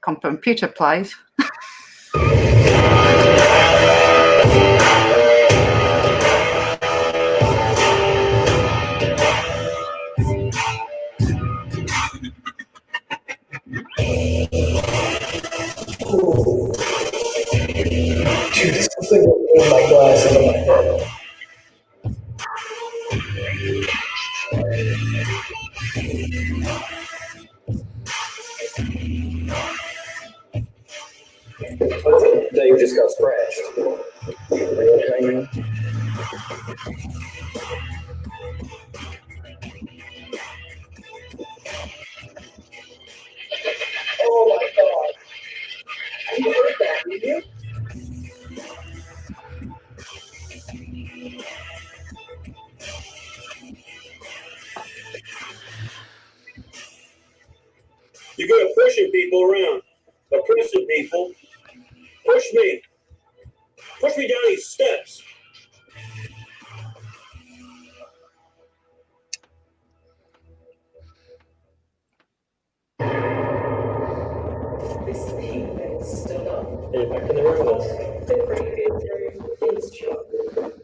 computer plays. Dude, something in my glasses on my head. They just got scratched. Are you okay, man? Oh my God. You heard that, did you? You're good at pushing people around. Oppressing people. Push me. Push me down these steps. This thing that's still on. Are you back in the room with us? The previous room is short.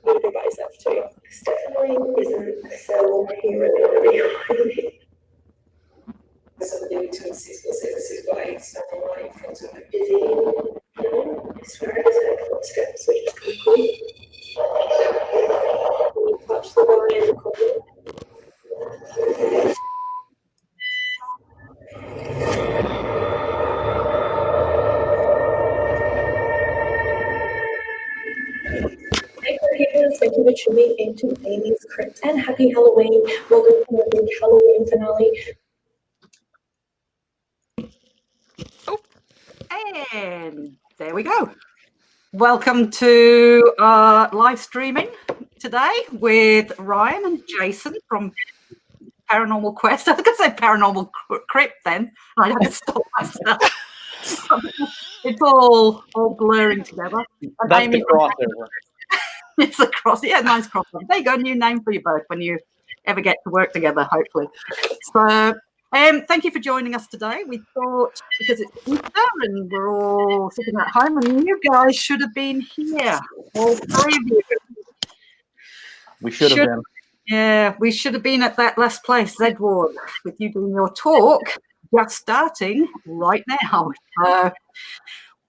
Would be by yourself too. Stephanie isn't so here and there. Somebody between 6 or 6, 6 or 8, standing right in front of a busy, I swear it is her footsteps, which is kind of cool. You touch the guy in the corner. Hey, Cricketers, thank you for tuning into Amy's Crypt and happy Halloween. Welcome to the big Halloween finale. And there we go. Welcome to our live streaming today with Ryan and Jason from Paranormal Quest. I was going to say Paranormal Crypt then. I had to stop myself. It's all blurring together. And That's Amy the crossover. It's a cross. Yeah, nice crossover. There you go. New name for you both when you ever get to work together, hopefully. So thank you for joining us today. We thought, because it's Easter and we're all sitting at home, and you guys should have been here. All three of you. We should have been. Yeah, we should have been at that last place, Zedward, with you doing your talk, just starting right now.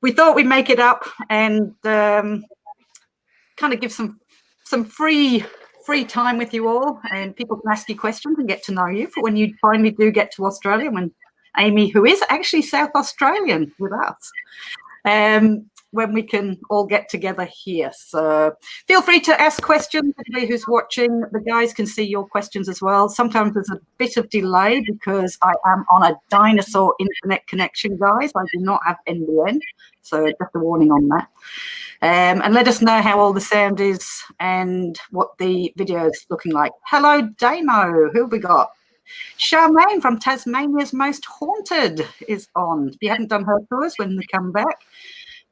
We thought we'd make it up and kind of give some free time with you all, and people can ask you questions and get to know you for when you finally do get to Australia, when Amy, who is actually South Australian with us, when we can all get together here. So feel free to ask questions. Anybody who's watching, the guys can see your questions as well. Sometimes there's a bit of delay because I am on a dinosaur internet connection, guys. I do not have NBN, so just a warning on that. And let us know how all the sound is and what the video is looking like. Hello, Damo. Who have we got? Charmaine from Tasmania's Most Haunted is on. If you haven't done her tours, when they come back.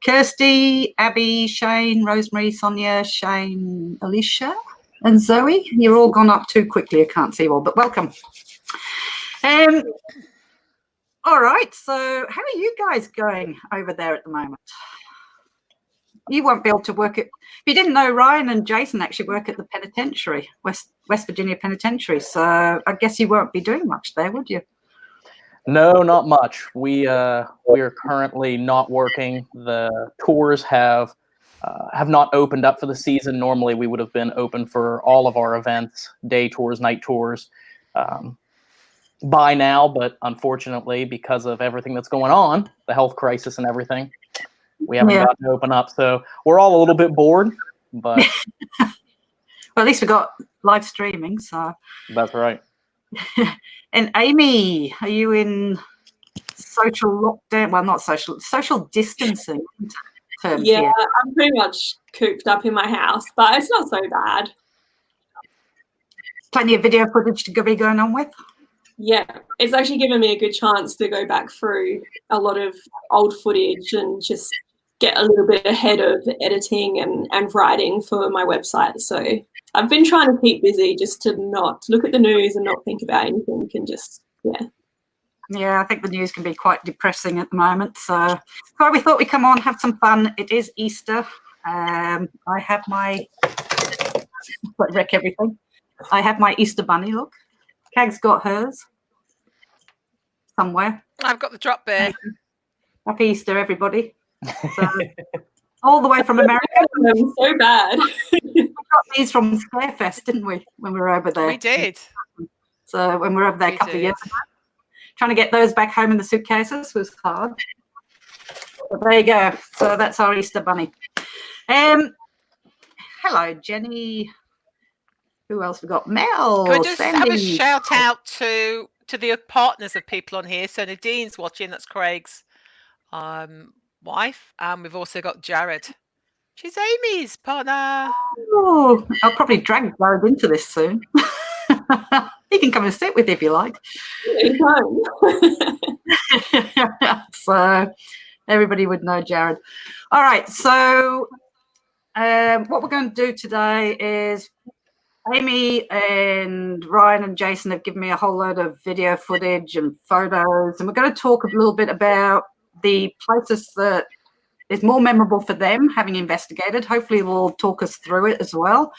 Kirsty, Abby, Shane, Rosemary, Sonia, Shane, Alicia, and Zoe. You're all gone up too quickly. I can't see you all, but welcome. All right. So how are you guys going over there at the moment? You won't be able to work at, if you didn't know, Ryan and Jason actually work at the penitentiary, West Virginia Penitentiary. So I guess you won't be doing much there, would you? No, not much. We are currently not working. The tours have not opened up for the season. Normally, we would have been open for all of our events, day tours, night tours, by now. But unfortunately, because of everything that's going on, the health crisis and everything, we haven't gotten to open up. So we're all a little bit bored, but well, at least we got live streaming. So that's right. And Amy, are you in social lockdown? Well, not social distancing terms. Yeah, here. I'm pretty much cooped up in my house, but it's not so bad. Plenty of video footage to be going on with. Yeah, it's actually given me a good chance to go back through a lot of old footage and just get a little bit ahead of editing and writing for my website. So I've been trying to keep busy just to not look at the news and not think about anything and just, yeah. Yeah, I think the news can be quite depressing at the moment. So we thought we'd come on, have some fun. It is Easter. I have my wreck everything. I have my Easter bunny. Look, Kag's got hers somewhere. I've got the drop bear. Happy Easter, everybody! So, all the way from America. So bad. We got these from Scarefest, didn't we? When we were over there. We did. So when we were over there a couple of years ago, trying to get those back home in the suitcases was hard. But there you go. So that's our Easter bunny. Hello, Jenny. Who else we got? Mel. Could we just have a Sandy. shout out to the partners of people on here? So Nadine's watching. That's Craig's wife. And we've also got Jared. She's Amy's partner. Oh, I'll probably drag Jared into this soon. He can come and sit with you if you like. So everybody would know Jared. All right. So what we're going to do today is Amy and Ryan and Jason have given me a whole load of video footage and photos, and we're going to talk a little bit about the places that is more memorable for them, having investigated. Hopefully we'll talk us through it as well.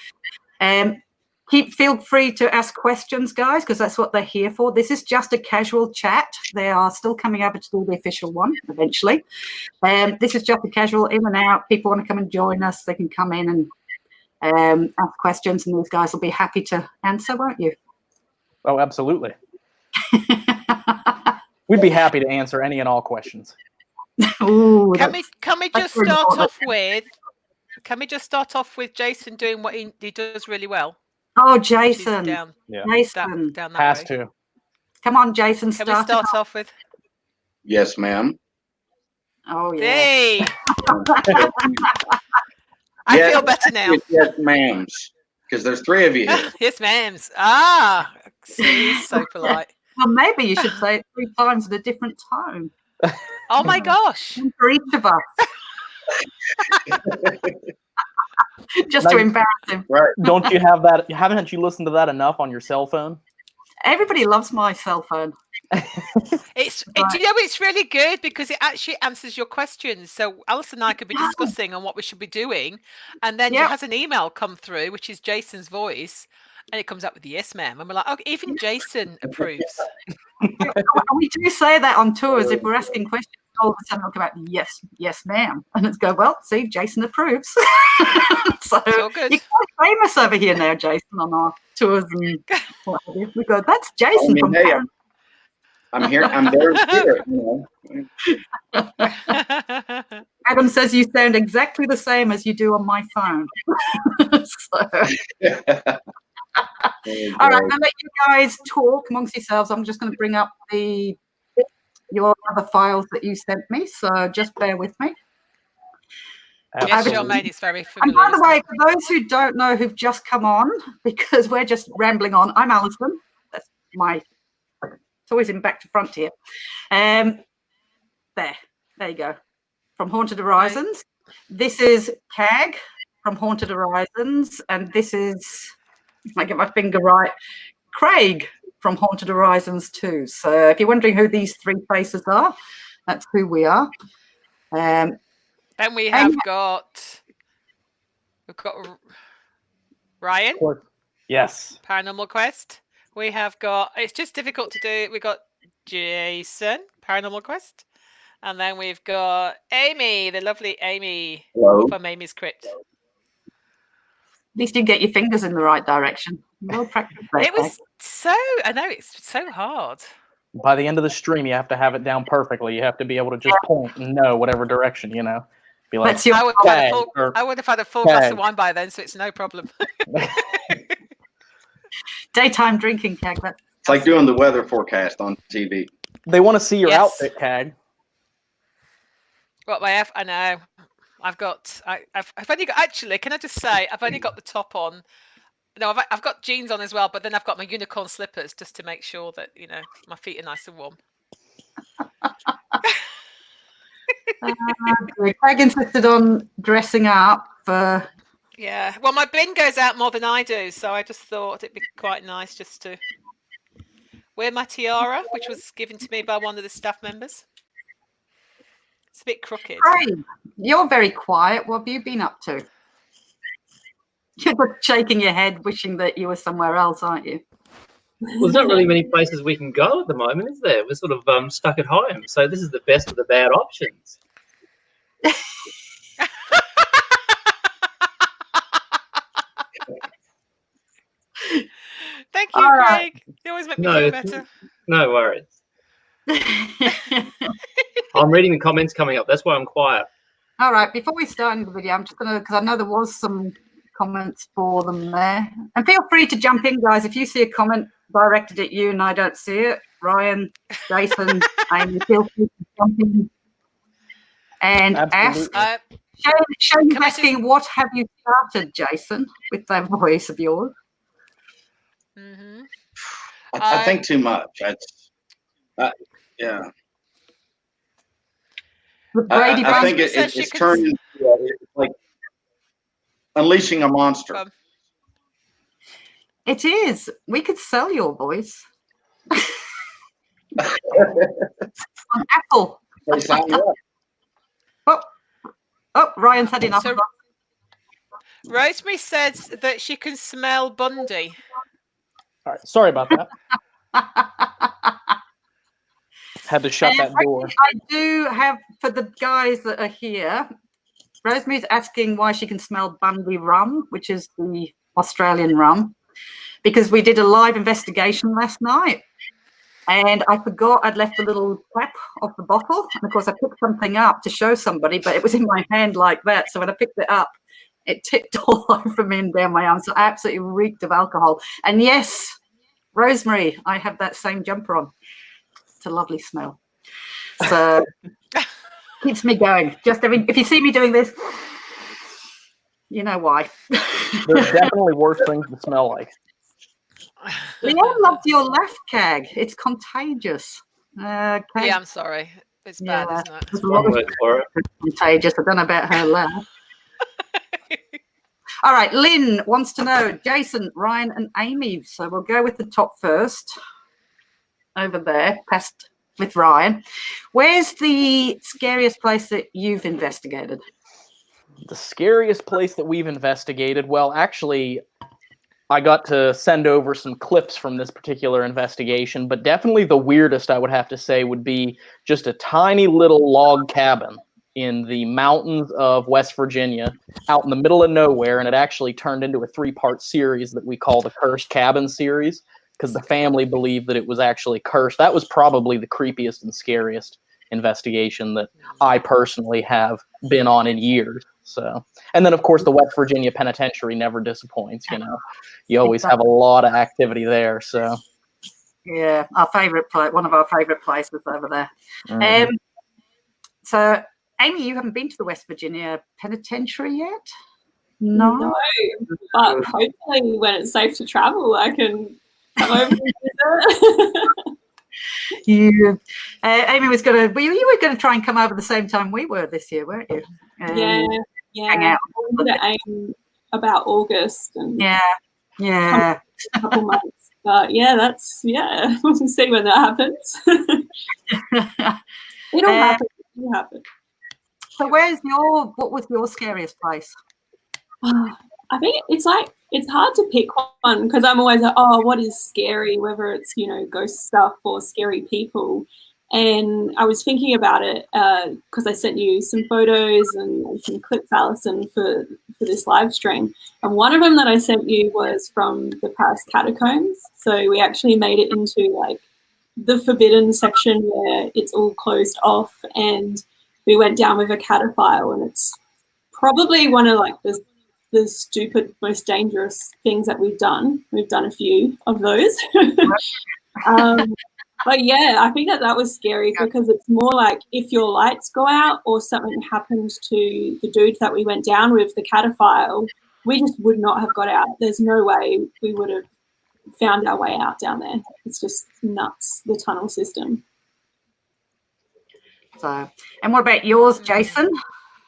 Feel free to ask questions, guys, because that's what they're here for. This is just a casual chat. They are still coming up to do the official one eventually. This is just a casual in and out. People want to come and join us, they can come in and ask questions, and these guys will be happy to answer, won't you? Oh, absolutely. We'd be happy to answer any and all questions. Ooh, Can we just really start important. off with? Can we just start off with Jason doing what he does really well? Oh, which is Jason. down, Yeah. Jason. down that Has way. to. Come on, Jason. Can we Start it start off. off with? Yes, ma'am. Oh, yeah. Hey, I Yes, feel better now. Yes, ma'ams. Because there's 3 of you here. Yes, ma'ams. Ah, see, he's so polite. Well, maybe you should say it 3 times in a different tone. Oh my gosh. One for each of us. Just to Nice. embarrass him. Right. Don't you have that? Haven't you listened to that enough on your cell phone? Everybody loves my cell phone. It's really good because it actually answers your questions. So Alice and I could be discussing on what we should be doing, and then Yep. it has an email come through, which is Jason's voice, and it comes up with yes, ma'am. And we're like, okay, even Jason approves. We do say that on tours if we're asking questions. All of a sudden, we'll come out, yes, ma'am. And it's go, well, see, Jason approves. So It's all good. you're quite famous over here now, Jason, on our tours. And what have you. We go, that's Jason I mean, from hey, Paranormal. I'm here. I'm there. You know. Adam says you sound exactly the same as you do on my phone. So, all right, I'll let you guys talk amongst yourselves. I'm just going to bring up your other files that you sent me, so just bear with me. Yes, Charmaine, it's very And familiar. by the isn't way, it? for those who don't know who've just come on, because we're just rambling on, I'm Alison. That's it's always in back to front here. There you go. From Haunted Horizons. This is Cag from Haunted Horizons, and this is, if I get my finger right, Craig from Haunted Horizons too. So if you're wondering who these 3 faces are, that's who we are. Then we've got Ryan, Yes. Paranormal Quest. We have got, it's just difficult to do. We've got Jason, Paranormal Quest. And then we've got Amy, the lovely Amy Hello. from Amy's Crypt. At least you get your fingers in the right direction. Well practiced. It was I know, it's so hard. By the end of the stream, you have to have it down perfectly. You have to be able to just point and know whatever direction, Be like, That's your I would have had a full glass of wine by then, so it's no problem. daytime drinking, Cag. It's like doing the weather forecast on TV. they want to see your Yes. outfit, Cag. What I know. I've only got, actually, can I just say, I've only got the top on. No, I've got jeans on as well, but then I've got my unicorn slippers just to make sure that, my feet are nice and warm. Craig insisted on dressing up for. Yeah, well, my bin goes out more than I do, so I just thought it'd be quite nice just to Wear my tiara, which was given to me by one of the staff members. It's a bit crooked. Hey, you're very quiet. What have you been up to? You're just shaking your head, wishing that you were somewhere else, aren't you? Well, there's not really many places we can go at the moment, is there? We're sort of stuck at home. So this is the best of the bad options. Thank you, All Craig. right. You always make me feel better. No worries. I'm reading the comments coming up. That's why I'm quiet. All right, before we start the video, I'm just going to, because I know there was some comments for them there. And feel free to jump in, guys. If you see a comment directed at you and I don't see it, Ryan, Jason, Amy, feel free to jump in and Absolutely. ask. Shane's asking, what have you started, Jason, with that voice of yours? Mm-hmm. I think too much. Yeah. I think it's turned into like unleashing a monster. It is. We could sell your voice. On Apple. Oh, Ryan's had enough. So, Rosemary says that she can smell Bundy. All right, sorry about that. Had to shut that door. I do have, for the guys that are here, Rosemary's asking why she can smell Bundy rum, which is the Australian rum, because we did a live investigation last night. And I forgot I'd left a little cap of the bottle. And, of course, I picked something up to show somebody, but it was in my hand like that. So when I picked it up, it tipped all over me and down my arm. So I absolutely reeked of alcohol. And, yes, Rosemary, I have that same jumper on. It's a lovely smell. So keeps me going. Just if you see me doing this, you know why. There's definitely worse things to smell like. Leanne loves your laugh, Cag. It's contagious. Cag, Yeah, I'm sorry. It's bad, isn't it? There's a lot of contagious. I don't know about her laugh. All right, Lynn wants to know, Jason, Ryan, and Amy. So we'll go with the top first. Over there, past with Ryan. Where's the scariest place that you've investigated? The scariest place that we've investigated? Well, actually, I got to send over some clips from this particular investigation, but definitely the weirdest, I would have to say, would be just a tiny little log cabin in the mountains of West Virginia, out in the middle of nowhere, and it actually turned into a 3-part series that we call the Cursed Cabin series, because the family believed that it was actually cursed. That was probably the creepiest and scariest investigation that I personally have been on in years. So, and then of course the West Virginia penitentiary never disappoints. You know, you always have a lot of activity there. So, yeah, our favorite place, one of our favorite places over there. Mm-hmm. So, Amy, you haven't been to the West Virginia penitentiary yet? No, but hopefully when it's safe to travel, I can come over and visit. Amy was going to. You were going to try and come over the same time we were this year, weren't you? Yeah. Hang out. I aim about August. And yeah. A couple months. But yeah, we'll see when that happens. It'll happen. It'll happen. So what was your scariest place? I think it's hard to pick one because I'm always like, oh, what is scary, whether it's, ghost stuff or scary people. And I was thinking about it because I sent you some photos and some clips, Alison, for this live stream. And one of them that I sent you was from the Paris catacombs. So we actually made it into like the forbidden section where it's all closed off, and we went down with a cataphile, and it's probably one of like the stupid, most dangerous things that we've done. We've done a few of those. But yeah, I think that was scary because it's more like if your lights go out or something happens to the dude that we went down with, the cataphile, we just would not have got out. There's no way we would have found our way out down there. It's just nuts, the tunnel system. So, and what about yours, Jason?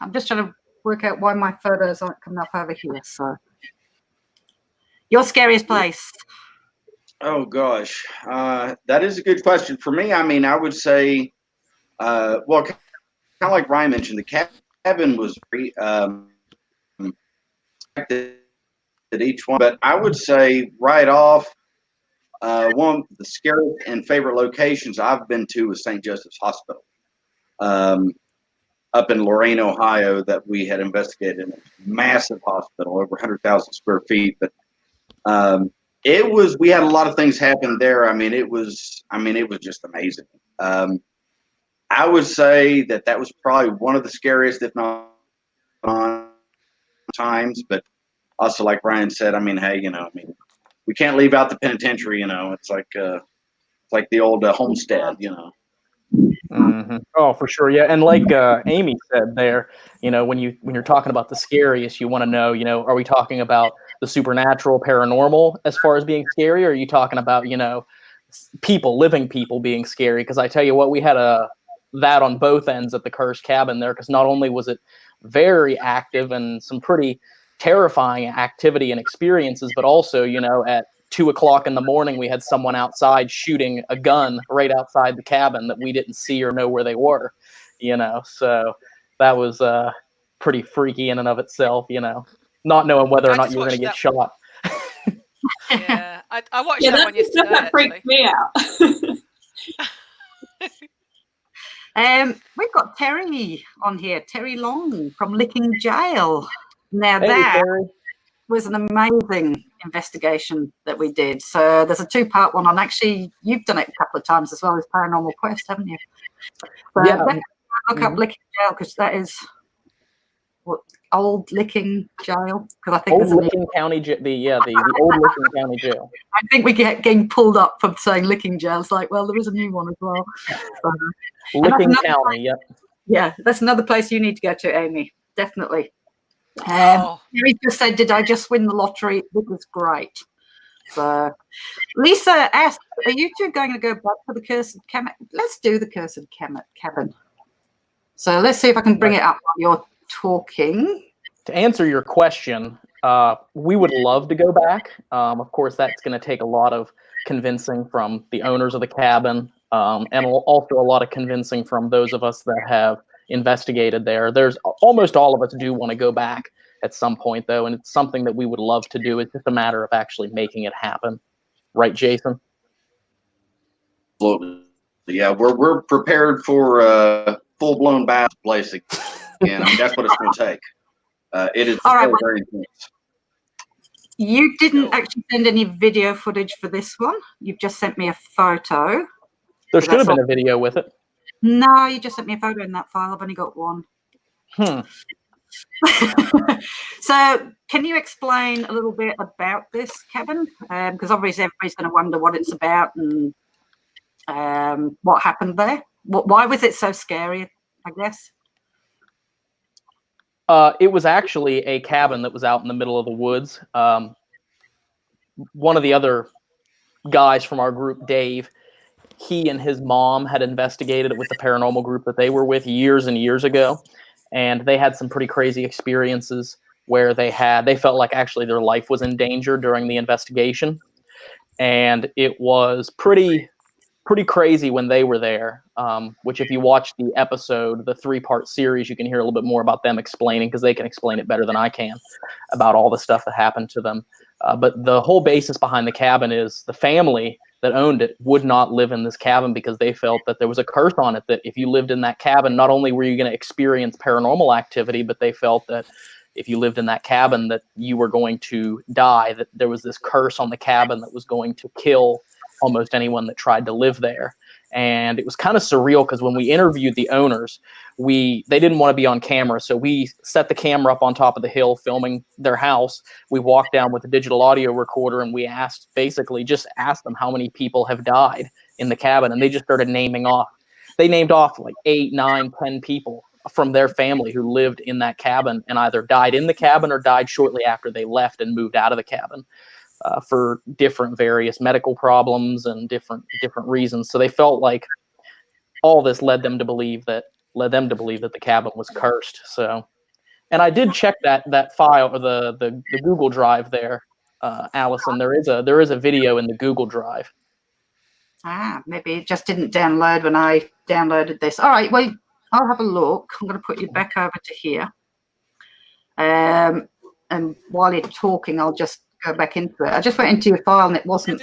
I'm just trying to work out why my photos aren't coming up over here. So, your scariest place? Oh gosh, that is a good question. For me, I mean, I would say, well, kind of like Ryan mentioned, the cabin was very at each one, but I would say right off, one of the scariest and favorite locations I've been to is St. Joseph's Hospital, up in Lorain, Ohio, that we had investigated. In a massive hospital, over 100,000 square feet, but we had a lot of things happen there. I mean, it was just amazing. I would say that was probably one of the scariest, if not times. But also, like Ryan said, I mean, hey, we can't leave out the penitentiary. It's like the old homestead. Mm-hmm. Oh, for sure, yeah. And like Amy said there, when you're talking about the scariest, you want to know, are we talking about the supernatural, paranormal, as far as being scary, or are you talking about, living people being scary? Because I tell you what, we had that on both ends at the cursed cabin there, because not only was it very active and some pretty terrifying activity and experiences, but also, at 2:00 in the morning, we had someone outside shooting a gun right outside the cabin that we didn't see or know where they were, so that was pretty freaky in and of itself, not knowing whether or not you were going to get shot. Yeah, I watched that one yesterday. That freaked me out. We've got Terry on here, Terry Long from Licking Jail. Now Terry. Was an amazing investigation that we did. So there's a 2-part one on. Actually, you've done it a couple of times as well as Paranormal Quest, haven't you? So yeah. Look up Licking Jail, because that is old Licking Jail. Because I think old Licking County Jail. The old Licking County Jail. I think we getting pulled up from saying Licking Jail. It's like, well, there is a new one as well. So, Licking County, yep. Yeah, that's another place you need to go to, Amy. Definitely. He just said, "Did I just win the lottery?" It was great. So, Lisa asked, "Are you two going to go back to the cursed cabin?" Let's do the cursed cabin. So let's see if I can bring it up while you're talking. To answer your question, we would love to go back. Of course, that's going to take a lot of convincing from the owners of the cabin, and also a lot of convincing from those of us that have investigated there. There's almost all of us do want to go back at some point, though, and it's something that we would love to do. It's just a matter of actually making it happen, right, Jason? Absolutely. Yeah, we're prepared for full-blown battle place again. I mean, that's what it's going to take. It is all right, very intense. You didn't actually send any video footage for this one. You've just sent me a photo. There should have been a video with it. No, you just sent me a photo in that file. I've only got one. So can you explain a little bit about this cabin? Because obviously everybody's going to wonder what it's about and what happened there. Why was it so scary, I guess? It was actually a cabin that was out in the middle of the woods. One of the other guys from our group, Dave, he and his mom had investigated it with the paranormal group that they were with years and years ago. And they had some pretty crazy experiences where they felt like actually their life was in danger during the investigation. And it was pretty crazy when they were there, which if you watch the episode, the 3-part series, you can hear a little bit more about them explaining, because they can explain it better than I can about all the stuff that happened to them. But the whole basis behind the cabin is the family that owned it would not live in this cabin because they felt that there was a curse on it, that if you lived in that cabin, not only were you going to experience paranormal activity, but they felt that if you lived in that cabin that you were going to die, that there was this curse on the cabin that was going to kill almost anyone that tried to live there. And it was kind of surreal because when we interviewed the owners, they didn't want to be on camera. So we set the camera up on top of the hill filming their house. We walked down with a digital audio recorder and we asked them how many people have died in the cabin. And they just started naming off. They named off like 8, 9, 10 people from their family who lived in that cabin and either died in the cabin or died shortly after they left and moved out of the cabin. For different various medical problems and different reasons. So they felt like all this led them to believe that the cabin was cursed. So, and I did check that file or the Google Drive there Allison, there is a video in the Google Drive. Maybe it just didn't download when I downloaded this. All right, well, I'll have a look. I'm going to put you back over to here. And while you're talking, I'll just go back into it. I just went into your file and it wasn't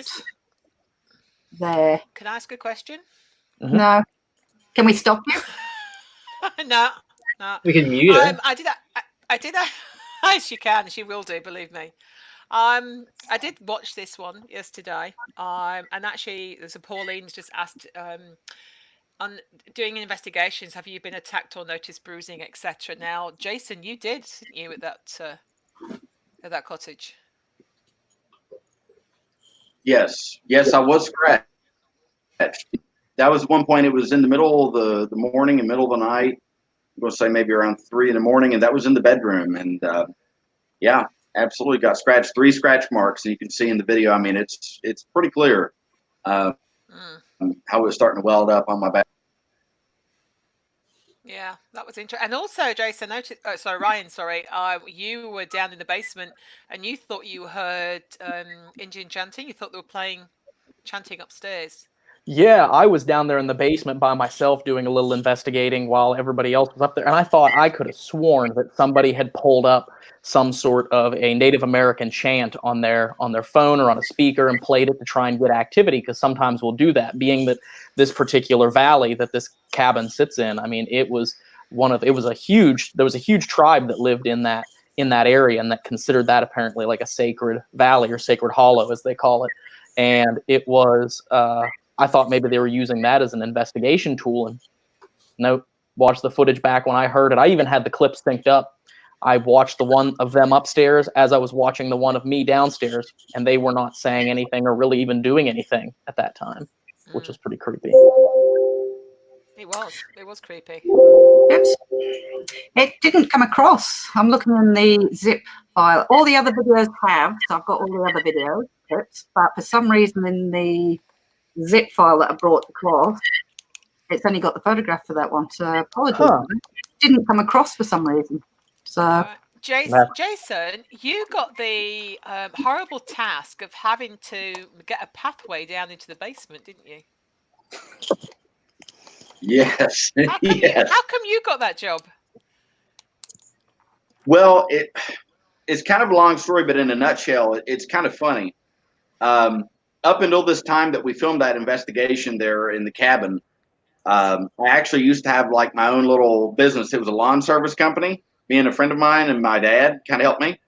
there. Can I ask a question? Mm-hmm. No. Can we stop you? No. We can mute her. I did. Yes, she can. She will do. Believe me. I did watch this one yesterday. And actually, there's a Pauline's just asked. On doing investigations, have you been attacked or noticed bruising, etc.? Now, Jason, you did, didn't you, at that cottage? Yes, I was scratched. That was one point. It was in the middle of the morning and middle of the night. I'm going to say maybe around 3 in the morning, and that was in the bedroom. And yeah, absolutely got scratched. 3 scratch marks, and you can see in the video. I mean, it's pretty clear how it was starting to weld up on my back. Yeah, that was interesting. And also, Jason, Ryan, you were down in the basement and you thought you heard Indian chanting. You thought they were chanting upstairs. Yeah, I was down there in the basement by myself doing a little investigating while everybody else was up there. And I thought I could have sworn that somebody had pulled up some sort of a Native American chant on their phone or on a speaker and played it to try and get activity, because sometimes we'll do that, being that this particular valley that this cabin sits in, I mean, there was a huge tribe that lived in that area and that considered that apparently like a sacred valley or sacred hollow, as they call it. And it was I thought maybe they were using that as an investigation tool, and nope, watched the footage back when I heard it. I even had the clips synced up. I watched the one of them upstairs as I was watching the one of me downstairs, and they were not saying anything or really even doing anything at that time, which was pretty creepy. It was creepy. Oops. It didn't come across. I'm looking in the zip file. All the other videos have, so I've got all the other video clips, but for some reason in the zip file that I brought across, it's only got the photograph for that one, so apologies. It didn't come across for some reason. So Jason, you got the horrible task of having to get a pathway down into the basement, didn't you? Yes. How come you got that job? Well, it's kind of a long story, but in a nutshell, it's kind of funny. Up until this time that we filmed that investigation there in the cabin, I actually used to have like my own little business. It was a lawn service company. Me and a friend of mine and my dad kind of helped me,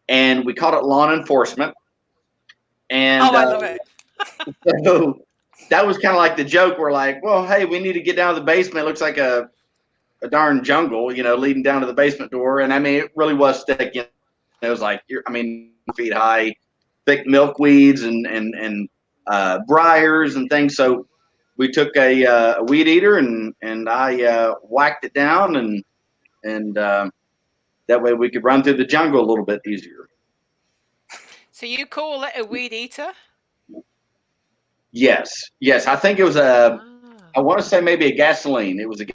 and we called it lawn enforcement. And I love it. So that was kind of like the joke. We're like, well, hey, we need to get down to the basement. It looks like a darn jungle, leading down to the basement door. And I mean, it really was thick. It was like, feet high, thick milkweeds and briars and things. So we took a weed eater and I whacked it down and that way we could run through the jungle a little bit easier. So you call it a weed eater? Yes. I think it was I want to say maybe a gasoline. It was a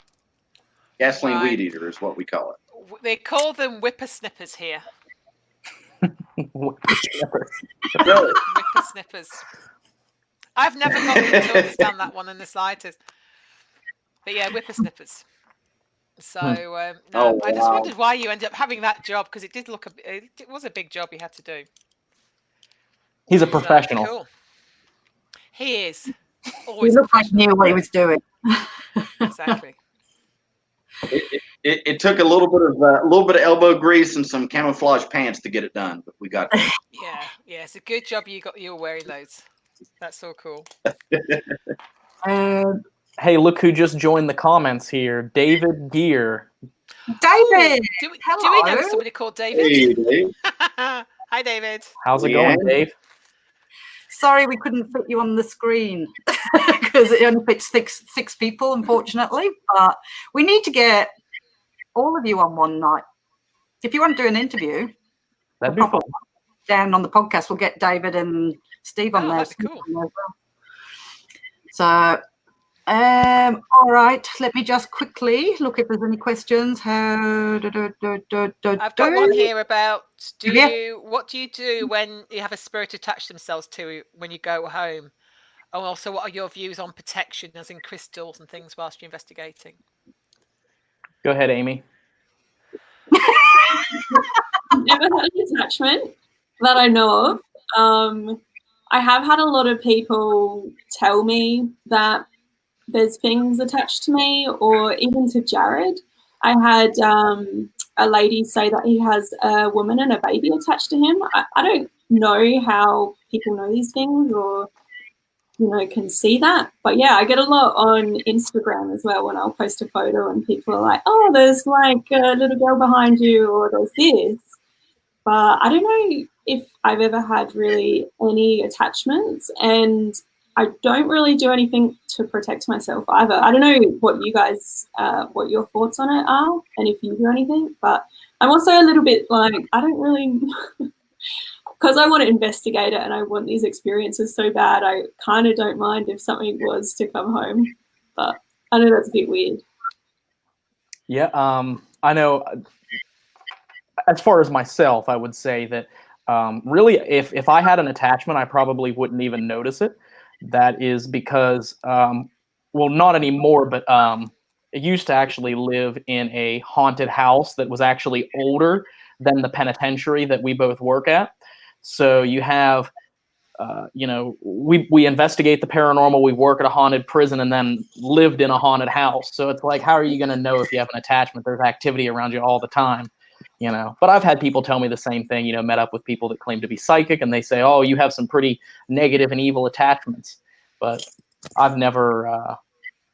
gasoline weed eater is what we call it. They call them whippersnippers here. Whippersnippers. Really? Whippersnippers. I've never got to understand that one in the slightest. But yeah, whippersnippers. So I just wondered why you ended up having that job, because it did look it was a big job you had to do. He's a professional. Cool. He is. Always he looked like he knew what he was doing. Exactly. It took a little bit of elbow grease and some camouflage pants to get it done, but we got there. Yeah, it's a good job you were wearing those. That's so cool. Hey, look who just joined the comments here. David Gear. David! Do we know somebody called David? Hey, Dave. Hi, David. How's it going, Dave? Sorry we couldn't fit you on the screen because it only fits six people, unfortunately. But we need to get all of you on one night. If you want to do an interview, that'd be fun. Down on the podcast, we'll get David and Steve on there. That's cool. So All right, let me just quickly look if there's any questions. I've got one here about what do you do when you have a spirit attach themselves to you when you go home? And also, what are your views on protection, as in crystals and things, whilst you're investigating? Go ahead, Amy. Never had an attachment that I know of. I have had a lot of people tell me that there's things attached to me, or even to Jared. I had a lady say that he has a woman and a baby attached to him. I don't know how people know these things or, can see that. But yeah, I get a lot on Instagram as well when I'll post a photo and people are like, oh, there's like a little girl behind you, or there's this. But I don't know if I've ever had really any attachments, and I don't really do anything to protect myself either. I don't know what you guys, what your thoughts on it are, and if you do anything, but I'm also a little bit like, I don't really, because I want to investigate it and I want these experiences so bad, I kind of don't mind if something was to come home, but I know that's a bit weird. Yeah, I know. As far as myself, I would say that really, if I had an attachment, I probably wouldn't even notice it. That is because, well, not anymore, but I used to actually live in a haunted house that was actually older than the penitentiary that we both work at. So you have, we investigate the paranormal, we work at a haunted prison, and then lived in a haunted house. So it's like, how are you going to know if you have an attachment? There's activity around you all the time. But I've had people tell me the same thing, met up with people that claim to be psychic, and they say, oh, you have some pretty negative and evil attachments. But I've never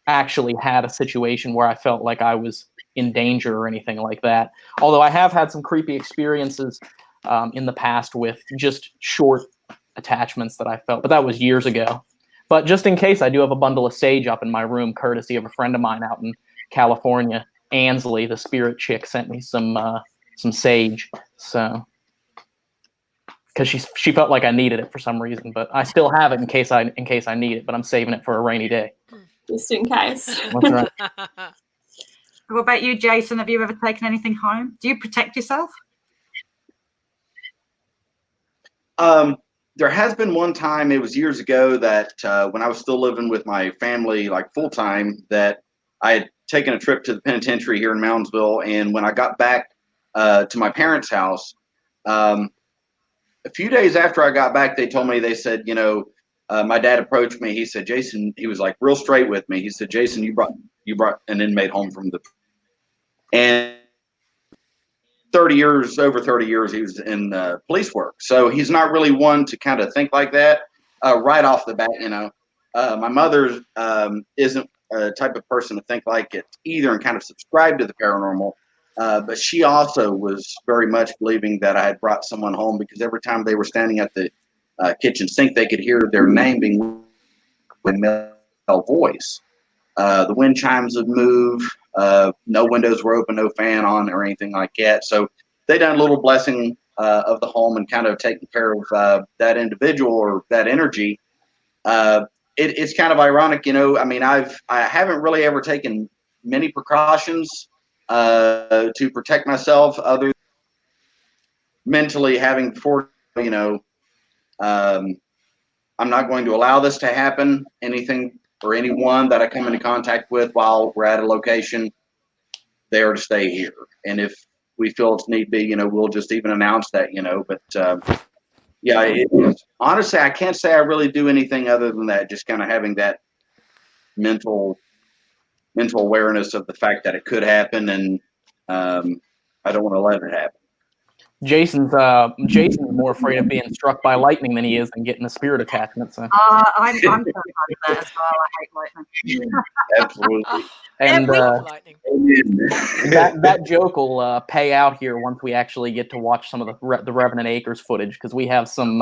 actually had a situation where I felt like I was in danger or anything like that. Although I have had some creepy experiences in the past with just short attachments that I felt, but that was years ago. But just in case, I do have a bundle of sage up in my room, courtesy of a friend of mine out in California. Ansley, the spirit chick, sent me some sage, so because she felt like I needed it for some reason, but I still have it in case I need it, but I'm saving it for a rainy day. Just in case. That's right. What about you, Jason? Have you ever taken anything home? Do you protect yourself? There has been one time, it was years ago, that when I was still living with my family, like full time, that I had taken a trip to the penitentiary here in Moundsville, and when I got back to my parents' house, a few days after I got back, they told me, they said, my dad approached me. He said, Jason, he was like real straight with me. He said, Jason, you brought an inmate home from the, and over 30 years, he was in police work. So he's not really one to kind of think like that right off the bat. My mother isn't a type of person to think like it either and kind of subscribe to the paranormal. But she also was very much believing that I had brought someone home, because every time they were standing at the kitchen sink, they could hear their name being with male voice. The wind chimes would move. No windows were open, no fan on or anything like that. So they done a little blessing of the home and kind of taking care of that individual or that energy. It's kind of ironic, I haven't really ever taken many precautions to protect myself, other than mentally having before, I'm not going to allow this to happen. Anything or anyone that I come into contact with while we're at a location, they are to stay here. And if we feel it's need be, we'll just even announce that, but yeah, honestly, I can't say I really do anything other than that, just kind of having that mental awareness of the fact that it could happen, and I don't want to let it happen. Jason's more afraid of being struck by lightning than he is than getting a spirit attachment. So. I'm terrified of that as well. I hate lightning. Absolutely. And that joke will pay out here once we actually get to watch some of the Revenant Acres footage, because we have some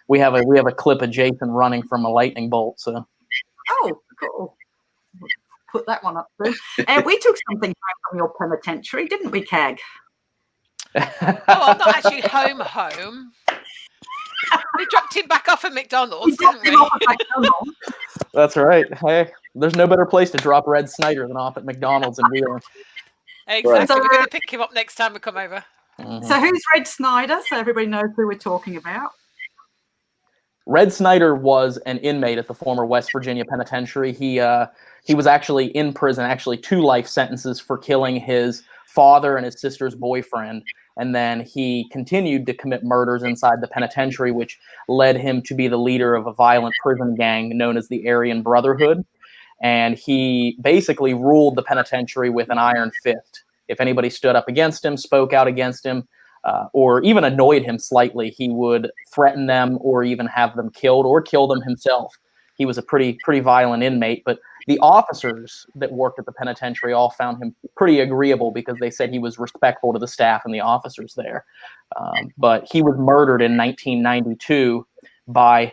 we have a clip of Jason running from a lightning bolt. So. Oh, cool. Put that one up too. We took something from your penitentiary, didn't we, Cag? Oh, I'm not actually home. We dropped him back off at McDonald's, didn't we? That's right. Hey, There's no better place to drop Red Snyder than off at McDonald's in Wheeling. Exactly. So, We're going to pick him up next time we come over. So who's Red Snyder? So everybody knows who we're talking about. Red Snyder was an inmate at the former West Virginia penitentiary. He was actually in prison, actually 2 life sentences for killing his father and his sister's boyfriend. And then he continued to commit murders inside the penitentiary, which led him to be the leader of a violent prison gang known as the Aryan Brotherhood. And he basically ruled the penitentiary with an iron fist. If anybody stood up against him, spoke out against him, or even annoyed him slightly, he would threaten them or even have them killed or kill them himself. He was a pretty violent inmate, but the officers that worked at the penitentiary all found him pretty agreeable because they said he was respectful to the staff and the officers there. But he was murdered in 1992 by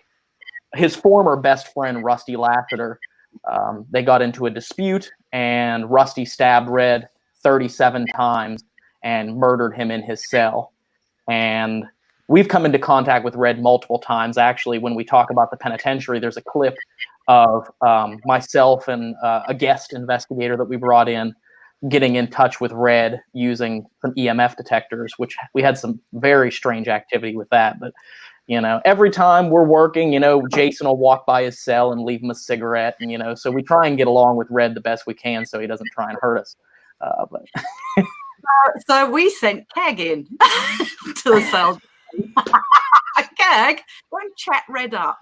his former best friend, Rusty Lassiter. They got into a dispute, and Rusty stabbed Red 37 times and murdered him in his cell. And we've come into contact with Red multiple times. Actually, when we talk about the penitentiary, there's a clip of myself and a guest investigator that we brought in getting in touch with Red using some EMF detectors, which we had some very strange activity with that. But, every time we're working, Jason will walk by his cell and leave him a cigarette. And, so we try and get along with Red the best we can so he doesn't try and hurt us. But So we sent Kag in to the cell. Kag, don't chat Red up.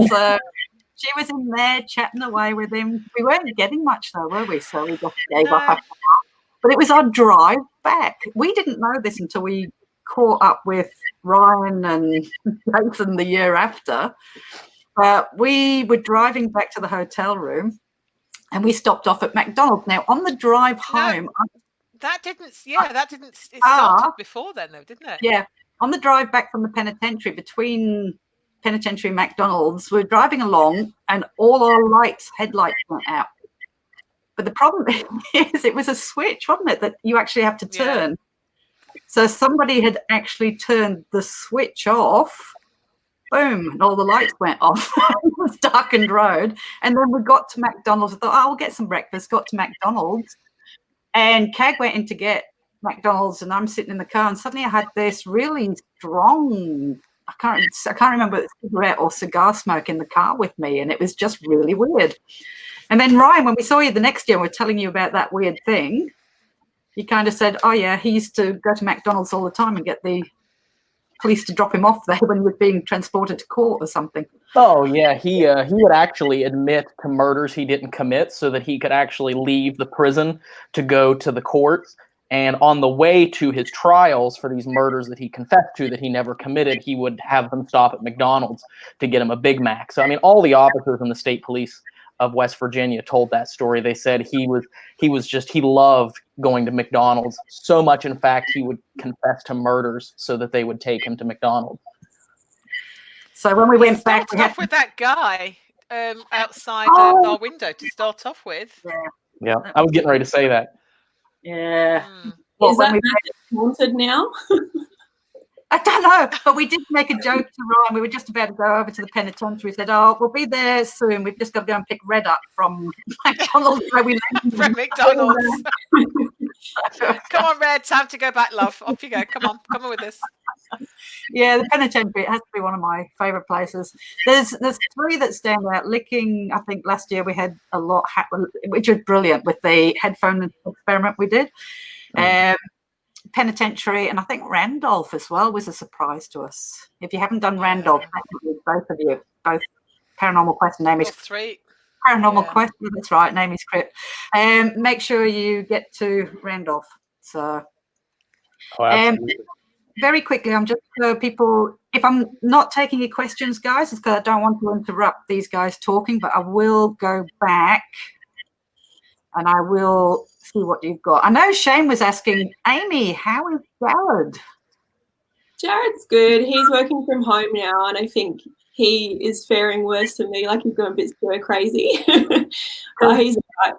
So she was in there chatting away with him. We weren't getting much though, were we? So we just gave up. But it was our drive back. We didn't know this until we caught up with Ryan and Jason the year after. We were driving back to the hotel room and we stopped off at McDonald's. Now, on the drive home... It started before then, though, didn't it? Yeah. On the drive back from the penitentiary, between penitentiary and McDonald's, we're driving along and all our headlights went out. But the problem is it was a switch, wasn't it, that you actually have to turn. Yeah. So somebody had actually turned the switch off. Boom, and all the lights went off. It was darkened road. And then we got to McDonald's. I thought, we'll get some breakfast. Got to McDonald's. And Kag went in to get McDonald's, and I'm sitting in the car, and suddenly I had this really strong, I can't remember if it was cigarette or cigar smoke in the car with me, and it was just really weird. And then Ryan, when we saw you the next year, we're telling you about that weird thing. He kind of said, "Oh yeah, he used to go to McDonald's all the time and get the police to drop him off there when he was being transported to court or something." Oh yeah, he would actually admit to murders he didn't commit so that he could actually leave the prison to go to the courts. And on the way to his trials for these murders that he confessed to that he never committed, he would have them stop at McDonald's to get him a Big Mac. So I mean, all the officers in the state police of West Virginia told that story. They said he loved going to McDonald's so much. In fact, he would confess to murders so that they would take him to McDonald's. So when we went back, we off with that guy outside our window to start off with. Yeah, I was getting ready to say that. Yeah. Is that haunted now? I don't know, but we did make a joke to Ryan. We were just about to go over to the penitentiary. We said, we'll be there soon. We've just got to go and pick Red up from McDonald's. From McDonald's. Come on, Red. Time to go back, love. Off you go. Come on with us. Yeah, the penitentiary, it has to be one of my favourite places. There's 3 that stand out. Licking, I think last year we had a lot happen, which was brilliant with the headphone experiment we did. Penitentiary, and I think Randolph as well was a surprise to us. If you haven't done Randolph, both of you, both Paranormal Quest and name is 3. Paranormal Quest, that's right, name is Crypt. Make sure you get to Randolph. So very quickly, I'm just people, if I'm not taking your questions, guys, it's because I don't want to interrupt these guys talking, but I will go back and I will see what you've got. I know Shane was asking, Amy, how is Jared? Jared's good. He's working from home now, and I think he is faring worse than me. Like, he's going a bit stir crazy. But he's all right.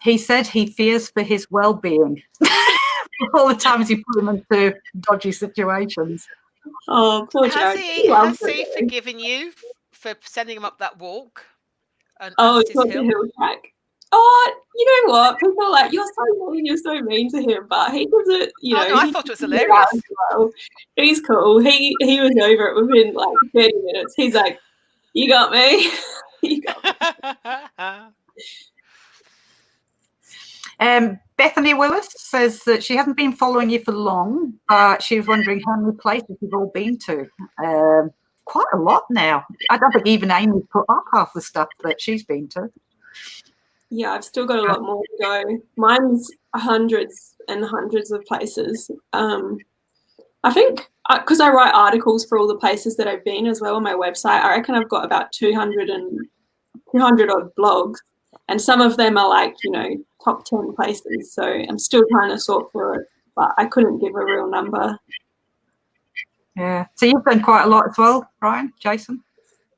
He said he fears for his well-being all the times you put him into dodgy situations. Oh, poor Jared. Has he forgiven you for sending him up that walk? Oh, Antis it's not the Hill? hill track. Oh, you know what? People are like, you're so mean to him, but he does it, you know. Oh, no, I he thought it was does it hilarious. as well. He's cool. He was over it within like 30 minutes. He's like, you got me. You got me. Bethany Willis says that she hasn't been following you for long, but she was wondering how many places you've all been to. Quite a lot now. I don't think even Amy put up half the stuff that she's been to. Yeah, I've still got a lot more to go. Mine's hundreds and hundreds of places. I think because I write articles for all the places that I've been as well on my website, I reckon I've got about 200 odd blogs, and some of them are like, you know, top 10 places. So I'm still trying to sort through it, but I couldn't give a real number. Yeah. So you've done quite a lot as well, Ryan, Jason?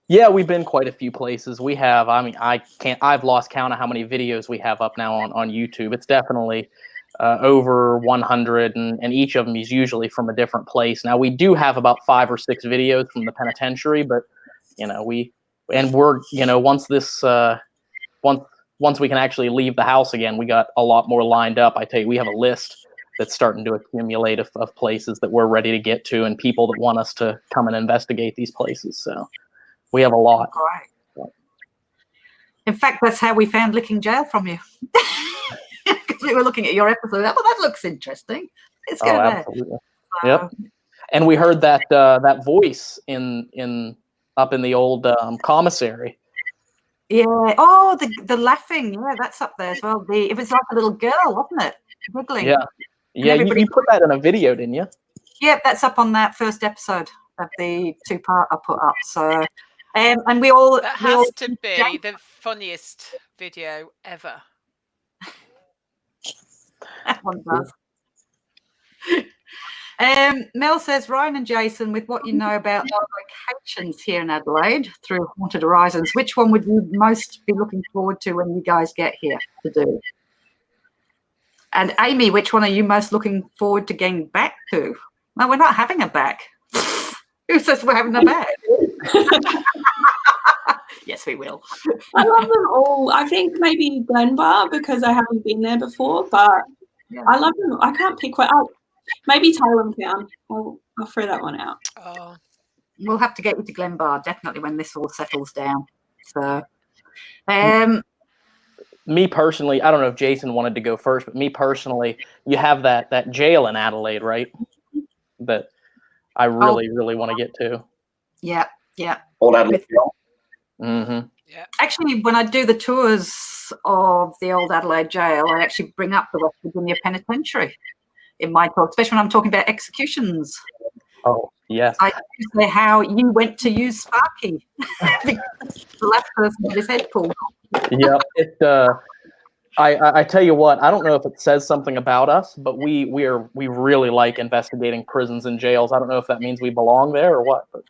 Yeah, we've been quite a few places. We have, I mean, I've lost count of how many videos we have up now on YouTube. It's definitely over 100, and each of them is usually from a different place. Now, we do have about 5 or 6 videos from the penitentiary, but, you know, we're, you know, once we can actually leave the house again, we got a lot more lined up. I tell you, we have a list that's starting to accumulate of places that we're ready to get to and people that want us to come and investigate these places. So we have a lot. Right. In fact, that's how we found Licking Jail from you. Because we were looking at your episode. Well, that looks interesting. Let's go there. Absolutely. Yep. And we heard that that voice up in the old commissary. Yeah. Oh, the laughing. Yeah, that's up there as well. It was like a little girl, wasn't it? Giggling. Yeah. Yeah. You put that in a video, didn't you? Yeah, that's up on that first episode of the 2-part I put up. So, and we all that has to be the funniest video ever. That one does. Mel says, Ryan and Jason, with what you know about our locations here in Adelaide through Haunted Horizons, which one would you most be looking forward to when you guys get here to do? And Amy, which one are you most looking forward to getting back to? No, we're not having a back. Who says we're having a back? Yes, we will. I love them all. I think maybe Glenbar because I haven't been there before, but yeah. I love them. I can't pick one. Maybe Tailem Town. I'll throw that one out. Oh, we'll have to get you to Glenbar definitely when this all settles down. So, me personally, I don't know if Jason wanted to go first, but me personally, you have that jail in Adelaide, right? That I really want to get to. Yeah, yeah. Old Adelaide Jail. Mm-hmm. Yeah. Actually, when I do the tours of the old Adelaide Jail, I actually bring up the West Virginia Penitentiary in my talk, especially when I'm talking about executions. Oh, yes. I say how you went to use Sparky. The last person had his head pulled. Yeah. I tell you what, I don't know if it says something about us, but we really like investigating prisons and jails. I don't know if that means we belong there or what. But.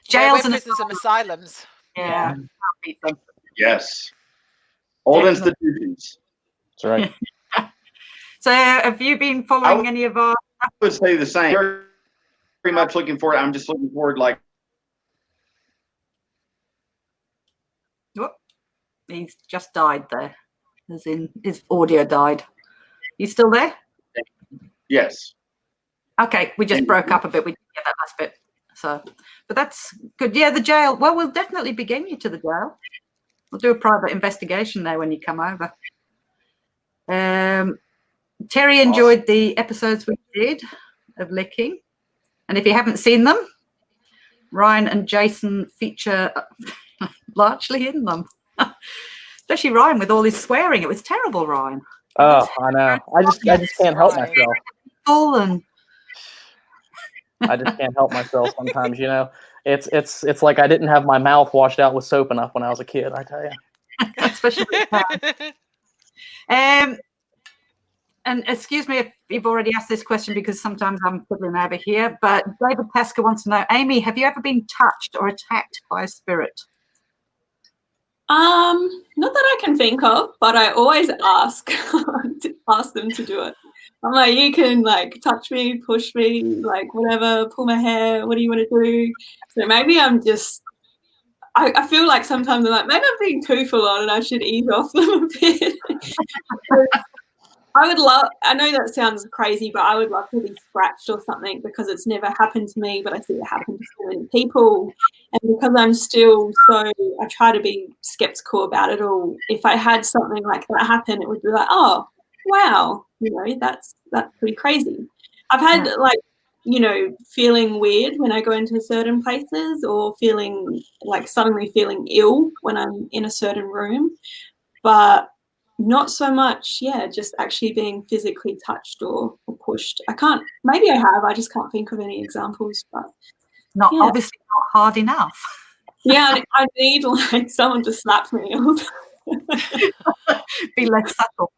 Jails and prisons and asylums. Yeah. Yes. Old institutions. That's right. So have you been following any of our... I would say the same. Very much looking forward. I'm just looking forward like... Whoop. He's just died there. As in, his audio died. You still there? Yes. Okay, we just broke up a bit. We didn't get that last bit. So, but that's good. Yeah, the jail. Well, we'll definitely be getting you to the jail. We'll do a private investigation there when you come over. Terry enjoyed the episodes we did of Licking. And if you haven't seen them, Ryan and Jason feature largely in them. Especially Ryan with all his swearing. It was terrible, Ryan. Oh, I know. I just can't help myself. I just can't help myself sometimes, you know. It's like I didn't have my mouth washed out with soap enough when I was a kid, I tell you. Especially and excuse me if you've already asked this question because sometimes I'm fiddling over here, but David Tasker wants to know, Amy, have you ever been touched or attacked by a spirit? Not that I can think of, but I always ask them to do it. I'm like, you can like touch me, push me, like whatever, pull my hair, what do you want to do? So maybe I feel like sometimes I'm like, maybe I'm being too full on and I should ease off them a bit. I know that sounds crazy, but I would love to be scratched or something because it's never happened to me, but I see it happen to so many people. And because I'm still I try to be skeptical about it all. If I had something like that happen, it would be like, oh, wow, that's pretty crazy. I've had feeling weird when I go into certain places or feeling like suddenly feeling ill when I'm in a certain room, but not so much, just actually being physically touched or pushed. Maybe I have, I just can't think of any examples, but obviously not hard enough. Yeah, I need like someone to slap me. Be less subtle.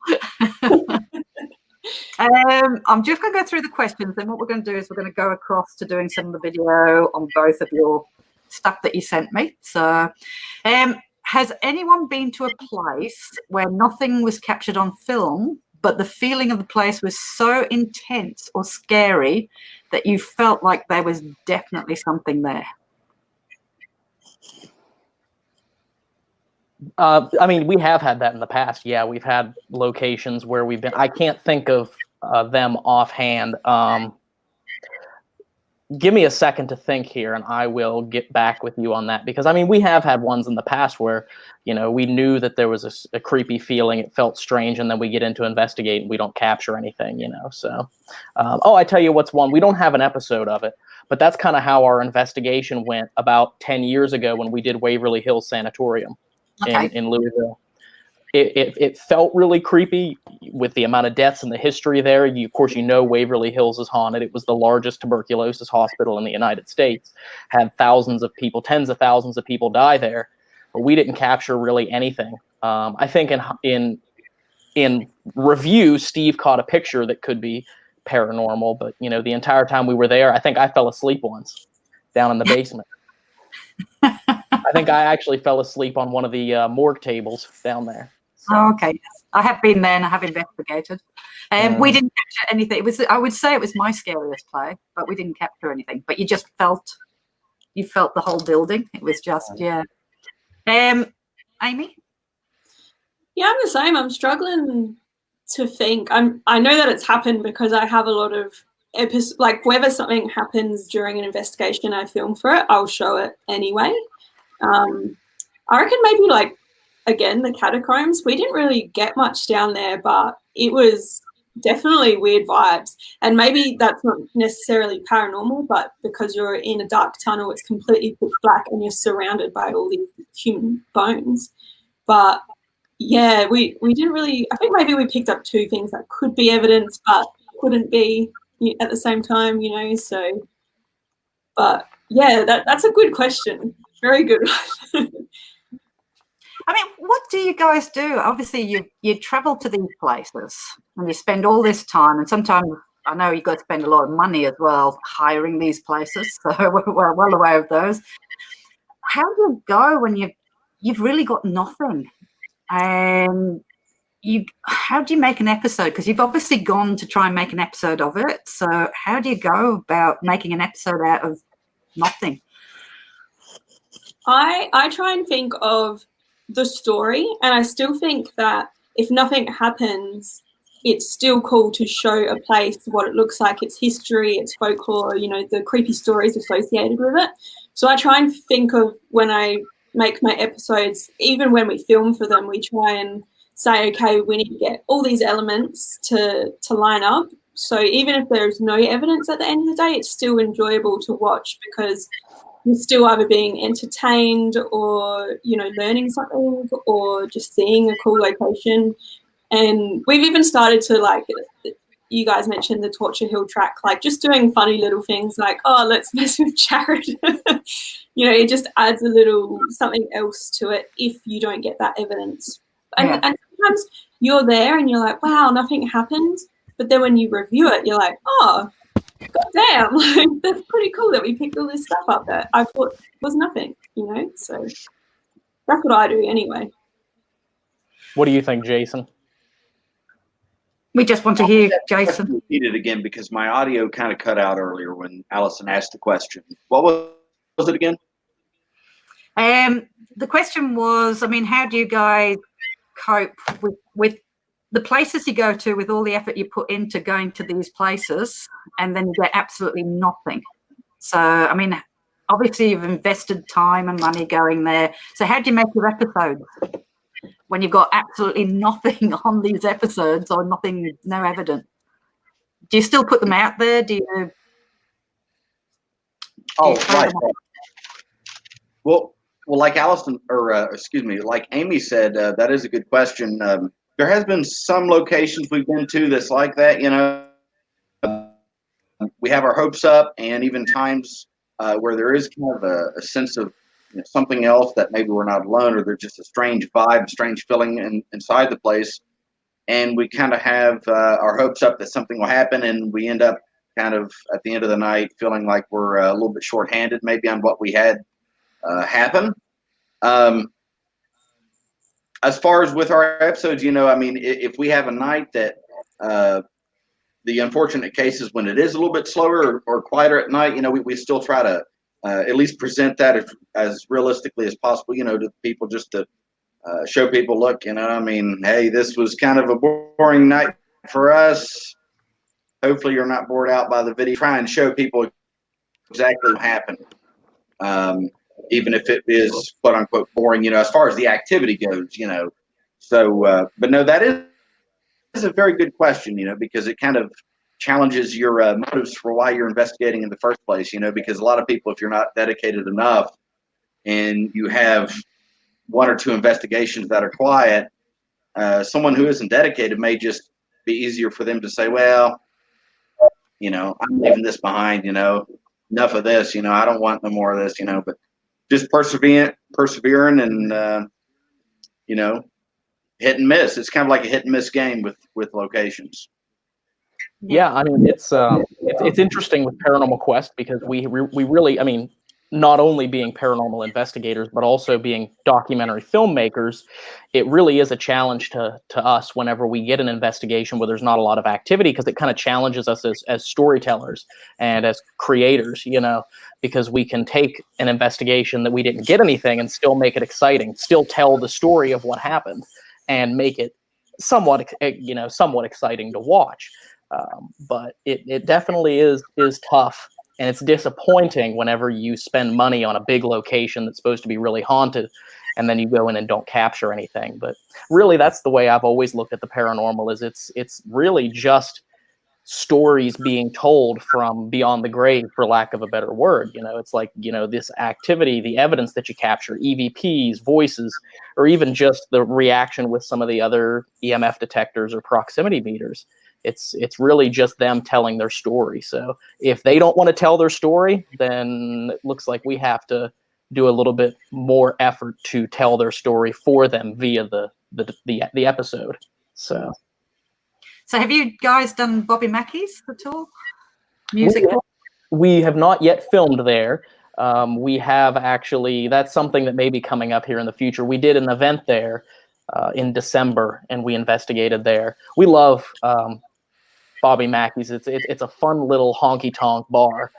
I'm just going to go through the questions. Then what we're going to do is we're going to go across to doing some of the video on both of your stuff that you sent me. So, has anyone been to a place where nothing was captured on film, but the feeling of the place was so intense or scary that you felt like there was definitely something there? I mean, we have had that in the past. Yeah, we've had locations where we've been. I can't think of them offhand. Give me a second to think here, and I will get back with you on that. Because, I mean, we have had ones in the past where, we knew that there was a creepy feeling. It felt strange, and then we get into investigate, and we don't capture anything, So, I tell you what's one. We don't have an episode of it, but that's kind of how our investigation went about 10 years ago when we did Waverly Hills Sanatorium. Okay. In Louisville. It felt really creepy with the amount of deaths and the history there. Of course, Waverly Hills is haunted. It was the largest tuberculosis hospital in the United States. Had thousands of people, tens of thousands of people die there, but we didn't capture really anything. I think in review, Steve caught a picture that could be paranormal, but the entire time we were there, I think I fell asleep once down in the basement. I think I actually fell asleep on one of the morgue tables down there. So. Oh, okay. Yes. I have been there and I have investigated. We didn't capture anything. I would say it was my scariest play, but we didn't capture anything. But you felt the whole building. It was just, yeah. Amy? Yeah, I'm the same. I'm struggling to think. I know that it's happened because I have a lot of episodes, like whenever something happens during an investigation, I film for it, I'll show it anyway. I reckon maybe again, the catacombs, we didn't really get much down there, but it was definitely weird vibes. And maybe that's not necessarily paranormal, but because you're in a dark tunnel, it's completely pitch black and you're surrounded by all these human bones. But yeah, we didn't really, I think maybe we picked up two things that could be evidence, but couldn't be at the same time, so, but yeah, that's a good question. Very good. I mean, what do you guys do? Obviously, you travel to these places and you spend all this time, and sometimes I know you got to spend a lot of money as well hiring these places. So we're well aware of those. How do you go when you've really got nothing? And how do you make an episode? Because you've obviously gone to try and make an episode of it. So how do you go about making an episode out of nothing? I try and think of the story, and I still think that if nothing happens, it's still cool to show a place what it looks like, its history, its folklore, the creepy stories associated with it. So I try and think of when I make my episodes, even when we film for them, we try and say, okay, we need to get all these elements to line up. So even if there's no evidence at the end of the day, it's still enjoyable to watch because you're still either being entertained or, learning something or just seeing a cool location. And we've even started to, you guys mentioned the Torture Hill track, just doing funny little things like, oh, let's mess with Jared. It just adds a little something else to it if you don't get that evidence. And sometimes you're there and you're like, wow, nothing happened. But then when you review it, you're like, oh, goddamn, that's pretty cool that we picked all this stuff up that I thought was nothing, So that's what I do anyway. What do you think, Jason? We just want to hear Jason. Repeat it again because my audio kind of cut out earlier when Allison asked the question. What was it again? The question was, I mean, how do you guys cope with the places you go to, with all the effort you put into going to these places, and then you get absolutely nothing? So, I mean, obviously you've invested time and money going there. So how do you make your episodes when you've got absolutely nothing on these episodes, or nothing, no evidence? Do you still put them out there? Do you Right. Well, like Allison, or excuse me, like Amy said, that is a good question. There has been some locations we've been to that's like that. You know, we have our hopes up, and even times where there is kind of a sense of something else, that maybe we're not alone, or there's just a strange vibe, a strange feeling inside the place, and we kind of have our hopes up that something will happen, and we end up kind of at the end of the night feeling like we're a little bit shorthanded maybe on what we had happen. As far as with our episodes, I mean, if we have a night that the unfortunate cases when it is a little bit slower or quieter at night, we still try to at least present that as realistically as possible, to people, just to show people, look, I mean, hey, this was kind of a boring night for us. Hopefully you're not bored out by the video. Try and show people exactly what happened. Even if it is quote unquote boring, as far as the activity goes, So, but no, that is a very good question, because it kind of challenges your motives for why you're investigating in the first place, because a lot of people, if you're not dedicated enough and you have one or two investigations that are quiet, someone who isn't dedicated may just be easier for them to say, well, I'm leaving this behind, enough of this, I don't want no more of this, but just persevering and, hit and miss. It's kind of like a hit and miss game with locations. Yeah, I mean, it's interesting with Paranormal Quest, because we really, I mean, not only being paranormal investigators, but also being documentary filmmakers, it really is a challenge to us whenever we get an investigation where there's not a lot of activity, because it kind of challenges us as storytellers and as creators, because we can take an investigation that we didn't get anything and still make it exciting, still tell the story of what happened, and make it somewhat exciting to watch. But it definitely is tough. And it's disappointing whenever you spend money on a big location that's supposed to be really haunted, and then you go in and don't capture anything. But really, that's the way I've always looked at the paranormal, is it's really just stories being told from beyond the grave, for lack of a better word. It's like, this activity, the evidence that you capture, EVPs, voices, or even just the reaction with some of the other EMF detectors or proximity meters. It's really just them telling their story. So if they don't want to tell their story, then it looks like we have to do a little bit more effort to tell their story for them via the episode. So have you guys done Bobby Mackey's at all? Music? We have not yet filmed there. We have actually, that's something that may be coming up here in the future. We did an event there in December, and we investigated there. We love Bobby Mackey's. It's a fun little honky-tonk bar,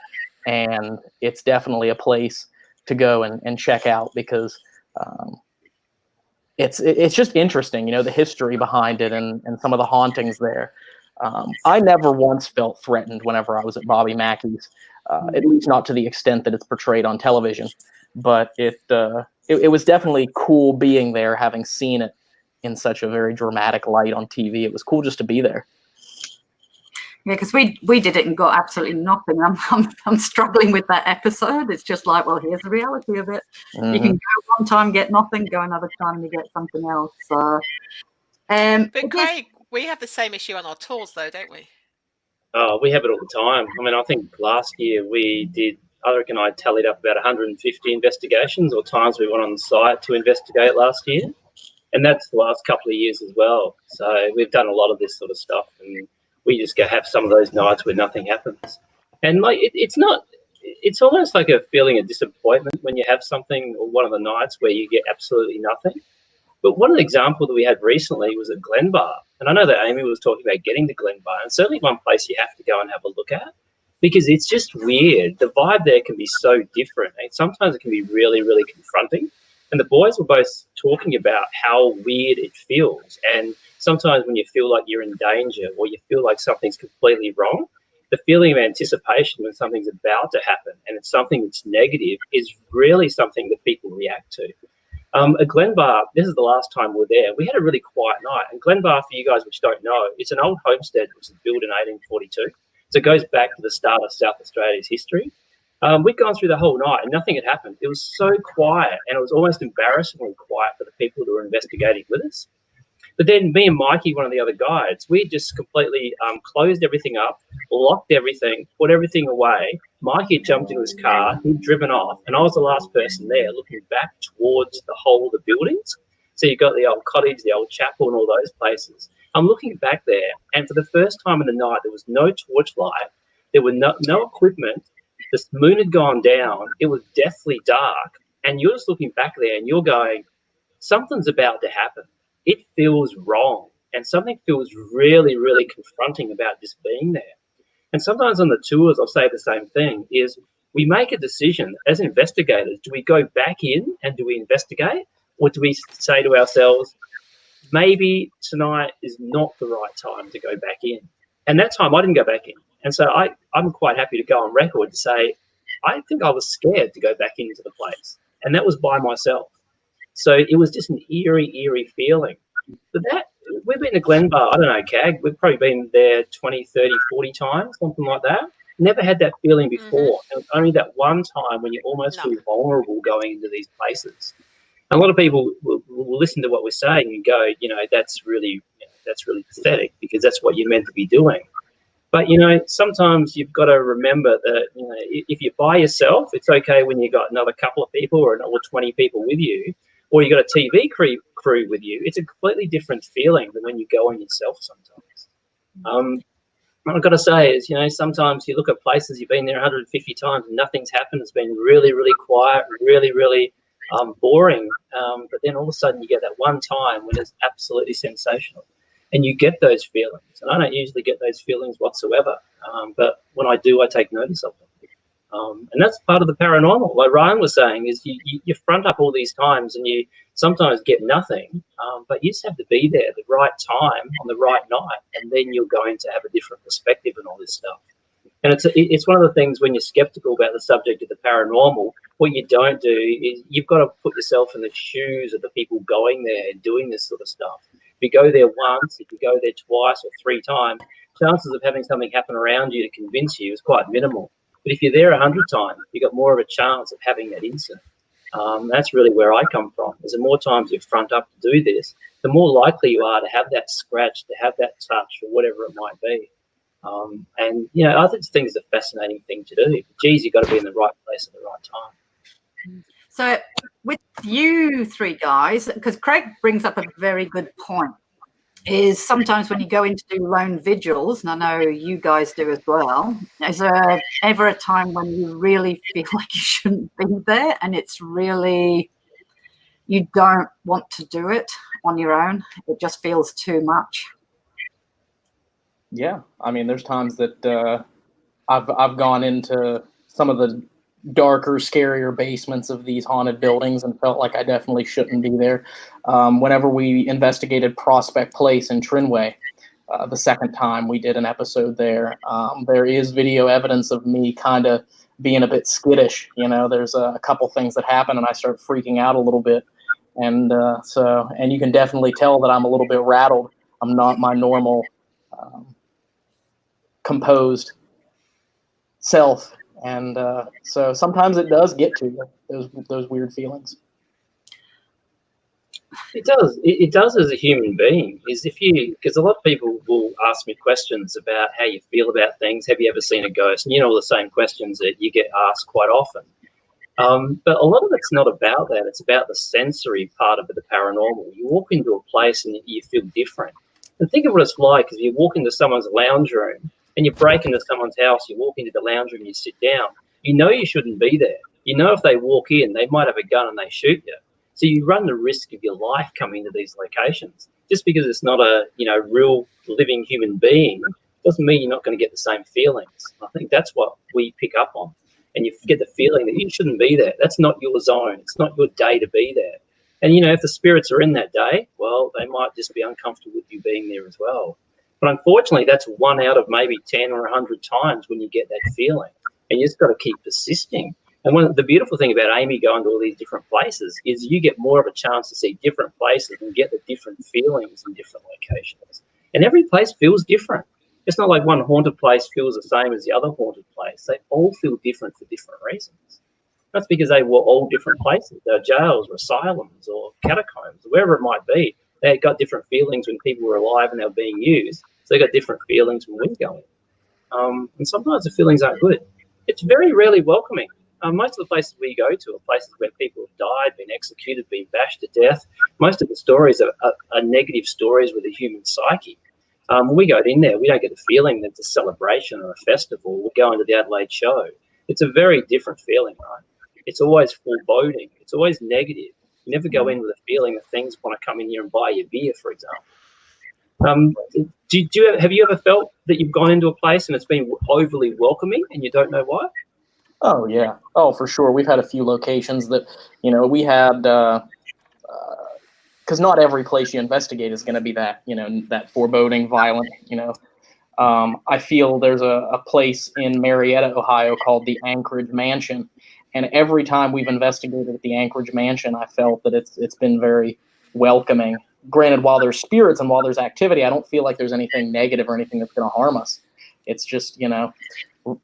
and it's definitely a place to go and check out, because it's just interesting, the history behind it and some of the hauntings there. I never once felt threatened whenever I was at Bobby Mackey's, at least not to the extent that it's portrayed on television. But it was definitely cool being there, having seen it in such a very dramatic light on TV. It was cool just to be there. Yeah, because we did it and got absolutely nothing. I'm struggling with that episode. It's just like, well, here's the reality of it. Mm-hmm. You can go one time, get nothing, go another time, and you get something else. So, but Craig, we have the same issue on our tours, though, don't we? Oh, we have it all the time. I mean, I think last year I reckon I tallied up about 150 investigations, or times we went on the site to investigate last year. And that's the last couple of years as well. So we've done a lot of this sort of stuff, and we just go have some of those nights where nothing happens. And like it's almost like a feeling of disappointment when you have something, or one of the nights where you get absolutely nothing. But one example that we had recently was at Glenbar. And I know that Amy was talking about getting to Glenbar, and certainly one place you have to go and have a look at, because it's just weird. The vibe there can be so different. And sometimes it can be really, really confronting. And the boys were both talking about how weird it feels. And sometimes when you feel like you're in danger or you feel like something's completely wrong, the feeling of anticipation when something's about to happen and it's something that's negative is really something that people react to. At Glenbar, this is the last time we were there, we had a really quiet night. And Glenbar, for you guys which don't know, it's an old homestead which was built in 1842. So it goes back to the start of South Australia's history. We'd gone through the whole night and nothing had happened. It was so quiet, and it was almost embarrassingly quiet for the people who were investigating with us. But then me and Mikey, one of the other guides, we just completely closed everything up, locked everything, put everything away. Mikey had jumped into his car, he'd driven off, and I was the last person there looking back towards the whole of the buildings. So you've got the old cottage, the old chapel, and all those places. I'm looking back there, and for the first time in the night, there was no torchlight, there were no equipment. The moon had gone down. It was deathly dark. And you're just looking back there and you're going, something's about to happen. It feels wrong. And something feels really, really confronting about just being there. And sometimes on the tours, I'll say the same thing, is we make a decision as investigators. Do we go back in and do we investigate? Or do we say to ourselves, maybe tonight is not the right time to go back in? And that time I didn't go back in. And so I'm quite happy to go on record to say, I think I was scared to go back into the place. And that was by myself. So it was just an eerie feeling. But we've been to Glenbar, I don't know, CAG, we've probably been there 20, 30, 40 times, something like that. Never had that feeling before. And only that one time when you almost feel vulnerable going into these places. And a lot of people will listen to what we're saying and go, that's really pathetic because that's what you're meant to be doing. But, sometimes you've got to remember that, if you're by yourself, it's okay when you've got another couple of people or another 20 people with you, or you've got a TV crew with you. It's a completely different feeling than when you go on yourself sometimes. What I've got to say is, sometimes you look at places, you've been there 150 times and nothing's happened. It's been really, really quiet, really, really boring. But then all of a sudden you get that one time when it's absolutely sensational. And you get those feelings. And I don't usually get those feelings whatsoever. But when I do, I take notice of them. And that's part of the paranormal. Like Ryan was saying, is you front up all these times and you sometimes get nothing, but you just have to be there at the right time on the right night, and then you're going to have a different perspective and all this stuff. And it's one of the things when you're skeptical about the subject of the paranormal, what you don't do is you've got to put yourself in the shoes of the people going there and doing this sort of stuff. If you go there once, if you go there twice or 3 times, chances of having something happen around you to convince you is quite minimal. But if you're there 100 times, you've got more of a chance of having that incident. That's really where I come from. Is the more times you front up to do this, the more likely you are to have that scratch, to have that touch, or whatever it might be. And I think it's a fascinating thing to do. Geez, you've got to be in the right place at the right time. So with you 3 guys, because Craig brings up a very good point, is sometimes when you go in to do lone vigils, and I know you guys do as well, is there ever a time when you really feel like you shouldn't be there and it's really, you don't want to do it on your own? It just feels too much. Yeah, I mean, there's times that I've gone into some of the darker, scarier basements of these haunted buildings and felt like I definitely shouldn't be there. Whenever we investigated Prospect Place in Trinway, the second time we did an episode there, there is video evidence of me kind of being a bit skittish. There's a couple things that happen and I start freaking out a little bit. And and you can definitely tell that I'm a little bit rattled. I'm not my normal composed self. And so sometimes it does get to you, those weird feelings. It does. It does as a human being. Because a lot of people will ask me questions about how you feel about things. Have you ever seen a ghost? And all the same questions that you get asked quite often. But a lot of it's not about that. It's about the sensory part of the paranormal. You walk into a place and you feel different. And think of what it's like if you walk into someone's lounge room and you break into someone's house, you walk into the lounge room, you sit down. You shouldn't be there. If they walk in, they might have a gun and they shoot you. So you run the risk of your life coming to these locations. Just because it's not a real living human being doesn't mean you're not going to get the same feelings. I think that's what we pick up on. and you get the feeling that you shouldn't be there. That's not your zone. It's not your day to be there. And, you know, if the spirits are in that day, well, they might just be uncomfortable with you being there as well. But unfortunately, that's 1 out of maybe 10 or 100 times when you get that feeling. And you just got to keep persisting. And the beautiful thing about Amy going to all these different places is you get more of a chance to see different places and get the different feelings in different locations. And every place feels different. It's not like one haunted place feels the same as the other haunted place. They all feel different for different reasons. That's because they were all different places. They're jails or asylums or catacombs, wherever it might be. They got different feelings when people were alive and they were being used. So they got different feelings when we go in. And sometimes the feelings aren't good. It's very rarely welcoming. Most of the places we go to are places where people have died, been executed, been bashed to death. Most of the stories are negative stories with the human psyche. When we go in there, we don't get the feeling that it's a celebration or a festival. We're going to the Adelaide show. It's a very different feeling, right? It's always foreboding. It's always negative. You never go in with a feeling that things want to come in here and buy you beer, for example. Have you ever felt that you've gone into a place and it's been overly welcoming and you don't know why? Oh, yeah. Oh, for sure. We've had a few locations that, you know, we had, because not every place you investigate is going to be that, you know, that foreboding, violent, you know. I feel there's a place in Marietta, Ohio called the Anchorage Mansion. And every time we've investigated at the Anchorage Mansion, I felt that it's been very welcoming. Granted, while there's spirits and while there's activity, I don't feel like there's anything negative or anything that's going to harm us. It's just, you know,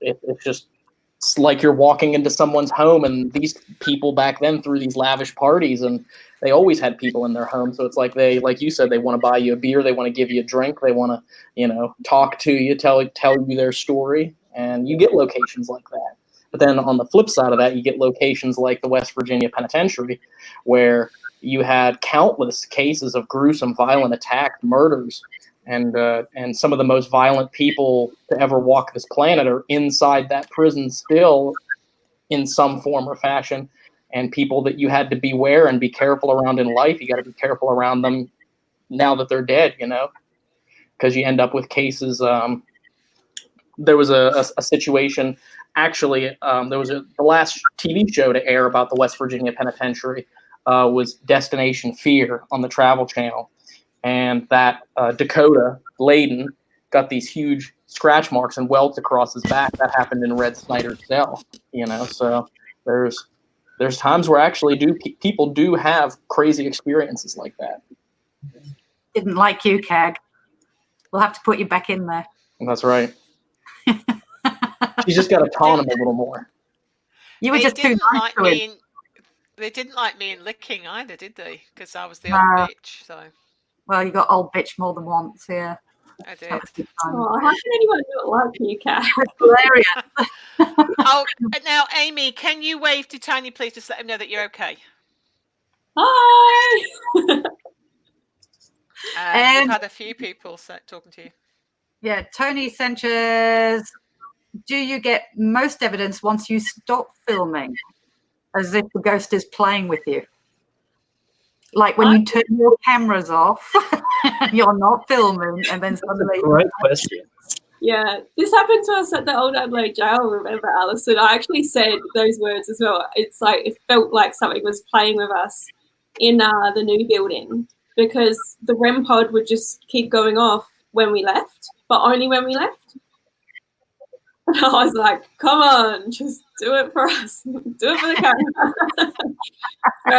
it's just it's like you're walking into someone's home, and these people back then threw these lavish parties, and they always had people in their home. So it's like they, like you said, they want to buy you a beer, they want to give you a drink, they want to, you know, talk to you, tell you their story, and you get locations like that. But then on the flip side of that, you get locations like the West Virginia Penitentiary, where you had countless cases of gruesome, violent attacks, murders, and some of the most violent people to ever walk this planet are inside that prison still in some form or fashion. And people that you had to beware and be careful around in life, you got to be careful around them now that they're dead, you know, because you end up with cases. There was a situation, actually, the last TV show to air about the West Virginia Penitentiary was Destination Fear on the Travel Channel. And that Dakota Layden got these huge scratch marks and welts across his back. That happened in Red Snyder's cell, you know. So there's times where actually people do have crazy experiences like that. Didn't like you, Cag. We'll have to put you back in there. That's right. She's just got to taunt him a little more. You were just too nice to him. They didn't like me in licking either, did they? Because I was the old bitch. So. Well, you got old bitch more than once, yeah. I did. Oh, how can anyone not like you, Kat? Hilarious. Oh, now, Amy, can you wave to Tony, please, just let him know that you're okay? Hi. We've had a few people talking to you. Yeah, Tony Sanchez, do you get most evidence once you stop filming? As if the ghost is playing with you? Like when you turn your cameras off, you're not filming, and then suddenly... Great question. Yeah, this happened to us at the old Adelaide jail, remember, Alison? I actually said those words as well. It's like it felt like something was playing with us in the new building, because the REM pod would just keep going off when we left, but only when we left. And I was like, come on, just do it for us. Do it for the camera.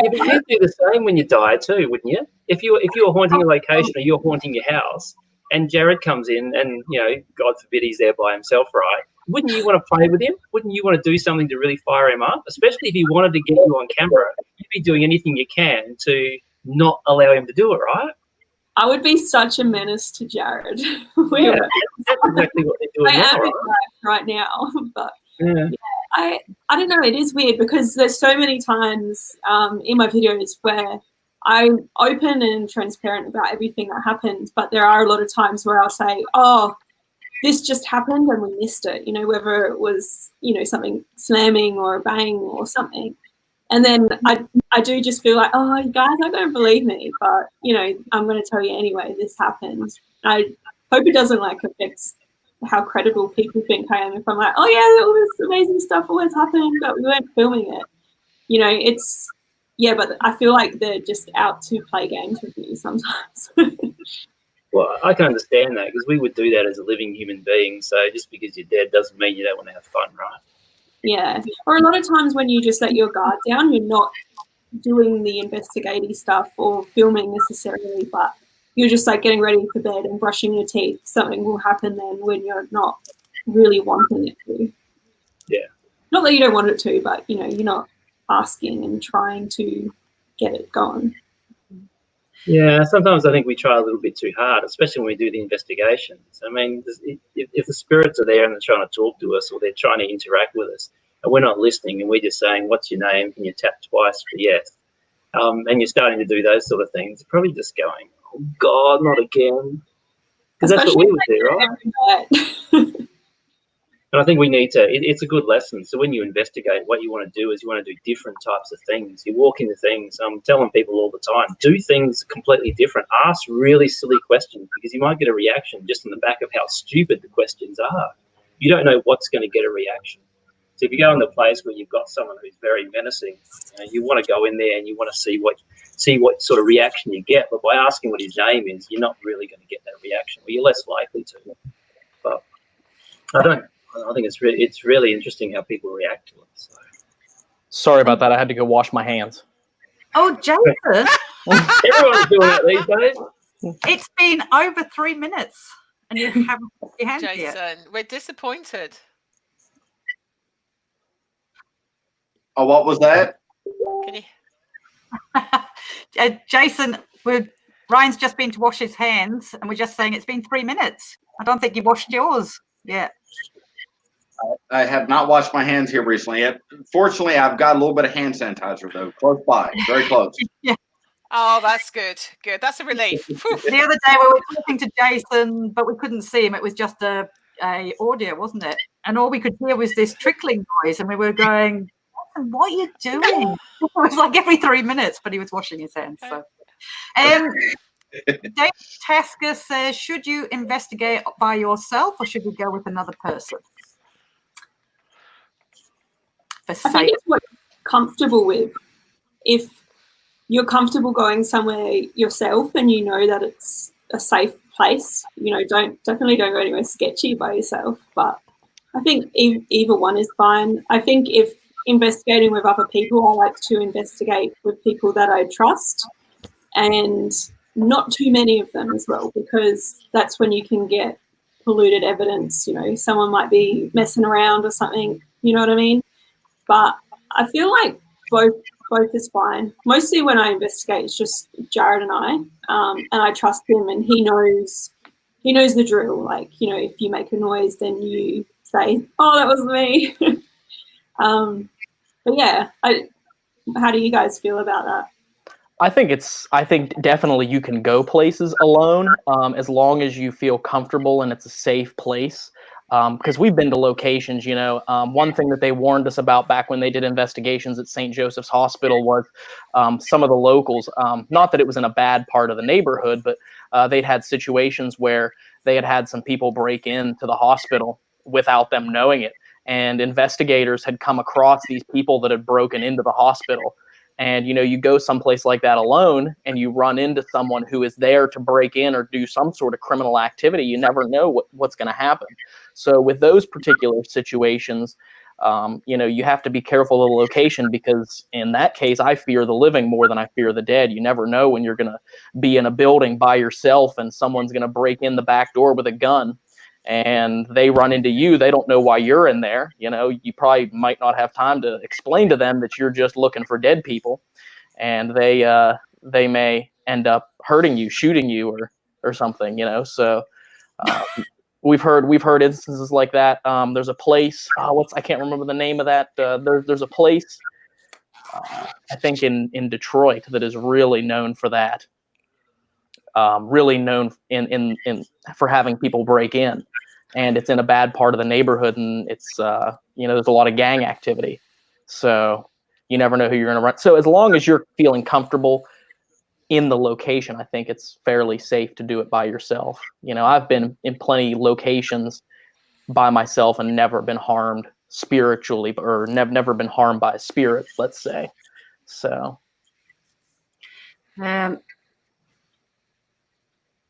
You'd do the same when you die too, wouldn't you? If you were haunting a location or you're haunting your house and Jared comes in and, you know, God forbid he's there by himself, right? Wouldn't you want to play with him? Wouldn't you want to do something to really fire him up? Especially if he wanted to get you on camera, you'd be doing anything you can to not allow him to do it, right? I would be such a menace to Jared. Yeah, that's exactly what they're doing now, right now. But yeah, I don't know. It is weird because there's so many times in my videos where I'm open and transparent about everything that happens, but there are a lot of times where I'll say, oh, this just happened and we missed it, you know, whether it was, you know, something slamming or a bang or something. And then I do just feel like, oh, you guys aren't going to believe me, but, you know, I'm going to tell you anyway, this happened. I hope it doesn't, like, affect how credible people think I am if I'm like, oh yeah, all this amazing stuff always happened, but we weren't filming it. You know, it's, yeah, but I feel like they're just out to play games with me sometimes. Well, I can understand that because we would do that as a living human being. So just because you're dead doesn't mean you don't want to have fun, right? Yeah. Or a lot of times when you just let your guard down, you're not doing the investigative stuff or filming necessarily, but you're just like getting ready for bed and brushing your teeth. Something will happen then when you're not really wanting it to. Yeah. Not that you don't want it to, but you know, you're not asking and trying to get it going. Yeah, sometimes I think we try a little bit too hard, especially when we do the investigations. I mean, if the spirits are there and they're trying to talk to us or they're trying to interact with us and we're not listening and we're just saying, what's your name? Can you tap twice for yes? And you're starting to do those sort of things, you're probably just going, oh, God, not again. Because that's what we would do, right? And I think we need to, it's a good lesson. So when you investigate, what you want to do is you want to do different types of things. You walk into things, I'm telling people all the time, do things completely different. Ask really silly questions because you might get a reaction just on the back of how stupid the questions are. You don't know what's going to get a reaction. So if you go in the place where you've got someone who's very menacing, you want to go in there and you want to see what sort of reaction you get. But by asking what his name is, you're not really going to get that reaction. Well, you're less likely to. But I think it's really interesting how people react to it. So. Sorry about that. I had to go wash my hands. Oh, Jason. Everyone's doing that these days. It's been over 3 minutes and you haven't put your hand Jason, yet. we're disappointed. Oh, what was that? Can you... Jason, Ryan's just been to wash his hands and we're just saying it's been 3 minutes. I don't think you washed yours yet. I have not washed my hands here recently. Fortunately, I've got a little bit of hand sanitizer, though, close by, very close. Yeah. Oh, that's good. Good. That's a relief. The other day we were talking to Jason, but we couldn't see him. It was just a audio, wasn't it? And all we could hear was this trickling noise, and we were going, "What are you doing?" It was like every 3 minutes, but he was washing his hands. So, David Tasker says, "Should you investigate by yourself, or should you go with another person?" I think it's what you're comfortable with. If you're comfortable going somewhere yourself and you know that it's a safe place, you know, definitely don't go anywhere sketchy by yourself. But I think either one is fine. I think if investigating with other people, I like to investigate with people that I trust and not too many of them as well, because that's when you can get polluted evidence. You know, someone might be messing around or something, you know what I mean? But I feel like both is fine. Mostly when I investigate, it's just Jared and I, and I trust him, and he knows the drill. Like, you know, if you make a noise, then you say, "Oh, that was me." But yeah, how do you guys feel about that? I think definitely you can go places alone as long as you feel comfortable and it's a safe place. Because we've been to locations, you know, one thing that they warned us about back when they did investigations at St. Joseph's Hospital was some of the locals, not that it was in a bad part of the neighborhood, but they'd had situations where they had some people break into the hospital without them knowing it. And investigators had come across these people that had broken into the hospital. And, you know, you go someplace like that alone and you run into someone who is there to break in or do some sort of criminal activity. You never know what's going to happen. So with those particular situations, you know, you have to be careful of the location, because in that case, I fear the living more than I fear the dead. You never know when you're going to be in a building by yourself and someone's going to break in the back door with a gun and they run into you. They don't know why you're in there. You know, you probably might not have time to explain to them that you're just looking for dead people, and they may end up hurting you, shooting you, or something. You know, so we've heard instances like that. There's a place. I can't remember the name of that. There's a place I think in Detroit that is really known for that. Really known in for having people break in. And it's in a bad part of the neighborhood, and it's you know, there's a lot of gang activity, so you never know who you're going to run. So as long as you're feeling comfortable in the location, I think it's fairly safe to do it by yourself. You know, I've been in plenty locations by myself and never been harmed spiritually, or never been harmed by a spirit, let's say. So.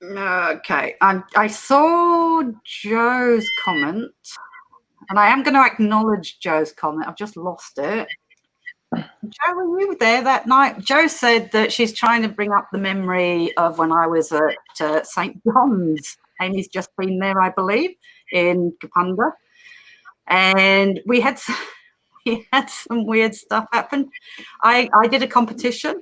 Okay, I saw Joe's comment, and I am going to acknowledge Joe's comment. I've just lost it. Joe, were you there that night? Joe said that she's trying to bring up the memory of when I was at St. John's. Amy's just been there, I believe, in Kapunda. And we had some weird stuff happen. I did a competition,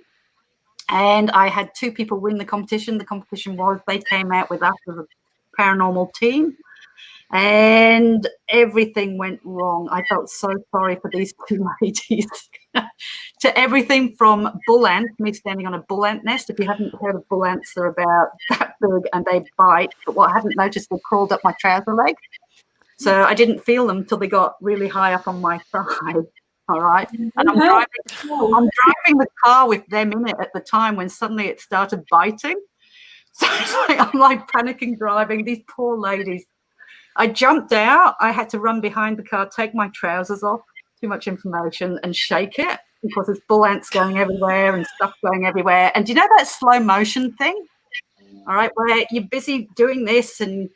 and I had 2 people win the competition. The competition was they came out with us as a paranormal team, and everything went wrong. I felt so sorry for these 2 ladies. To everything from bull ant, me standing on a bull ant nest. If you haven't heard of bull ants, they're about that big and they bite. But what I hadn't noticed, they crawled up my trouser leg. So I didn't feel them till they got really high up on my thigh. All right. And I'm driving the car with them in it at the time when suddenly it started biting. So I'm like panicking driving. These poor ladies. I jumped out. I had to run behind the car, take my trousers off, too much information, and shake it because there's bull ants going everywhere and stuff going everywhere. And do you know that slow motion thing? All right, where you're busy doing this and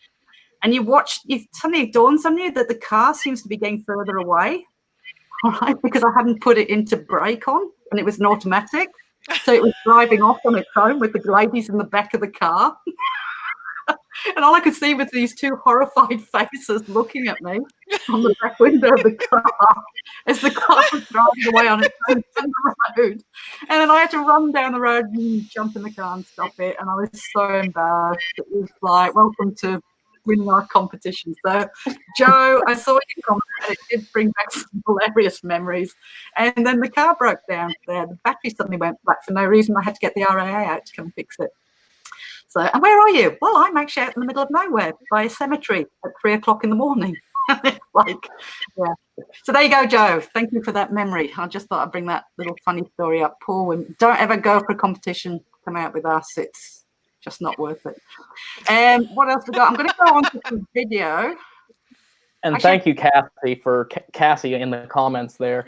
you watch, it suddenly dawns on you that the car seems to be getting further away. All right, because I hadn't put it into brake on and it was an automatic. So it was driving off on its own with the ladies in the back of the car. And all I could see was these 2 horrified faces looking at me on the back window of the car as the car was driving away on its own down the road. And then I had to run down the road and jump in the car and stop it. And I was so embarrassed. It was like, welcome to winning our competition. So, Joe, I saw your comment and it did bring back some hilarious memories. And then the car broke down there. The battery suddenly went black for no reason. I had to get the RAA out to come fix it. So, and where are you? Well, I'm actually out in the middle of nowhere by a cemetery at 3 o'clock in the morning. Like, yeah. So there you go, Joe. Thank you for that memory. I just thought I'd bring that little funny story up. Poor women. Don't ever go for a competition. Come out with us. It's just not worth it. What else we got? I'm going to go on to some video. And thank you, Cassie, in the comments there.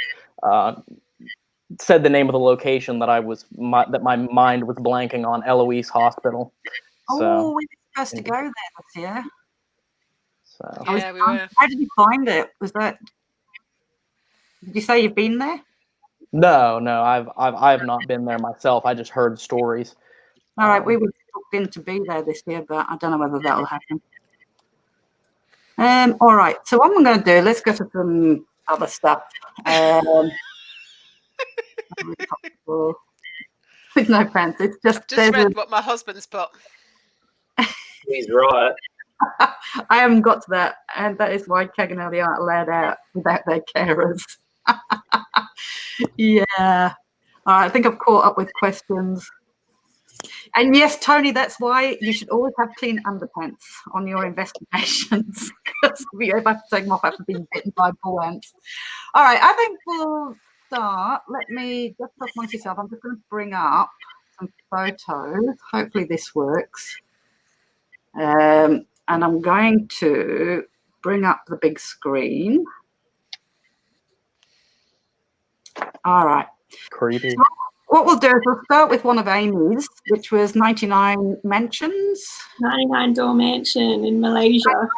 Said the name of the location that that my mind was blanking on, Eloise Hospital. So, we were supposed to go there this year. So. Yeah, we were. How did you find it? Did you say you've been there? No, I've not been there myself. I just heard stories. All right, we were booked in to be there this year, but I don't know whether that will happen. All right, so what I'm going to do, let's go to some other stuff. With no pants, it's just. Just read what my husband's put. He's right. I haven't got to that, and that is why Kaganelli aren't allowed out without their carers. Yeah. All right, I think I've caught up with questions. And yes, Tony, that's why you should always have clean underpants on your investigations, because you have to take them off after being bitten by bull ants. All right, I think we'll start. Let me just talk amongst yourself. I'm just going to bring up some photos. Hopefully this works. And I'm going to bring up the big screen. All right. Creepy. So what we'll do is we'll start with one of Amy's, which was 99 Mansions. 99 Door Mansion in Malaysia.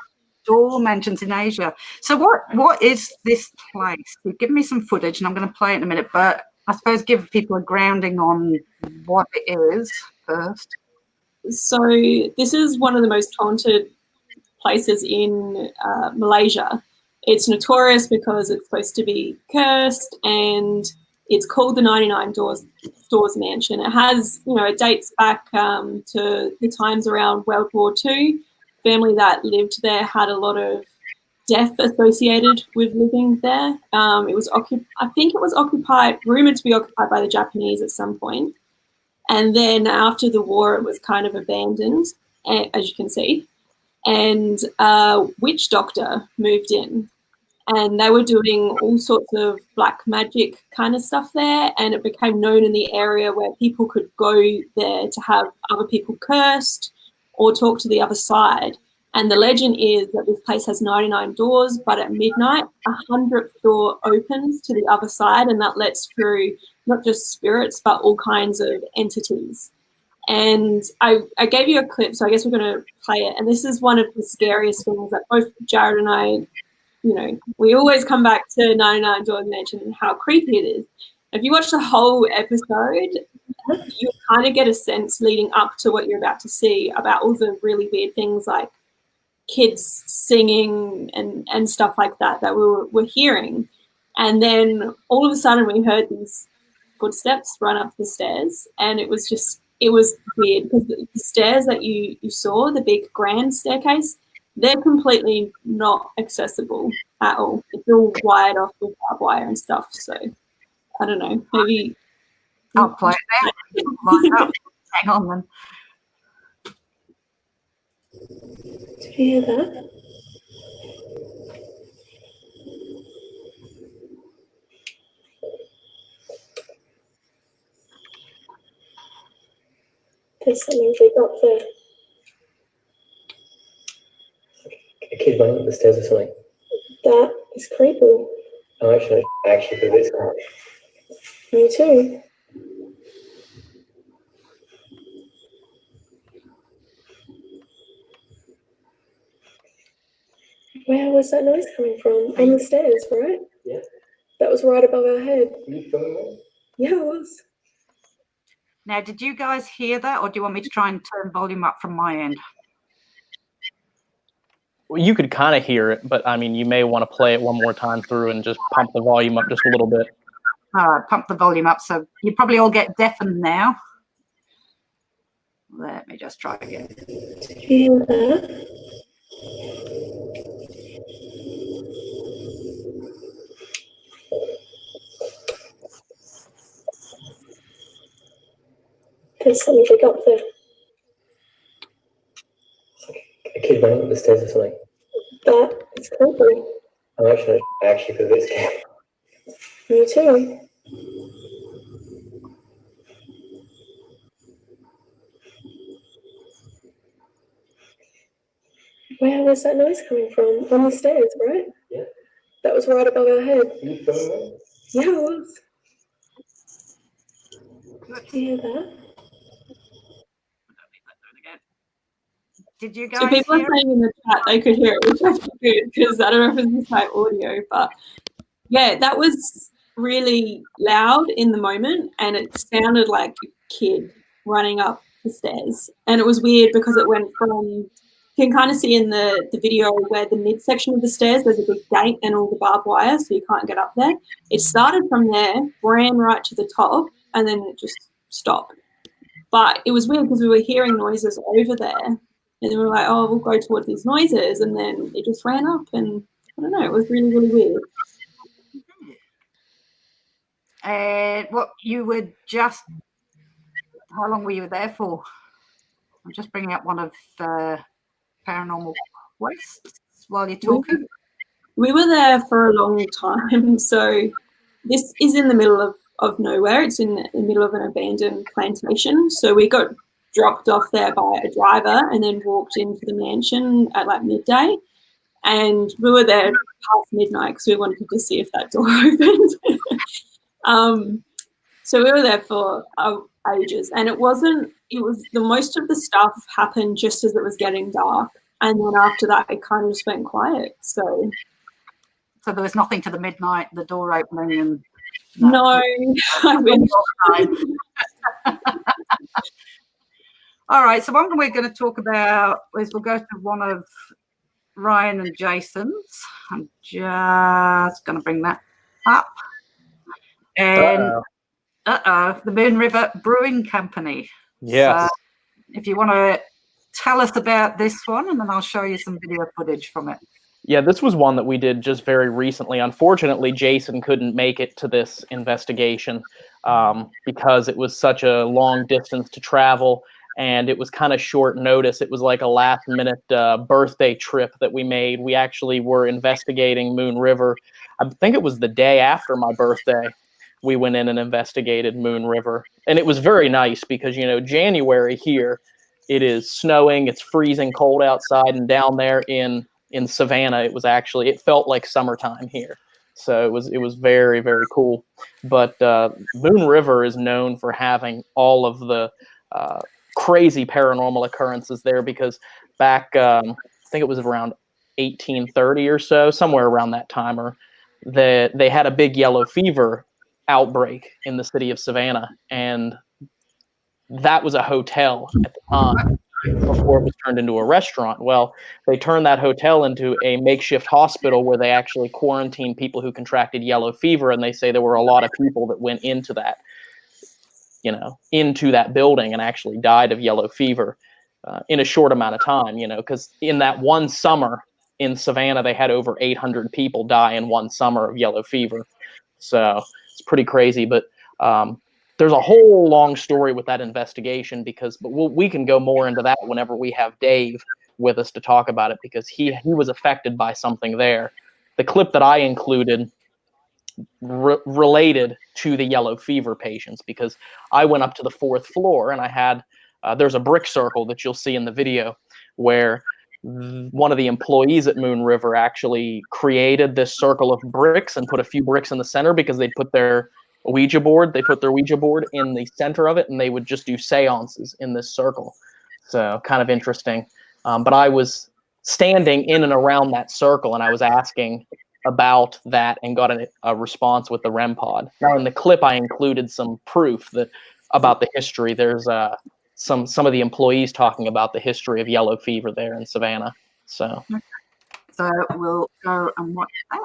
Door Mansions in Asia. So what is this place? You've given me some footage, and I'm going to play it in a minute, but I suppose give people a grounding on what it is first. So this is one of the most haunted places in Malaysia. It's notorious because it's supposed to be cursed, and it's called the 99 Doors Mansion. It has, it dates back to the times around World War II. Family that lived there had a lot of death associated with living there. It was I think it was rumored to be occupied by the Japanese at some point. And then after the war, it was kind of abandoned, as you can see. And a witch doctor moved in, and they were doing all sorts of black magic kind of stuff there. And it became known in the area where people could go there to have other people cursed or talk to the other side. And the legend is that this place has 99 doors, but at midnight, 100th door opens to the other side, and that lets through not just spirits, but all kinds of entities. And I gave you a clip, so I guess we're going to play it. And this is one of the scariest things that both Jared and I, you know, we always come back to 99 Doors Mansion and how creepy it is. If you watch the whole episode, you kind of get a sense leading up to what you're about to see about all the really weird things like kids singing and stuff like that we're hearing. And then all of a sudden we heard these footsteps run up the stairs, and it was weird because the stairs that you saw, the big grand staircase, they're completely not accessible at all. It's all wired off with barbed wire and stuff. So I don't know, maybe I'll play it now. Hang on then. Did you hear that? There's something big up there. A kid running up the stairs or something. That is creepy. Oh, actually, for this one. Me too. Where was that noise coming from? On the stairs, right? Yeah. That was right above our head. Were you filming that? Yeah, it was. Now, did you guys hear that, or do you want me to try and turn volume up from my end? Well, you could kind of hear it, but I mean, you may want to play it one more time through and just pump the volume up just a little bit. All right, pump the volume up, so you probably all get deafened now. Let me just try again. Did you hear that? There's something big up there. A kid running up the stairs or something. That is creepy. Oh, actually, for this game. Me too. Where was that noise coming from? On the stairs, right? Yeah. That was right above our head. Were you filming that? Yeah, it was. Did you hear that? Did you So guys people hear are saying in the chat they could hear it, which is good because I don't know if it's my audio, but yeah, that was really loud in the moment, and it sounded like a kid running up the stairs. And it was weird because it went from, you can kind of see in the video where the midsection of the stairs, there's a big gate and all the barbed wire, so you can't get up there. It started from there, ran right to the top, and then it just stopped. But it was weird because we were hearing noises over there. And then we were like, oh, we'll go towards these noises. And then it just ran up. And I don't know, it was really, really weird. And what you were just, how long were you there for? I'm just bringing up one of the paranormal quests while you're talking. We were there for a long time. So this is in the middle of nowhere. It's in the middle of an abandoned plantation. So we got dropped off there by a driver and then walked into the mansion at like midday. And we were there past midnight because we wanted to see if that door opened. So we were there for ages, and it was the most of the stuff happened just as it was getting dark. And then after that, it kind of just went quiet. So there was nothing to the midnight, the door opening and... No, I wish. All right, so what we're going to talk about is we'll go to one of Ryan and Jason's. I'm just going to bring that up. And the Moon River Brewing Company. Yes. So if you want to tell us about this one, and then I'll show you some video footage from it. Yeah, this was one that we did just very recently. Unfortunately, Jason couldn't make it to this investigation because it was such a long distance to travel, and it was kind of short notice. It was like a last-minute birthday trip that we made. We actually were investigating Moon River. I think it was the day after my birthday. We went in and investigated Moon River. And it was very nice because, you know, January here It is snowing. It's freezing cold outside, and down there in Savannah, it felt like summertime here. So it was very, very cool. But Moon River is known for having all of the crazy paranormal occurrences there, because back I think it was around 1830 or so, somewhere around that time, or they had a big yellow fever outbreak in the city of Savannah, and that was a hotel at the time before it was turned into a restaurant. Well, they turned that hotel into a makeshift hospital where they actually quarantined people who contracted yellow fever, and they say there were a lot of people that went into that, into that building and actually died of yellow fever in a short amount of time, because in that one summer in Savannah, they had over 800 people die in one summer of yellow fever. So it's pretty crazy, but there's a whole long story with that investigation, but we can go more into that whenever we have Dave with us to talk about it, because he was affected by something there. The clip that I included related to the yellow fever patients, because I went up to the 4th floor and I had there's a brick circle that you'll see in the video where one of the employees at Moon River actually created this circle of bricks and put a few bricks in the center, because they put their Ouija board in the center of it, and they would just do seances in this circle. So kind of interesting. But I was standing in and around that circle, and I was asking about that and got a response with the REM pod. Now in the clip, I included some proof about the history. There's some of the employees talking about the history of yellow fever there in Savannah. So we'll go and watch that.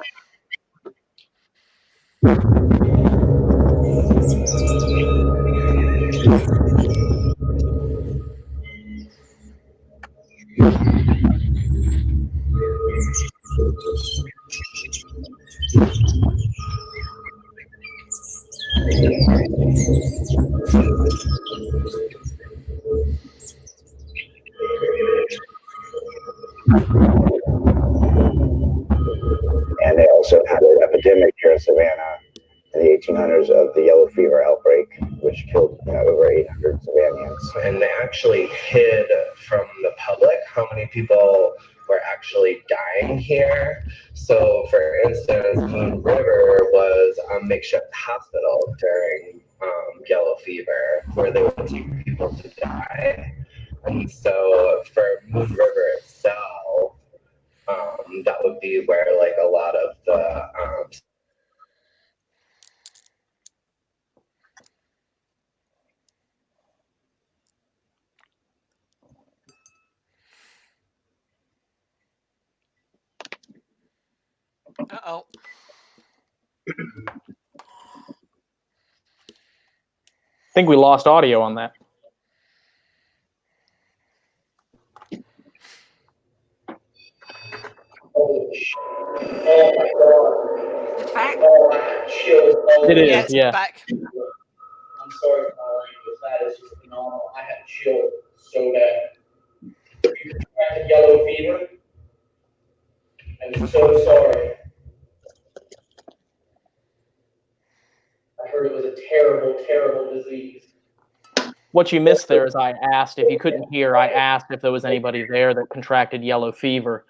And they also had an epidemic here in Savannah in the 1800s of the yellow fever outbreak, which killed over 800 Savannans. And they actually hid from the public how many people were actually dying here. So, for instance, Moon River was a makeshift hospital during yellow fever, where they would take people to die. And so, for Moon River itself, that would be where like a lot of the Uh-oh. I think we lost audio on that. It's back. It is, Yeah, it's yeah. back. I'm sorry for my language. That is just phenomenal. I had chills so bad. You contracted yellow fever. I'm so sorry. I heard it was a terrible, terrible disease. What you missed there is I asked, if you couldn't hear, I asked if there was anybody there that contracted yellow fever,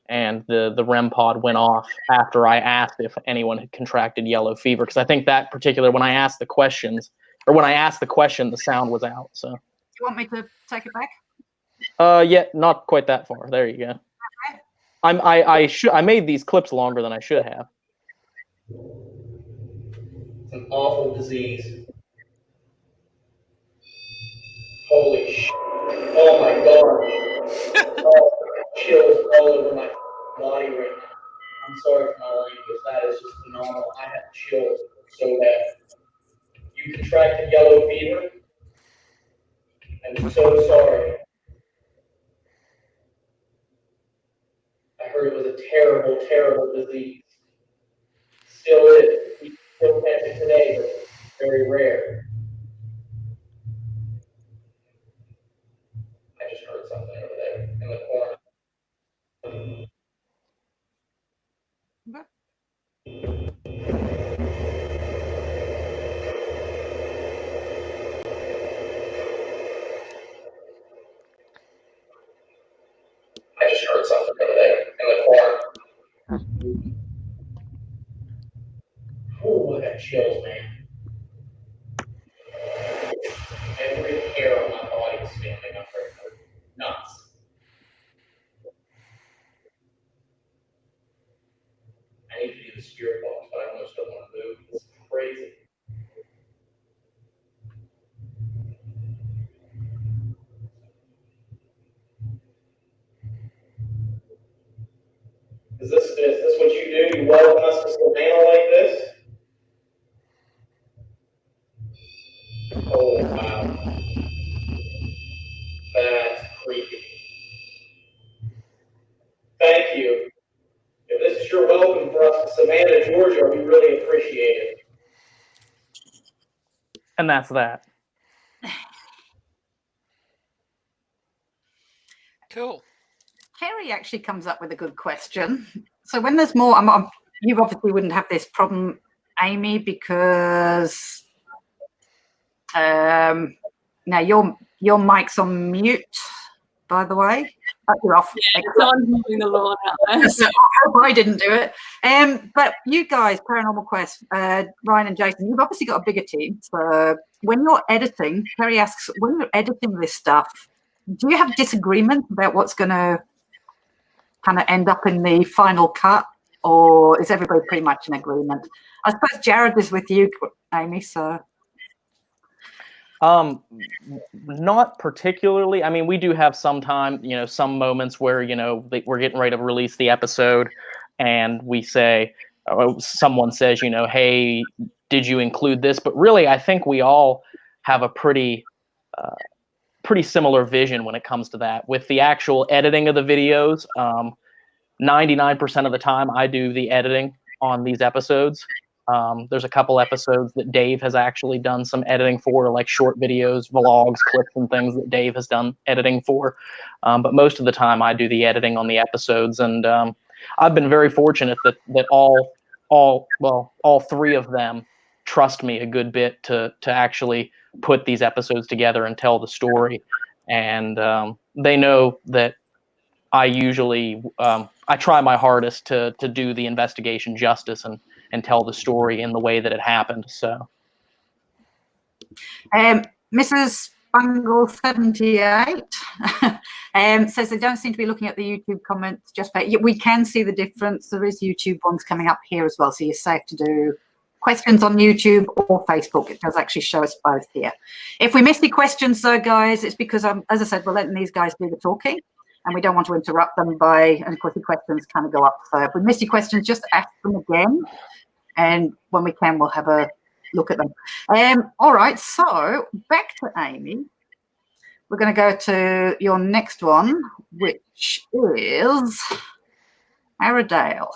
and the REM pod went off after I asked if anyone had contracted yellow fever, because I think that particular, when I asked the question, the sound was out. So. Do you want me to take it back? Yeah, not quite that far. There you go. Okay. I made these clips longer than I should have. It's an awful disease. Holy shit. Oh my god. Oh, chills all over my body right now. I'm sorry for my language. That is just phenomenal. I have chills so bad. You contracted yellow fever? I'm so sorry. I heard it was a terrible, terrible disease. Still is. We still catch it today, but it's very rare. I just heard something over there in the corner. Oh, I got chills, man. Every hair on my body is standing up right now. Nuts. I need to do the spirit box, but I almost don't want to move. It's crazy. Is this what you do? You welcome us to Savannah like this? Oh, wow. That's creepy. Thank you. If this is your welcome for us to Savannah, Georgia, we really appreciate it. And that's that. Cool. Kerry actually comes up with a good question. So when there's more, you obviously wouldn't have this problem, Amy, because now your mic's on mute, by the way. Oh, you're off. Yeah, someone's moving the lawn out there. I hope I didn't do it. But you guys, Paranormal Quest, Ryan and Jason, you've obviously got a bigger team. So when you're editing, Kerry asks, when you're editing this stuff, do you have disagreements about what's going to kind of end up in the final cut, or is everybody pretty much in agreement? I suppose Jared is with you, Amy, so... Not particularly. I mean, we do have some moments where, we're getting ready to release the episode and we say, someone says, hey, did you include this? But really, I think we all have a pretty similar vision when it comes to that. With the actual editing of the videos, 99% of the time I do the editing on these episodes. There's a couple episodes that Dave has actually done some editing for, like short videos, vlogs, clips, and things that Dave has done editing for. But most of the time I do the editing on the episodes. And I've been very fortunate that all three of them trust me a good bit to actually put these episodes together and tell the story. And they know that I usually I try my hardest to do the investigation justice and tell the story in the way that it happened. So, Mrs. Bungle 78 says they don't seem to be looking at the YouTube comments just for, we can see the difference. There is YouTube ones coming up here as well, so you're safe to do questions on YouTube or Facebook. It does actually show us both here. If we miss the questions though, guys, it's because as I said, we're letting these guys do the talking and we don't want to interrupt them and of course the questions kind of go up. So if we miss your questions, just ask them again. And when we can, we'll have a look at them. All right, so back to Amy. We're going to go to your next one, which is Aradale.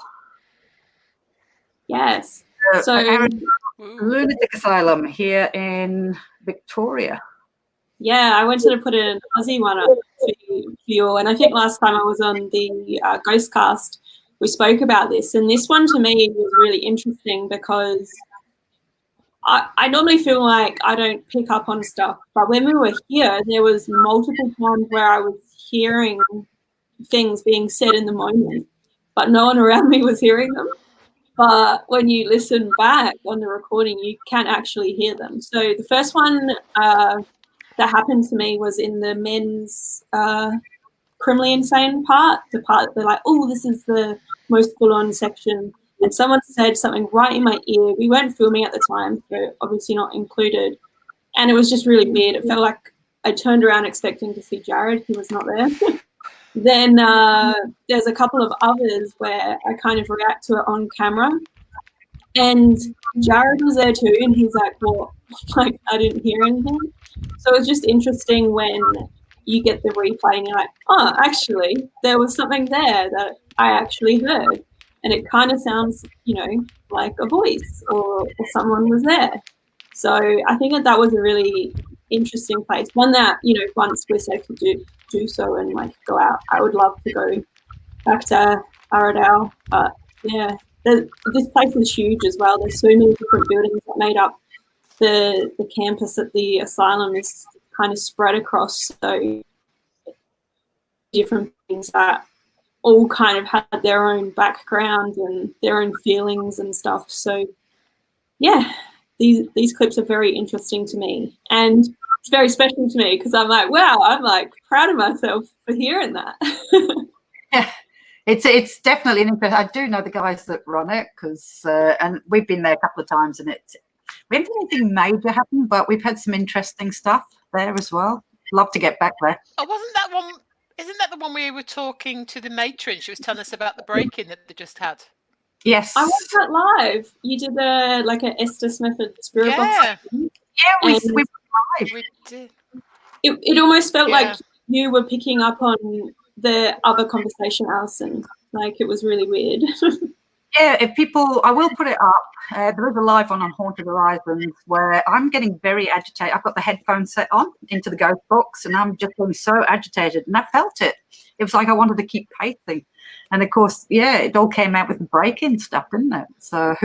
Yes. So Lunatic Asylum here in Victoria. Yeah, I wanted to put an Aussie one up for you. And I think last time I was on the Ghostcast, we spoke about this. And this one to me was really interesting because I normally feel like I don't pick up on stuff. But when we were here, there was multiple times where I was hearing things being said in the moment, but no one around me was hearing them. But when you listen back on the recording, you can actually hear them. So the first one that happened to me was in the men's criminally insane part, the part that they're like, oh, this is the most full-on section. And someone said something right in my ear. We weren't filming at the time, so obviously not included. And it was just really weird. It felt like I turned around expecting to see Jared. He was not there. Then there's a couple of others where I kind of react to it on camera. And Jared was there too, and he's like, well, like, I didn't hear anything. So it's just interesting when you get the replay and you're like, oh, actually, there was something there that I actually heard. And it kind of sounds, like a voice or someone was there. So I think that was a really interesting place. One that, once we're safe to do so and like go out, I would love to go back to Aradale. But yeah, this place is huge as well. There's so many different buildings that made up the campus at the asylum is kind of spread across so different things that all kind of had their own background and their own feelings and stuff. So yeah, these clips are very interesting to me, and it's very special to me because I'm like, wow, I'm like proud of myself for hearing that. Yeah, it's definitely an interest. I do know the guys that run it because, and we've been there a couple of times, and we haven't had anything major happen, but we've had some interesting stuff there as well. Love to get back there. Oh, wasn't that one? Isn't that the one where we were talking to the matron? She was telling us about the break-in that they just had. Yes, I watched that live. You did a Estes Method spirit box. Yeah, we live. we did. It almost felt like you were picking up on the other conversation, Alison. Like it was really weird. Yeah, if people, I will put it up. There is a live one on Haunted Horizons where I'm getting very agitated. I've got the headphones set on into the ghost box, and I'm just getting so agitated. And I felt it. It was like I wanted to keep pacing. And of course, yeah, it all came out with the break-in stuff, didn't it? So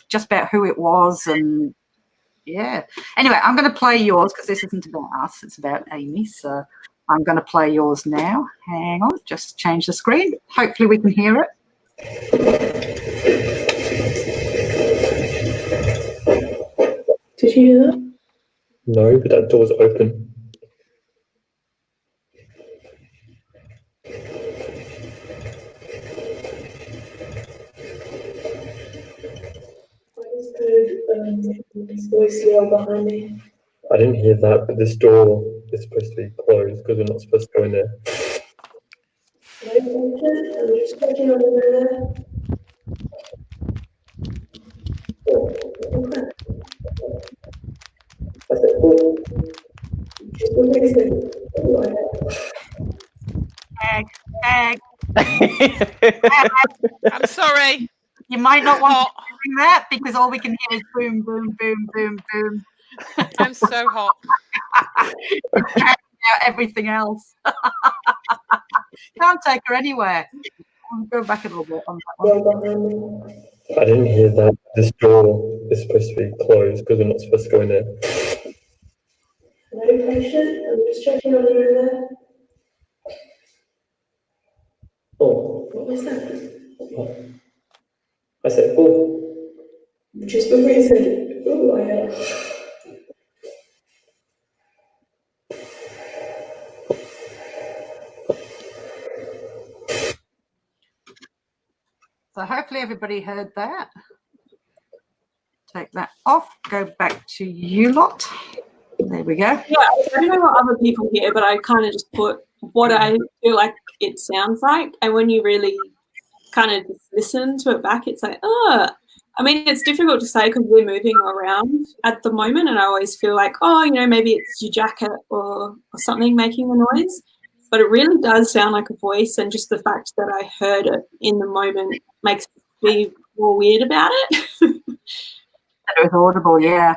just about who it was, and yeah. Anyway, I'm going to play yours because this isn't about us; it's about Amy. So I'm going to play yours now. Hang on, just change the screen. Hopefully, we can hear it. Did you hear that? No, but that door's open. I just heard this voice yell behind me. I didn't hear that, but this door is supposed to be closed because we're not supposed to go in there. No attention, I'm just checking on over there. Oh, okay. I said, oh, just one second. Oh, Tag. I'm sorry. You might not want to do that because all we can hear is boom, boom, boom, boom, boom. I'm so hot. Out everything else. Can't take her anywhere. I'll go back a little bit on that one. I didn't hear that. This door is supposed to be closed because we're not supposed to go in there. no patient, I'm just checking on over there. Oh, What was that? I said, oh. Just before you said it, oh, I heard. So hopefully everybody heard that. Take that off. Go back to you lot. There we go. Yeah, I don't know what other people hear, but I kind of just put what I feel like it sounds like. And when you really kind of just listen to it back, it's like, oh, I mean, it's difficult to say because we're moving around at the moment. And I always feel like, oh, you know, maybe it's your jacket or something making the noise. But it really does sound like a voice. And just the fact that I heard it in the moment makes me more weird about it. It was audible, yeah.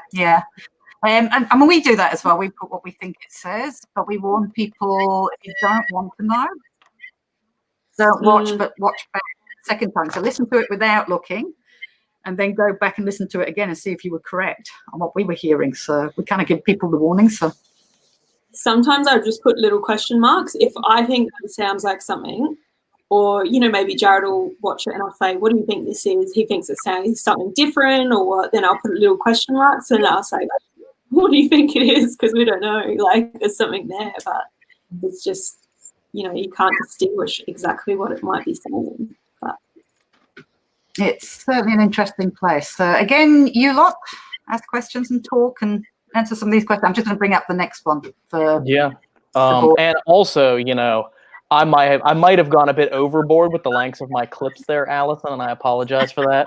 And we do that as well. We put what we think it says, but we warn people if you don't want to know, don't watch, but watch back the second time. So listen to it without looking, and then go back and listen to it again and see if you were correct on what we were hearing. So we kind of give people the warning. So sometimes I just put little question marks if I think it sounds like something. Or, you know, maybe Jared will watch it and I'll say, what do you think this is? He thinks it's something different, or what? Then I'll put little question marks and I'll say, what do you think it is? Because we don't know. Like, there's something there, but it's just, you know, you can't distinguish exactly what it might be saying. But it's certainly an interesting place. So again, you lot ask questions and talk and answer some of these questions. I'm just going to bring up the next one for and also, you know, I might have gone a bit overboard with the lengths of my clips there, Allison, and I apologize for that.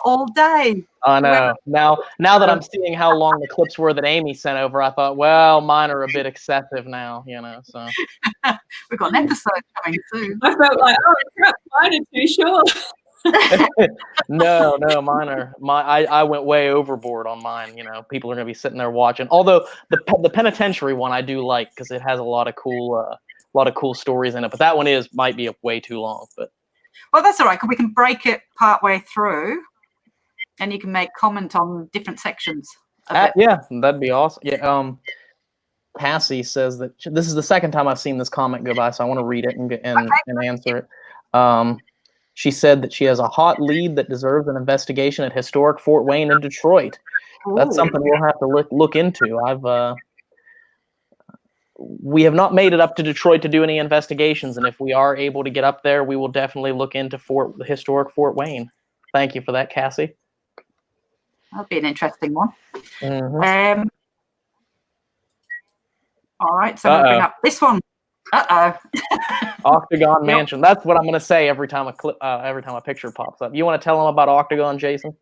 All day. I know. Now that I'm seeing how long the clips were that Amy sent over, I thought, well, mine are a bit excessive now, you know. So we've got an episode coming soon. I felt like, oh crap, mine are too short. No, I went way overboard on mine. You know, people are gonna be sitting there watching. Although the penitentiary one I do like because it has a lot of cool stories in it. But that one might be way too long. But well, that's all right. We can break it part way through, and you can make comment on different sections. Yeah, that'd be awesome. Yeah. Cassie says that this is the second time I've seen this comment go by, so I want to read it and answer it. She said that she has a hot lead that deserves an investigation at historic Fort Wayne in Detroit. That's something we'll have to look into. We have not made it up to Detroit to do any investigations, and if we are able to get up there, we will definitely look into the historic Fort Wayne. Thank you for that, Cassie. That'll be an interesting one. Mm-hmm. All right, so I'm gonna bring up this one. Octagon Mansion. That's what I'm going to say every time a picture pops up. You want to tell them about Octagon, Jason?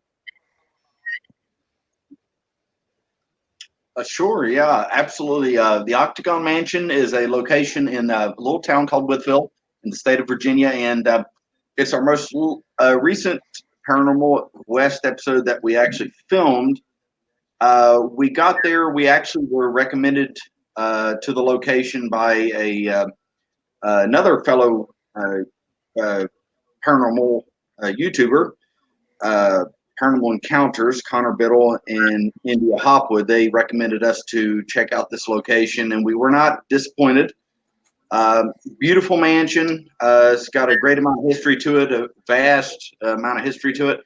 Sure, yeah, absolutely. The Octagon Mansion is a location in a little town called Woodville in the state of Virginia, and it's our most recent Paranormal West episode that we actually filmed. We got there. We actually were recommended to the location by another fellow paranormal YouTuber, Paranormal Encounters, Connor Biddle and India Hopwood. They recommended us to check out this location, and we were not disappointed. Beautiful mansion. It's got a great amount of history to it, a vast amount of history to it.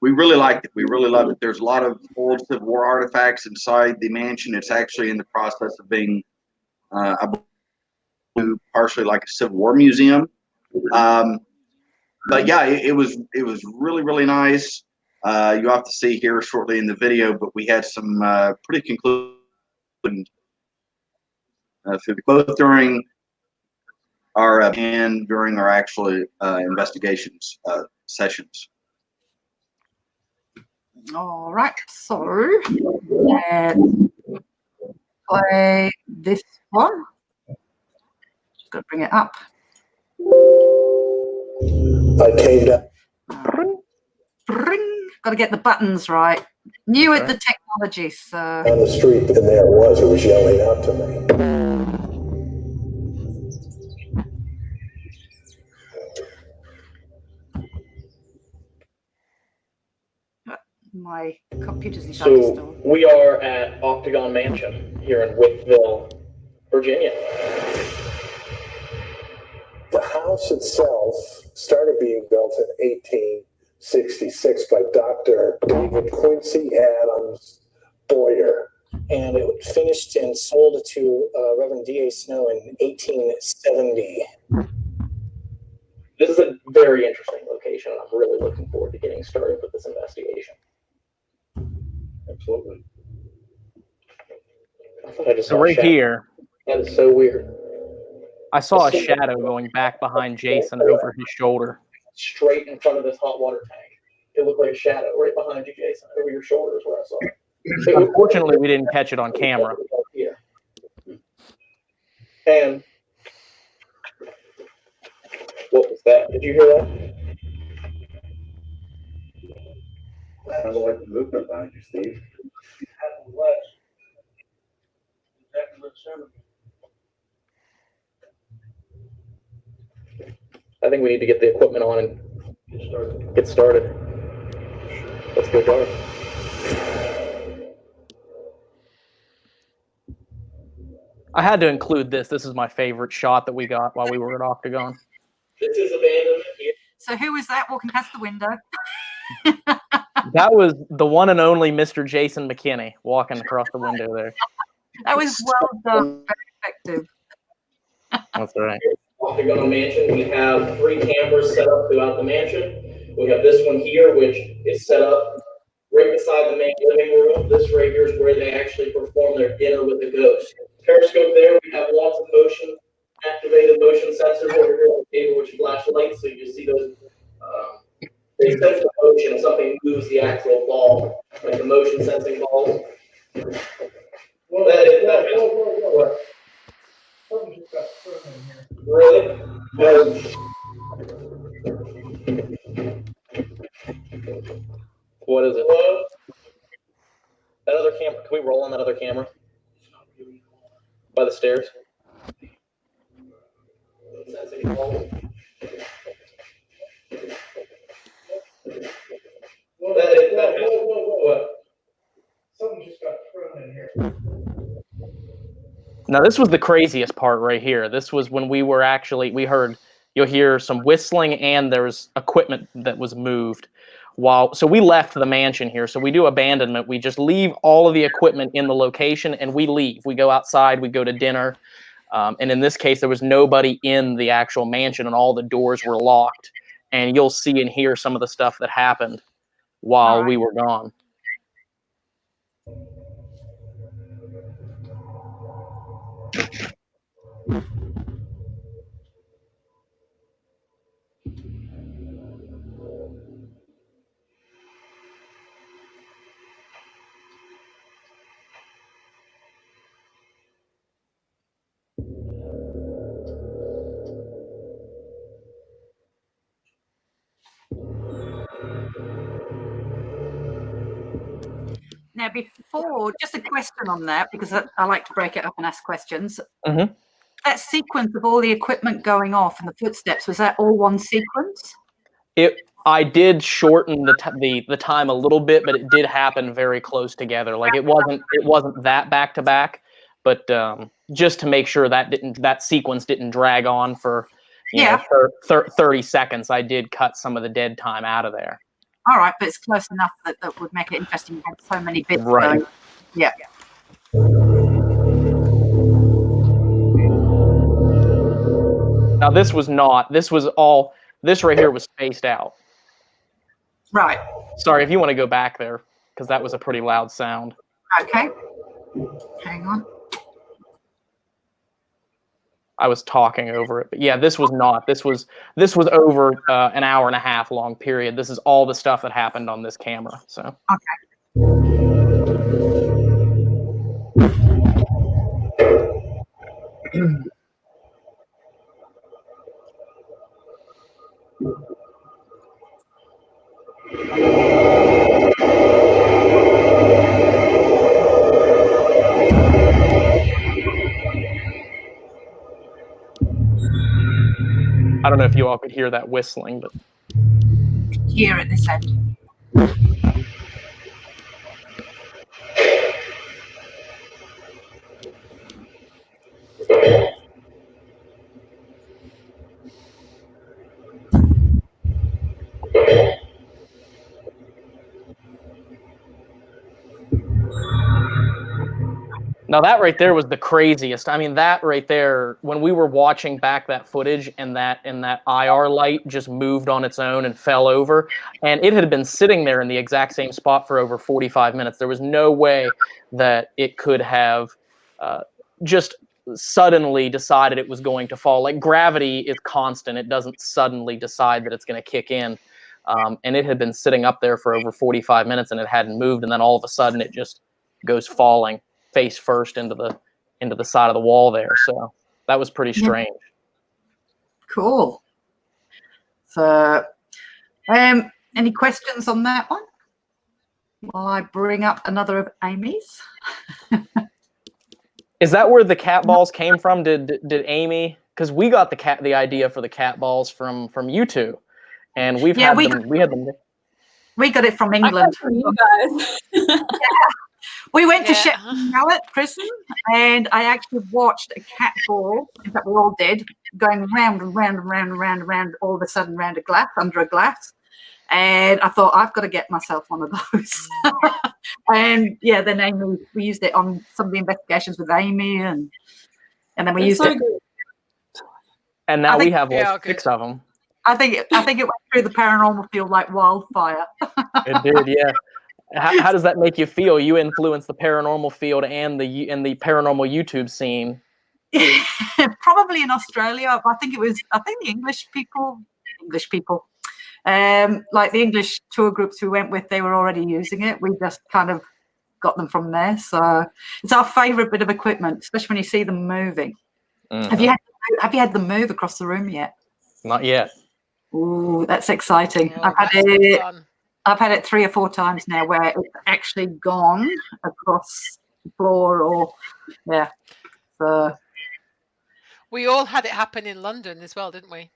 We really liked it. We really loved it. There's a lot of old Civil War artifacts inside the mansion. It's actually in the process of being, I believe, partially like a Civil War museum. But yeah, it was really, really nice. You have to see here shortly in the video, but we had some pretty conclusive both during our and during our actual investigations sessions. All right, so let's play this one. Just got to bring it up. I came down. Got to get the buttons right. New at the technology, so. On the street, and there it was. It was yelling out to me. My computer's decided to stall. We are at Octagon Mansion here in Wickville, Virginia. The house itself started being built in 1866 by Dr. David Quincy Adams Boyer. And it finished and sold to Reverend D.A. Snow in 1870. This is a very interesting location, and I'm really looking forward to getting started with this investigation. Absolutely. I thought I just saw right here. That is so weird. I saw a shadow going back behind Jason over his shoulder. Straight in front of this hot water tank. It looked like a shadow right behind you, Jason. Over your shoulder is where I saw it. Unfortunately, we didn't catch it on camera. Yeah. And what was that? Did you hear that? Sounds like the movement behind you, Steve. I think we need to get the equipment on and get started. Let's go dark. I had to include this. This is my favorite shot that we got while we were at Octagon. This is abandonment here. So who was that walking past the window? That was the one and only Mr. Jason McKinney walking across the window there. That was well done. Very effective. That's right. Octagon Mansion. We have 3 cameras set up throughout the mansion. We have this one here, which is set up right beside the main living room. This right here is where they actually perform their dinner with the ghost. Periscope there, we have lots of motion, activated motion sensors over here on the table, which flash lights, so you see those. They sense the motion if something moves the actual ball, like the motion sensing balls. What? Really? No. What is it? Hello? That other camera, can we roll on that other camera? By the stairs? What? Something just got thrown in here. Now, this was the craziest part right here. This was when we heard, you'll hear some whistling and there was equipment that was moved. So we left the mansion here. So we do abandonment. We just leave all of the equipment in the location and we leave. We go outside, we go to dinner. And in this case, there was nobody in the actual mansion and all the doors were locked. And you'll see and hear some of the stuff that happened while we were gone. Now, before, just a question on that, because I like to break it up and ask questions. Mm-hmm. That sequence of all the equipment going off and the footsteps, was that all one sequence? I did shorten the time a little bit, but it did happen very close together. Like it wasn't that back to back, but just to make sure that sequence didn't drag on for 30 seconds, I did cut some of the dead time out of there. All right, but it's close enough that would make it interesting. You had so many bits. Right. Going. Yeah. Now this was right here was spaced out. Right. Sorry, if you want to go back there, because that was a pretty loud sound. Okay. Hang on. I was talking over it, but yeah, this was not. This was over an hour and a half long period. This is all the stuff that happened on this camera. So. Okay. I don't know if you all could hear that whistling, but here at this end. now that right there was the craziest. I mean, that right there, when we were watching back that footage and that IR light just moved on its own and fell over, and it had been sitting there in the exact same spot for over 45 minutes. There was no way that it could have just suddenly decided it was going to fall. Like gravity is constant. It doesn't suddenly decide that it's going to kick in. And it had been sitting up there for over 45 minutes and it hadn't moved. And then all of a sudden it just goes falling face first into the side of the wall there. So that was pretty strange. Cool. So, any questions on that one? While I bring up another of Amy's. Is that where the cat balls came from? Did Amy? Because we got the idea for the cat balls from you two, and we had them. We got it from England. From you guys. Yeah. We went to Hangout prison, and I actually watched a cat ball. In fact, we all did, going round and round and round and round and round. All of a sudden, round a glass, under a glass, and I thought I've got to get myself one of those. And yeah, then Amy, we used it on some of the investigations with Amy, and then we used it. Good. And now we have 6 of them. I think it went through the paranormal field like wildfire. It did, yeah. How does that make you feel? You influence the paranormal field and the paranormal YouTube scene. Probably in Australia. I think the English people, like the English tour groups we went with, they were already using it. We just kind of got them from there. So it's our favourite bit of equipment, especially when you see them moving. Mm-hmm. Have you had them move across the room yet? Not yet. Ooh, that's exciting. Oh, I've had it 3 or 4 times now where it's actually gone across the floor or So we all had it happen in London as well, didn't we?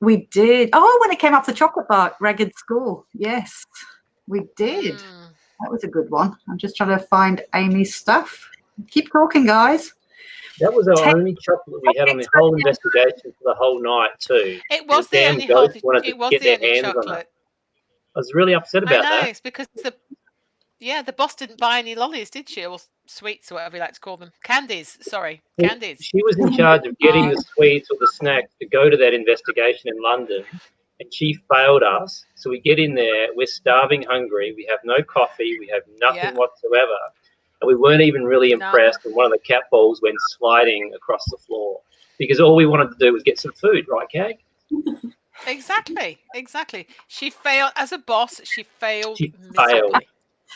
We did. Oh, when it came off the chocolate bar, Ragged School. Yes, we did. That was a good one. I'm just trying to find Amy's stuff. Keep talking, guys. That was our only chocolate we had on the whole investigation for the whole night too. It was the damn only ghosts hot. wanted to It was get the their only hands on it. chocolate. I was really upset I about know, that. it's because the boss didn't buy any lollies, did she? Or sweets, or whatever you like to call them. Candies, sorry. Well, Candies. she was in charge of getting the sweets or the snacks to go to that investigation in London, and she failed us. So we get in there, we're starving hungry, we have no coffee, we have nothing whatsoever, and we weren't even really impressed when one of the cat balls went sliding across the floor because all we wanted to do was get some food, right, Kag? Exactly. She failed as a boss. She failed.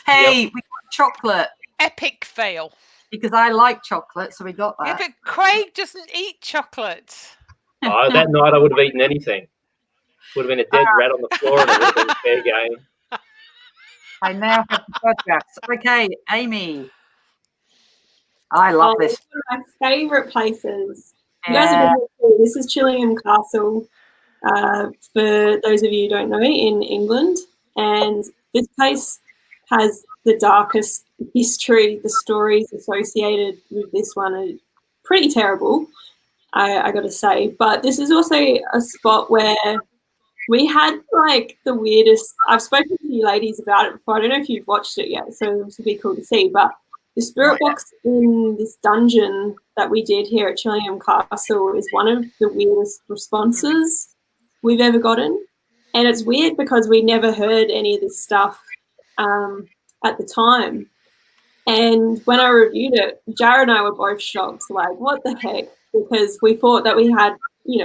Hey, we got chocolate. Epic fail. Because I like chocolate, so we got that. Yeah, but Craig doesn't eat chocolate. Oh, that night I would have eaten anything. Would have been a dead rat on the floor and it would have been fair game. I now have the photographs. Okay, Amy. I love this. One of my favourite places. You guys have been here. This is Chillingham Castle. For those of you who don't know, in England, and this place has the darkest history. The stories associated with this one are pretty terrible, I got to say. But this is also a spot where we had like the weirdest. I've spoken to you ladies about it before. I don't know if you've watched it yet, so this would be cool to see. But the spirit box in this dungeon that we did here at Chillingham Castle is one of the weirdest responses we've ever gotten. And it's weird because we never heard any of this stuff at the time. And when I reviewed it, Jared and I were both shocked, like, what the heck? Because we thought that we had,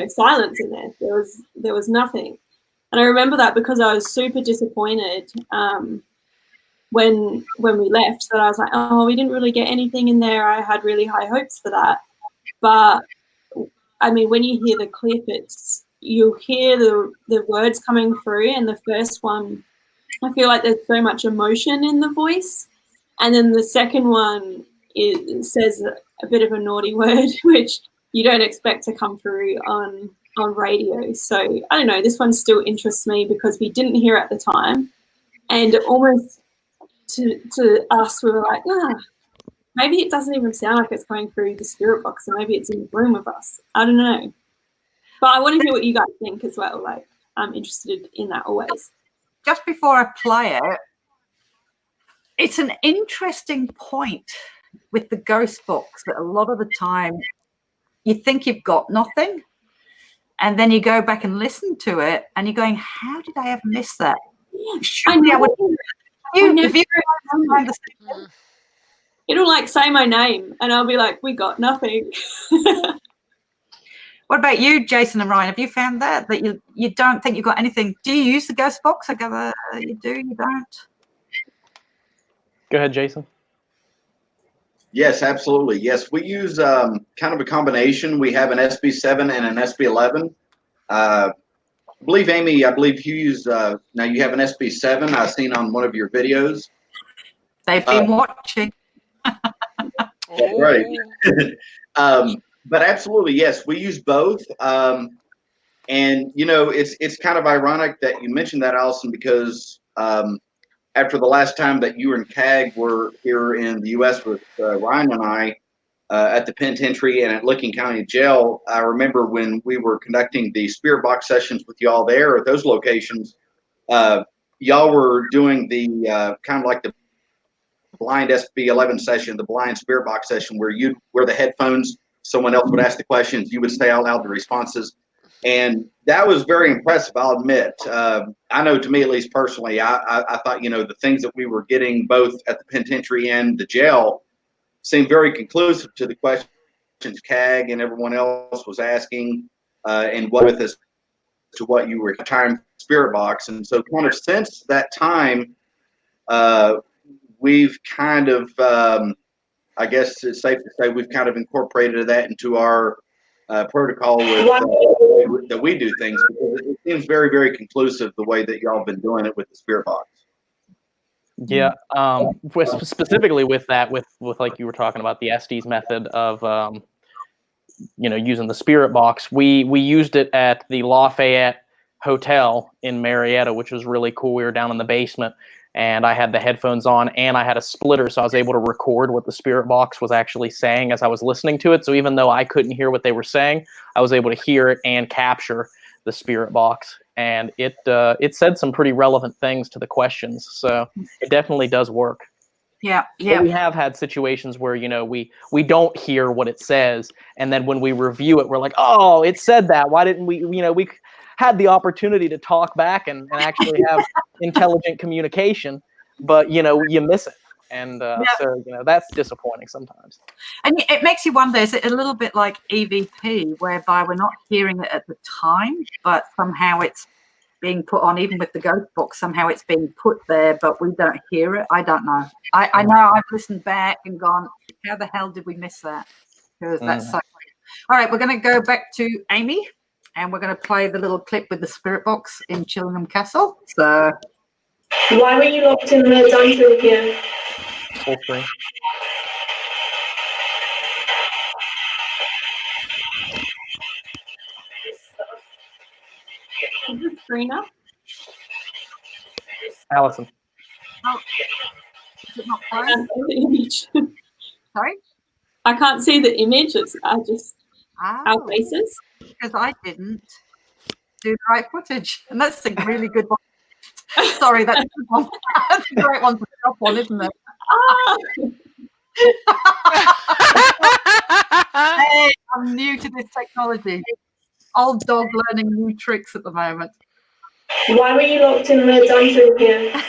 silence in there. There was nothing. And I remember that because I was super disappointed when we left, that I was like, oh, we didn't really get anything in there. I had really high hopes for that. But, I mean, when you hear the clip, you'll hear the words coming through, and the first one, I feel like there's so much emotion in the voice. And then the second one says a bit of a naughty word, which you don't expect to come through on radio. So, I don't know, this one still interests me because we didn't hear it at the time. And almost to us, we were like, maybe it doesn't even sound like it's coming through the spirit box, and maybe it's in the room with us. I don't know. But I want to hear what you guys think as well. Like, I'm interested in that always. Just before I play it, it's an interesting point with the ghost box that a lot of the time you think you've got nothing, and then you go back and listen to it, and you're going, how did I ever miss that? It'll like say my name, and I'll be like, we got nothing. What about you, Jason and Ryan? Have you found that you don't think you've got anything? Do you use the ghost box? I gather you do, you don't? Go ahead, Jason. Yes, absolutely. Yes, we use kind of a combination. We have an SB7 and an SB11. I believe, Amy, you use, now you have an SB7 I've seen on one of your videos. They've been watching. That's right. But absolutely, yes, we use both. And, it's kind of ironic that you mentioned that, Allison, because after the last time that you and Cag were here in the U.S. with Ryan and I at the penitentiary and at Licking County Jail, I remember when we were conducting the spirit box sessions with y'all there at those locations, y'all were doing the kind of like the blind SB11 session, the blind spirit box session, where you'd wear the headphones, someone else would ask the questions, you would say out loud the responses. And that was very impressive, I'll admit. I know, to me at least personally, I thought, the things that we were getting both at the penitentiary and the jail seemed very conclusive to the questions Cag and everyone else was asking, and what with us to what you were time spirit box. And so kind of since that time, we've kind of, I guess it's safe to say, we've kind of incorporated that into our protocol that we do things, because it seems very, very conclusive the way that y'all have been doing it with the spirit box. Yeah, specifically with that, with like you were talking about the Estes method of using the spirit box. We used it at the Lafayette Hotel in Marietta, which was really cool. We were down in the basement, and I had the headphones on, and I had a splitter, so I was able to record what the spirit box was actually saying as I was listening to it. So even though I couldn't hear what they were saying, I was able to hear it and capture the spirit box, and it said some pretty relevant things to the questions. So it definitely does work. Yeah, But yeah. we have had situations where, you know, we don't hear what it says, and then when we review it, we're like, oh, it said that. Why didn't we? You know, we had the opportunity to talk back and actually have intelligent communication, but you know, you miss it, and so you know, that's disappointing sometimes. And it makes you wonder, is it a little bit like EVP, whereby we're not hearing it at the time, but somehow it's being put on, even with the ghost box, somehow it's being put there, but we don't hear it? I don't know. I know I've listened back and gone, how the hell did we miss that? Because that's so weird. All right, we're going to go back to Amy, and we're going to play the little clip with the spirit box in Chillingham Castle. So, why were you locked in the dungeon here? Full screen. Is the screen up? Allison. oh, is it not I playing? can't see the image. Sorry? I can't see the image. It's just our Oh, faces. because I didn't do the right footage, and that's a really good one. Sorry, that's a good one. That's a great one to stop on, isn't it? Hey, I'm new to this technology. Old dog learning new tricks at the moment. Why were you locked in the dungeon here?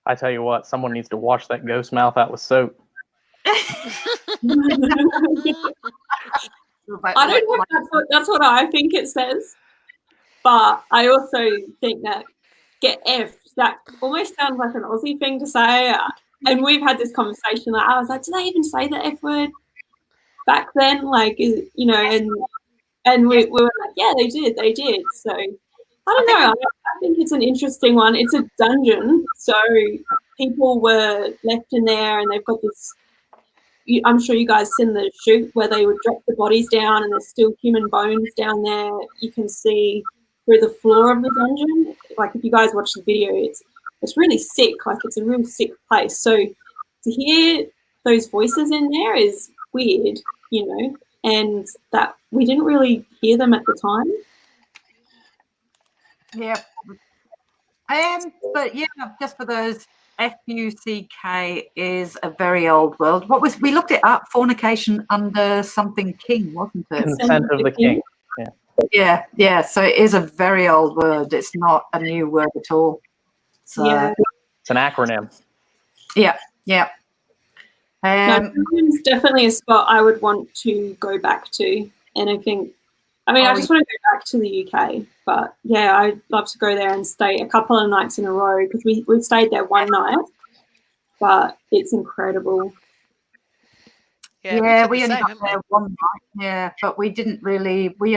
I tell you what, someone needs to wash that ghost mouth out with soap. I don't know if that's what I think it says, but I also think that get F'd, that almost sounds like an Aussie thing to say. And we've had this conversation. Like, I was like, do they even say the F word back then? Like, you know, and we were like, yeah, they did. So I don't know. I think it's an interesting one. It's a dungeon, so people were left in there, and they've got this. I'm sure you guys seen the chute where they would drop the bodies down, and there's still human bones down there. You can see through the floor of the dungeon. Like, if you guys watch the video, it's really sick. Like, it's a real sick place. So to hear those voices in there is weird, you know, and that we didn't really hear them at the time. Yeah. But yeah, just for those, FUCK is a very old word. We looked it up, fornication under something king, wasn't it? Consent of the king. Yeah. So it is a very old word. It's not a new word at all. So Yeah. It's an acronym. Yeah. No, it's definitely a spot I would want to go back to, and I just want to go back to the UK. But yeah, I'd love to go there and stay a couple of nights in a row, because we stayed there one night, but it's incredible. Yeah, we only got there one night. Yeah, but we didn't really. We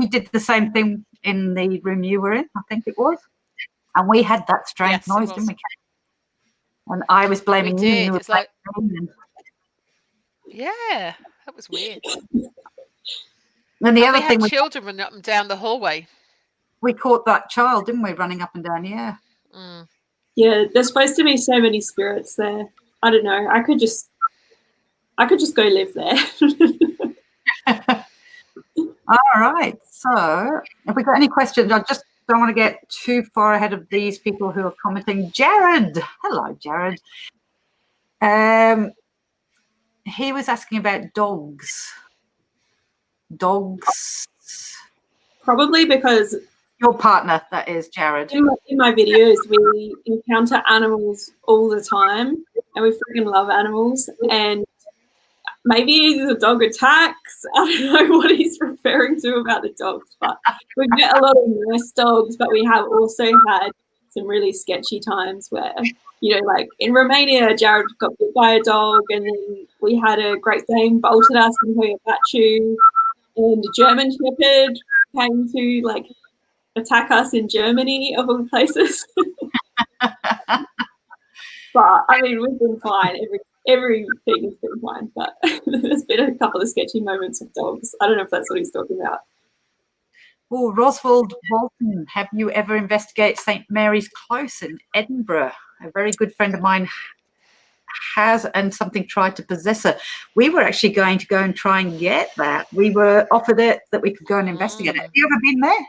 did the same thing in the room you were in, I think it was, and we had that strange noise, didn't we? And I was blaming you. And you were It's blaming me. Yeah, that was weird. And the other we thing, had children running up and down the hallway. We caught that child, didn't we, running up and down? Yeah. Mm. Yeah, there's supposed to be so many spirits there. I don't know. I could just go live there. All right. So, if we got any questions, I just don't want to get too far ahead of these people who are commenting. Jared, hello, Jared. He was asking about dogs. Probably because your partner, that is, Jared. In my videos, we encounter animals all the time, and we freaking love animals. And maybe the dog attacks. I don't know what he's referring to about the dogs, but we get a lot of nice dogs, but we have also had some really sketchy times where, you know, like in Romania, Jared got bit by a dog, and then we had a Great Dane bolted us into a batu. and a German Shepherd came to like attack us in Germany, of all places. But I mean, we've been fine. Everything has been fine, but there's been a couple of sketchy moments with dogs. I don't know if that's what he's talking about. Oh, Roswald Walton, have you ever investigated St. Mary's Close in Edinburgh? A very good friend of mine has, and something tried to possess her. We were actually going to go and try and get that. We were offered it that we could go and investigate it. Have you ever been there,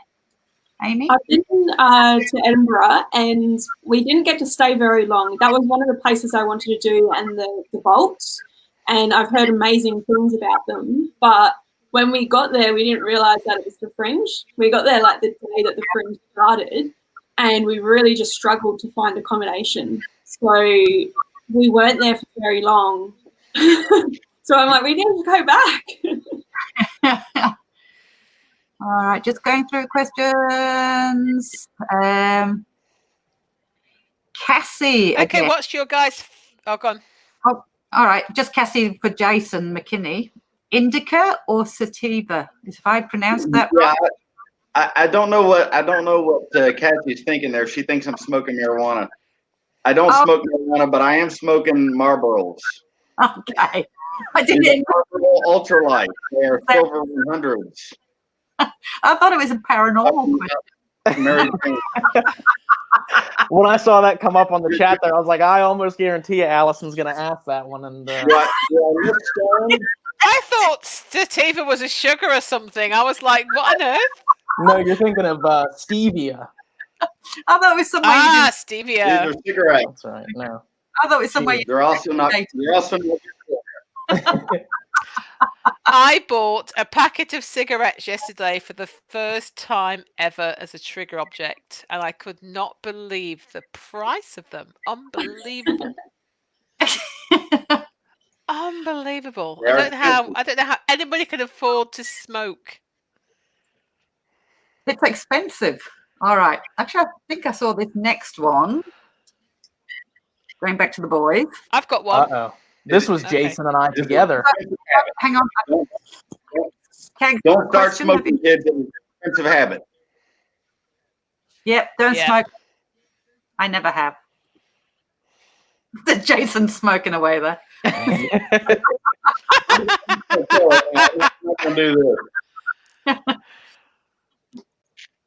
Amy? I've been to Edinburgh, and we didn't get to stay very long. That was one of the places I wanted to do, and the vaults, and I've heard amazing things about them. But when we got there, we didn't realise that it was the Fringe. We got there like the day that the Fringe started, and we really just struggled to find accommodation. So we weren't there for very long. So I'm like, we need to go back. All right, just going through questions. Cassie. Okay, again. what's your guys? Oh, go on. Oh, all right, just Cassie for Jason McKinney. Indica or sativa? If I pronounced that right. I don't know what Cassie's thinking there. She thinks I'm smoking marijuana. I don't smoke marijuana, but I am smoking Marlboros. Okay. I didn't. Ultralight. They are silver 100s. I thought it was a paranormal question. When I saw that come up on the chat there, I was like, I almost guarantee you Allison's going to ask that one. And I thought sativa was a sugar or something. I was like, what on earth? No, you're thinking of stevia. I thought it was some way stevia. These are cigarettes. That's right. No. I thought it was some way. They're also not. They're also not. I bought a packet of cigarettes yesterday for the first time ever as a trigger object, and I could not believe the price of them. Unbelievable. Unbelievable. I don't know how anybody can afford to smoke. It's expensive. All right. Actually, I think I saw this next one. Going back to the boys. I've got one. Uh-oh. This was Jason and I together. Hang on. Don't start smoking, kids. It's an expensive habit. Yep, don't smoke. I never have. Jason's smoking away there.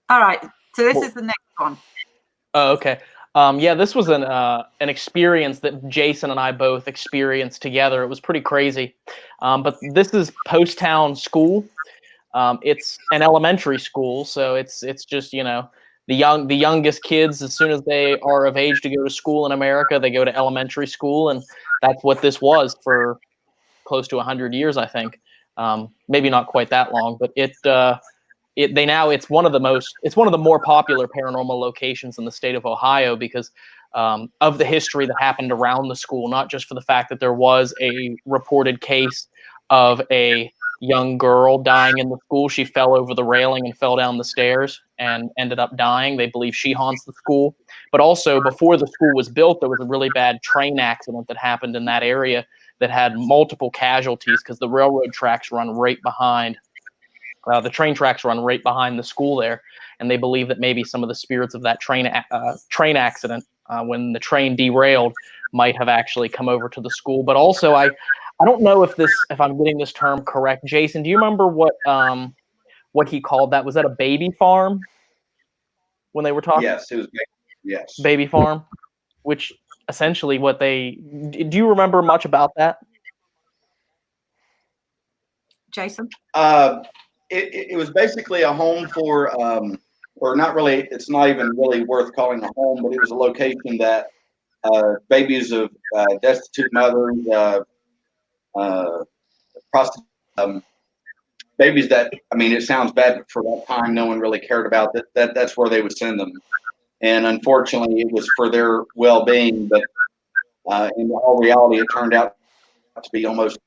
All right, so this is the next one. Oh, okay. Yeah, this was an experience that Jason and I both experienced together. It was pretty crazy. But this is Post Town School. It's an elementary school, so it's just, you know, the youngest kids, as soon as they are of age to go to school in America, they go to elementary school, and that's what this was for close to 100 years, I think. Maybe not quite that long, but it's one of the more popular paranormal locations in the state of Ohio because of the history that happened around the school, not just for the fact that there was a reported case of a young girl dying in the school. She fell over the railing and fell down the stairs and ended up dying. They believe she haunts the school. But also, before the school was built, there was a really bad train accident that happened in that area that had multiple casualties because the railroad tracks run right behind. The train tracks run right behind the school there, and they believe that maybe some of the spirits of that train accident, when the train derailed, might have actually come over to the school. But also, I don't know if I'm getting this term correct. Jason, do you remember what he called that? Was that a baby farm when they were talking? Yes, it was. Yes, baby farm, which essentially do you remember much about that, Jason? It was basically a home for, or not really, it's not even really worth calling a home, but it was a location that babies of destitute mothers, babies that, I mean, it sounds bad, but for that time, no one really cared about that's where they would send them. And unfortunately, it was for their well-being, but in all reality, it turned out to be almost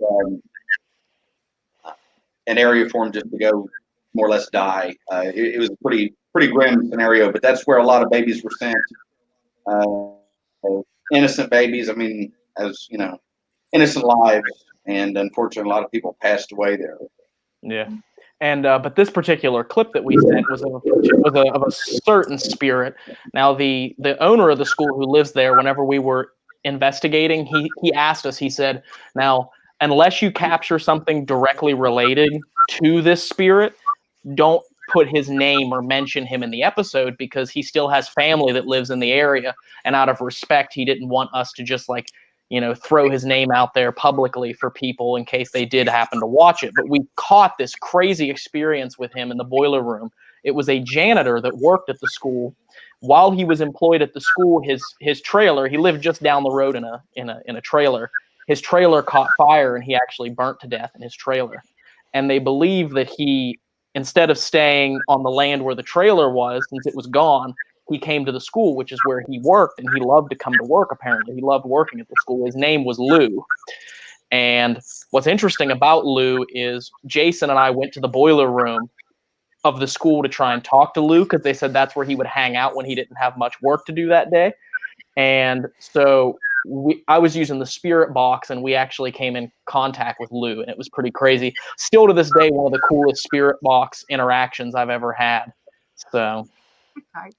an area for them just to go more or less die. It was a pretty grim scenario, but that's where a lot of babies were sent. Innocent babies, I mean, as you know, innocent lives, and unfortunately, a lot of people passed away there. Yeah. And but this particular clip that we sent was of a certain spirit. Now the owner of the school who lives there, whenever we were investigating, he asked us. He said, "Now, unless you capture something directly related to this spirit, don't put his name or mention him in the episode because he still has family that lives in the area, and out of respect, he didn't want us to just throw his name out there publicly for people in case they did happen to watch it." But we caught this crazy experience with him in the boiler room. It was a janitor that worked at the school. While he was employed at the school, his trailer, he lived just down the road in a trailer. His trailer caught fire and he actually burnt to death in his trailer. And they believe that he, instead of staying on the land where the trailer was, since it was gone, he came to the school, which is where he worked, and he loved to come to work, apparently. He loved working at the school. His name was Lou. And what's interesting about Lou is Jason and I went to the boiler room of the school to try and talk to Lou because they said that's where he would hang out when he didn't have much work to do that day. And so I was using the spirit box, and we actually came in contact with Lou, and it was pretty crazy. Still to this day, one of the coolest spirit box interactions I've ever had. So, okay.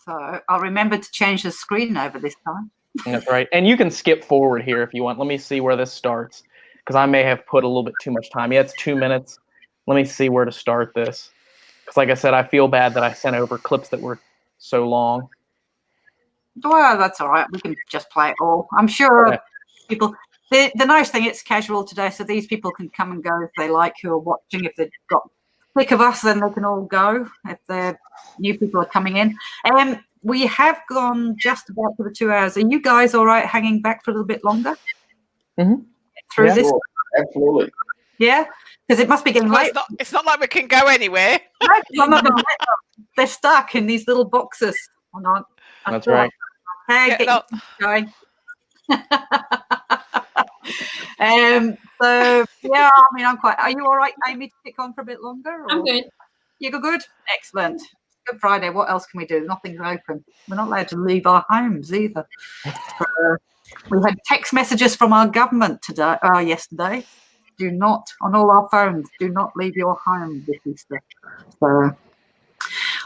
So I'll remember to change the screen over this time. That's right. And you can skip forward here if you want. Let me see where this starts because I may have put a little bit too much time. Yeah, it's 2 minutes. Let me see where to start this. Because like I said, I feel bad that I sent over clips that were so long. Well, that's all right. We can just play it all. I'm sure people... The nice thing, it's casual today, so these people can come and go if they like, who are watching. If they've got sick of us, then they can all go. If the new people are coming in. We have gone just about for the 2 hours. Are you guys all right hanging back for a little bit longer? Mm-hmm. Through this? Sure. Absolutely. Yeah? Because it must be getting late. It's not like we can go anywhere. No, I'm not gonna let them. They're stuck in these little boxes. Hang on. That's right. Hey, get going. So yeah, I mean, I'm quite. Are you all right, Amy, to stick on for a bit longer? Or? I'm good. You're good. Excellent. Good Friday. What else can we do? Nothing's open. We're not allowed to leave our homes either. We had text messages from our government yesterday. Do not, on all our phones, do not leave your home this Easter. So,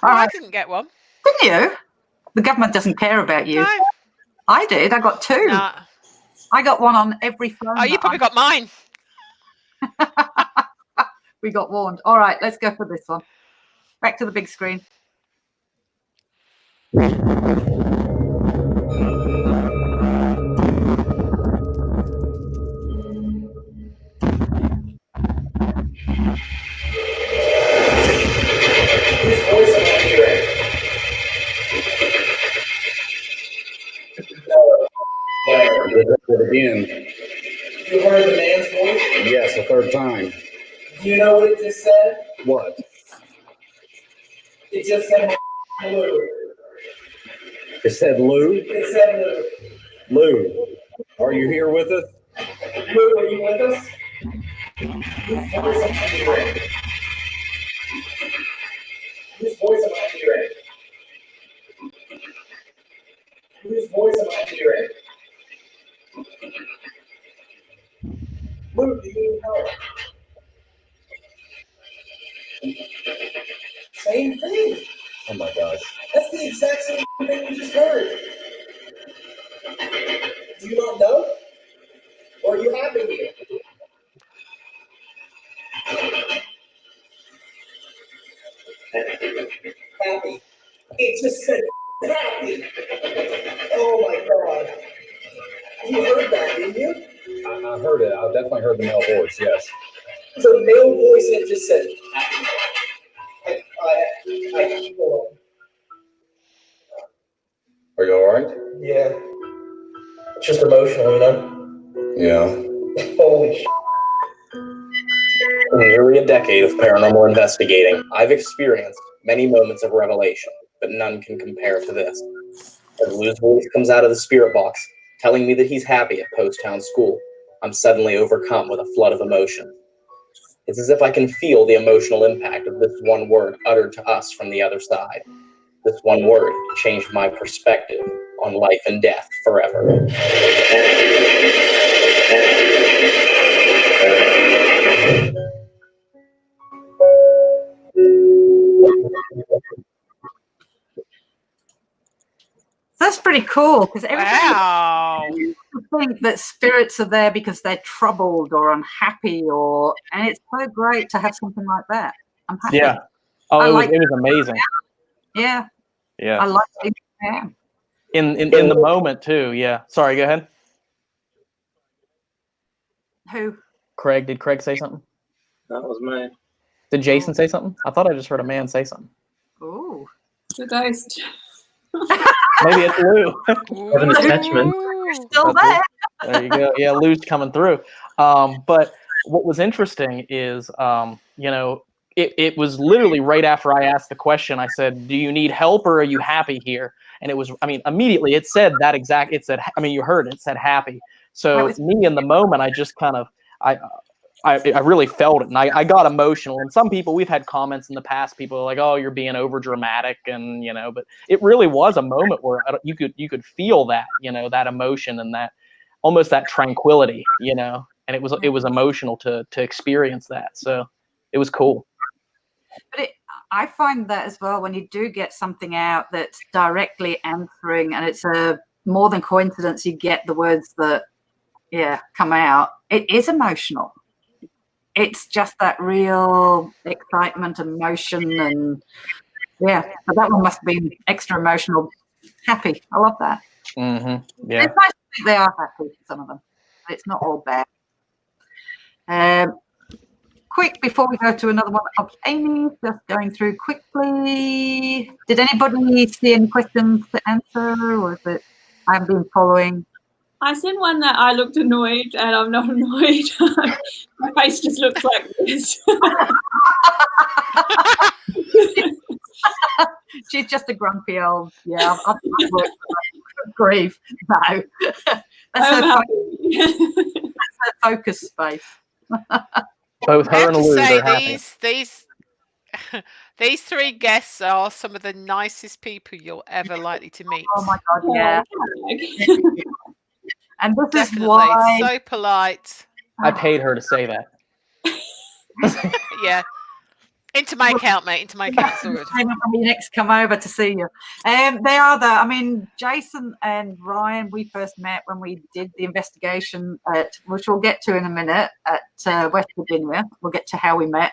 I didn't get one. Didn't you? The government doesn't care about you. No. I did. I got 2. Nah. I got one on every phone. Oh, you probably got mine. We got warned. All right, let's go for this one. Back to the big screen. Again. You heard the man's voice? Yes, the 3rd time. Do you know what it just said? What? It just said Lou. It said Lou? It said Lou. Lou, are you here with us? Lou, are you with us? Whose voice am I hearing? Whose voice am I hearing? Whose voice am I hearing? Lou, do you need help? Same thing. Oh my gosh. That's the exact same thing you just heard. Do you not know? Or are you happy here? Happy. It just said happy. Oh my God. You heard that, didn't you? I heard it. I definitely heard the male voice, yes. The male voice that just said happy. I feel it. Are you all right? Yeah. It's just emotional, you know? Yeah. Holy shit. In nearly a decade of paranormal investigating, I've experienced many moments of revelation, but none can compare to this. As Lou's voice comes out of the spirit box, telling me that he's happy at Post Town School, I'm suddenly overcome with a flood of emotion. It's as if I can feel the emotional impact of this one word uttered to us from the other side. This one word changed my perspective on life and death forever. That's pretty cool because everybody Wow. think that spirits are there because they're troubled or unhappy, and it's so great to have something like that. I'm happy. Yeah. Oh, I it like was amazing. Yeah. Yeah. I like it. Yeah. In the moment too. Yeah. Sorry. Go ahead. Who? Craig. Did Craig say something? That was me. Did Jason say something? I thought I just heard a man say something. Ooh. It's a ghost. Maybe it's Lou. Have an attachment. Still there. There you go. Yeah, Lou's coming through. But what was interesting is, it was literally right after I asked the question, I said, do you need help or are you happy here? And it was, immediately it said that exact, it said, you heard it said happy. So me in the moment, I just kind of, I really felt it, and I got emotional. And some people, we've had comments in the past, people are like, "Oh, you're being over dramatic," and but it really was a moment where you could feel that, that emotion and that almost that tranquility, and it was emotional to experience that. So it was cool. But I find that as well when you do get something out that's directly answering, and it's a more than coincidence you get the words that come out. It is emotional. It's just that real excitement, emotion, and but that one must be extra emotional. Happy. I love that. Mm-hmm. Yeah. It's nice to think they are happy, some of them. It's not all bad. Quick, before we go to another one of Amy, just going through quickly. Did anybody see any questions to answer, or is it I've been following? I sent one that I looked annoyed, and I'm not annoyed. My face just looks like this. She's just a grumpy old, I've grief. No. That's her focus space. Both her and Lou are happy. These three guests are some of the nicest people you're ever likely to meet. Oh my God, yeah. And this Definitely. is why So polite. I paid her to say that. Yeah. Into my account, mate. Into my account. It's all good. When you next come over to see you. They are the, Jason and Ryan, we first met when we did the investigation which we'll get to in a minute, at West Virginia. We'll get to how we met.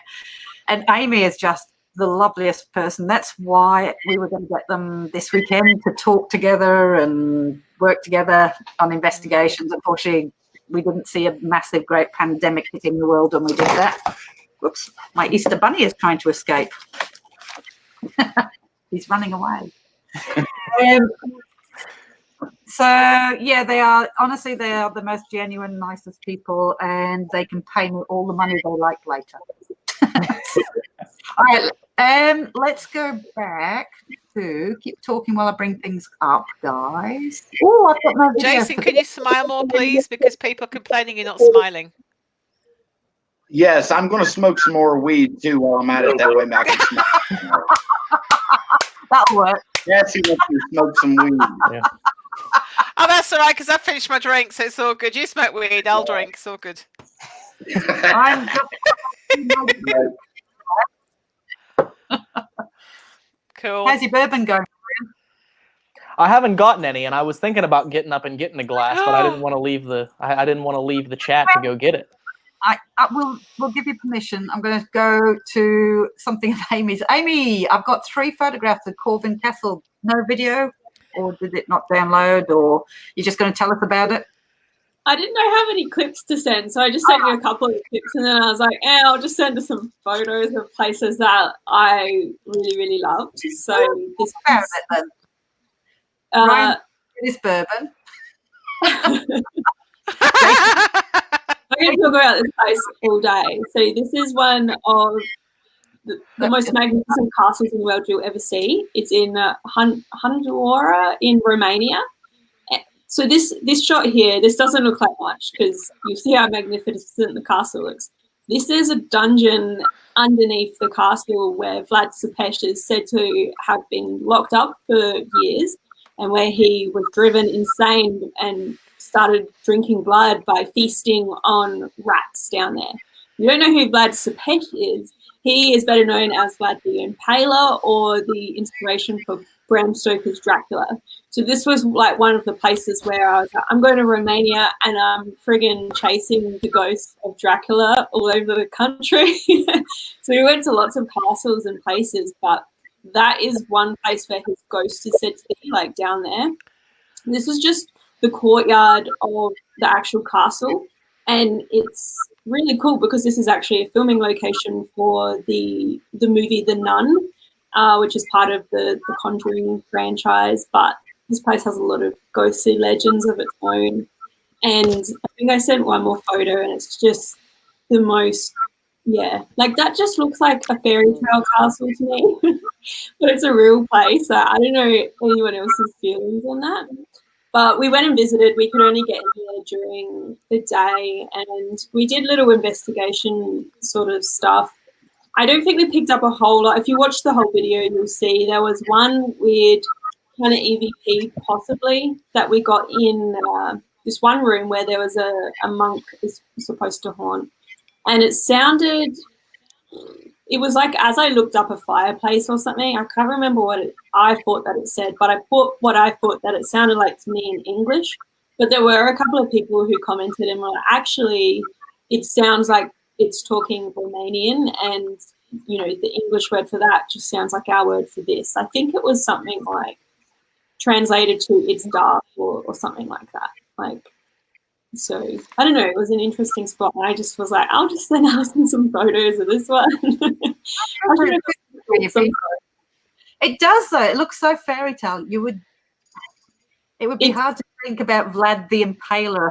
And Amy is just the loveliest person. That's why we were going to get them this weekend to talk together and work together on investigations. Unfortunately, we didn't see a massive, great pandemic hitting the world when we did that. Whoops, my Easter bunny is trying to escape. He's running away. They are, honestly, they are the most genuine, nicest people, and they can pay me all the money they like later. All right, let's go back to keep talking while I bring things up, guys. Oh, I've got no video. Jason, can you smile more, please? Because people are complaining you're not smiling. Yes, I'm going to smoke some more weed too while I'm at it. That way I can smile. That'll work. Yes, he wants to smoke some weed. Yeah. Oh, that's all right, because I've finished my drink, so it's all good. You smoke weed, I'll drink. It's all good. I'm just Cool. How's your bourbon going? I haven't gotten any, and I was thinking about getting up and getting a glass, but I didn't want to leave the chat to go get it. We'll give you permission. I'm going to go to something of Amy's. Amy, I've got 3 photographs of Corvin Castle. No video, or did it not download, or you're just going to tell us about it? I didn't know how many clips to send, so I just sent you a couple of clips, and then I was like, I'll just send her some photos of places that I really, really loved. So this about it then. Ryan, this bourbon. I'm going to talk about this place all day. So this is one of the most magnificent castles in the world you'll ever see. It's in Hangout in Romania. So this shot here, this doesn't look like much because you see how magnificent the castle looks. This is a dungeon underneath the castle where Vlad Tepes is said to have been locked up for years, and where he was driven insane and started drinking blood by feasting on rats down there. You don't know who Vlad Tepes is. He is better known as Vlad the Impaler, or the inspiration for Bram Stoker's Dracula. So this was like one of the places where I was like, I'm going to Romania and I'm friggin' chasing the ghost of Dracula all over the country. So we went to lots of castles and places, but that is one place where his ghost is said to be, like down there. This was just the courtyard of the actual castle, and it's really cool because this is actually a filming location for the movie The Nun, which is part of the Conjuring franchise. But this place has a lot of ghostly legends of its own, and I think I sent one more photo, and it's just the most, yeah, like that just looks like a fairy tale castle to me. But it's a real place. So I don't know anyone else's feelings on that. But we went and visited. We could only get in there during the day, and we did little investigation sort of stuff. I don't think we picked up a whole lot. If you watch the whole video, you'll see there was one weird kind of EVP possibly that we got in this one room where there was a monk is supposed to haunt. And it sounded, it was like as I looked up a fireplace or something. I can't remember what I thought that it said, but I put what I thought that it sounded like to me in English. But there were a couple of people who commented and were like, actually, it sounds like it's talking Romanian, and you know the English word for that just sounds like our word for this. I think it was something like translated to "it's dark" or something like that. Like, so I don't know. It was an interesting spot, and I just was like, I'll just send out some photos of this one. It does though. It looks so fairy tale. It would be hard to think about Vlad the Impaler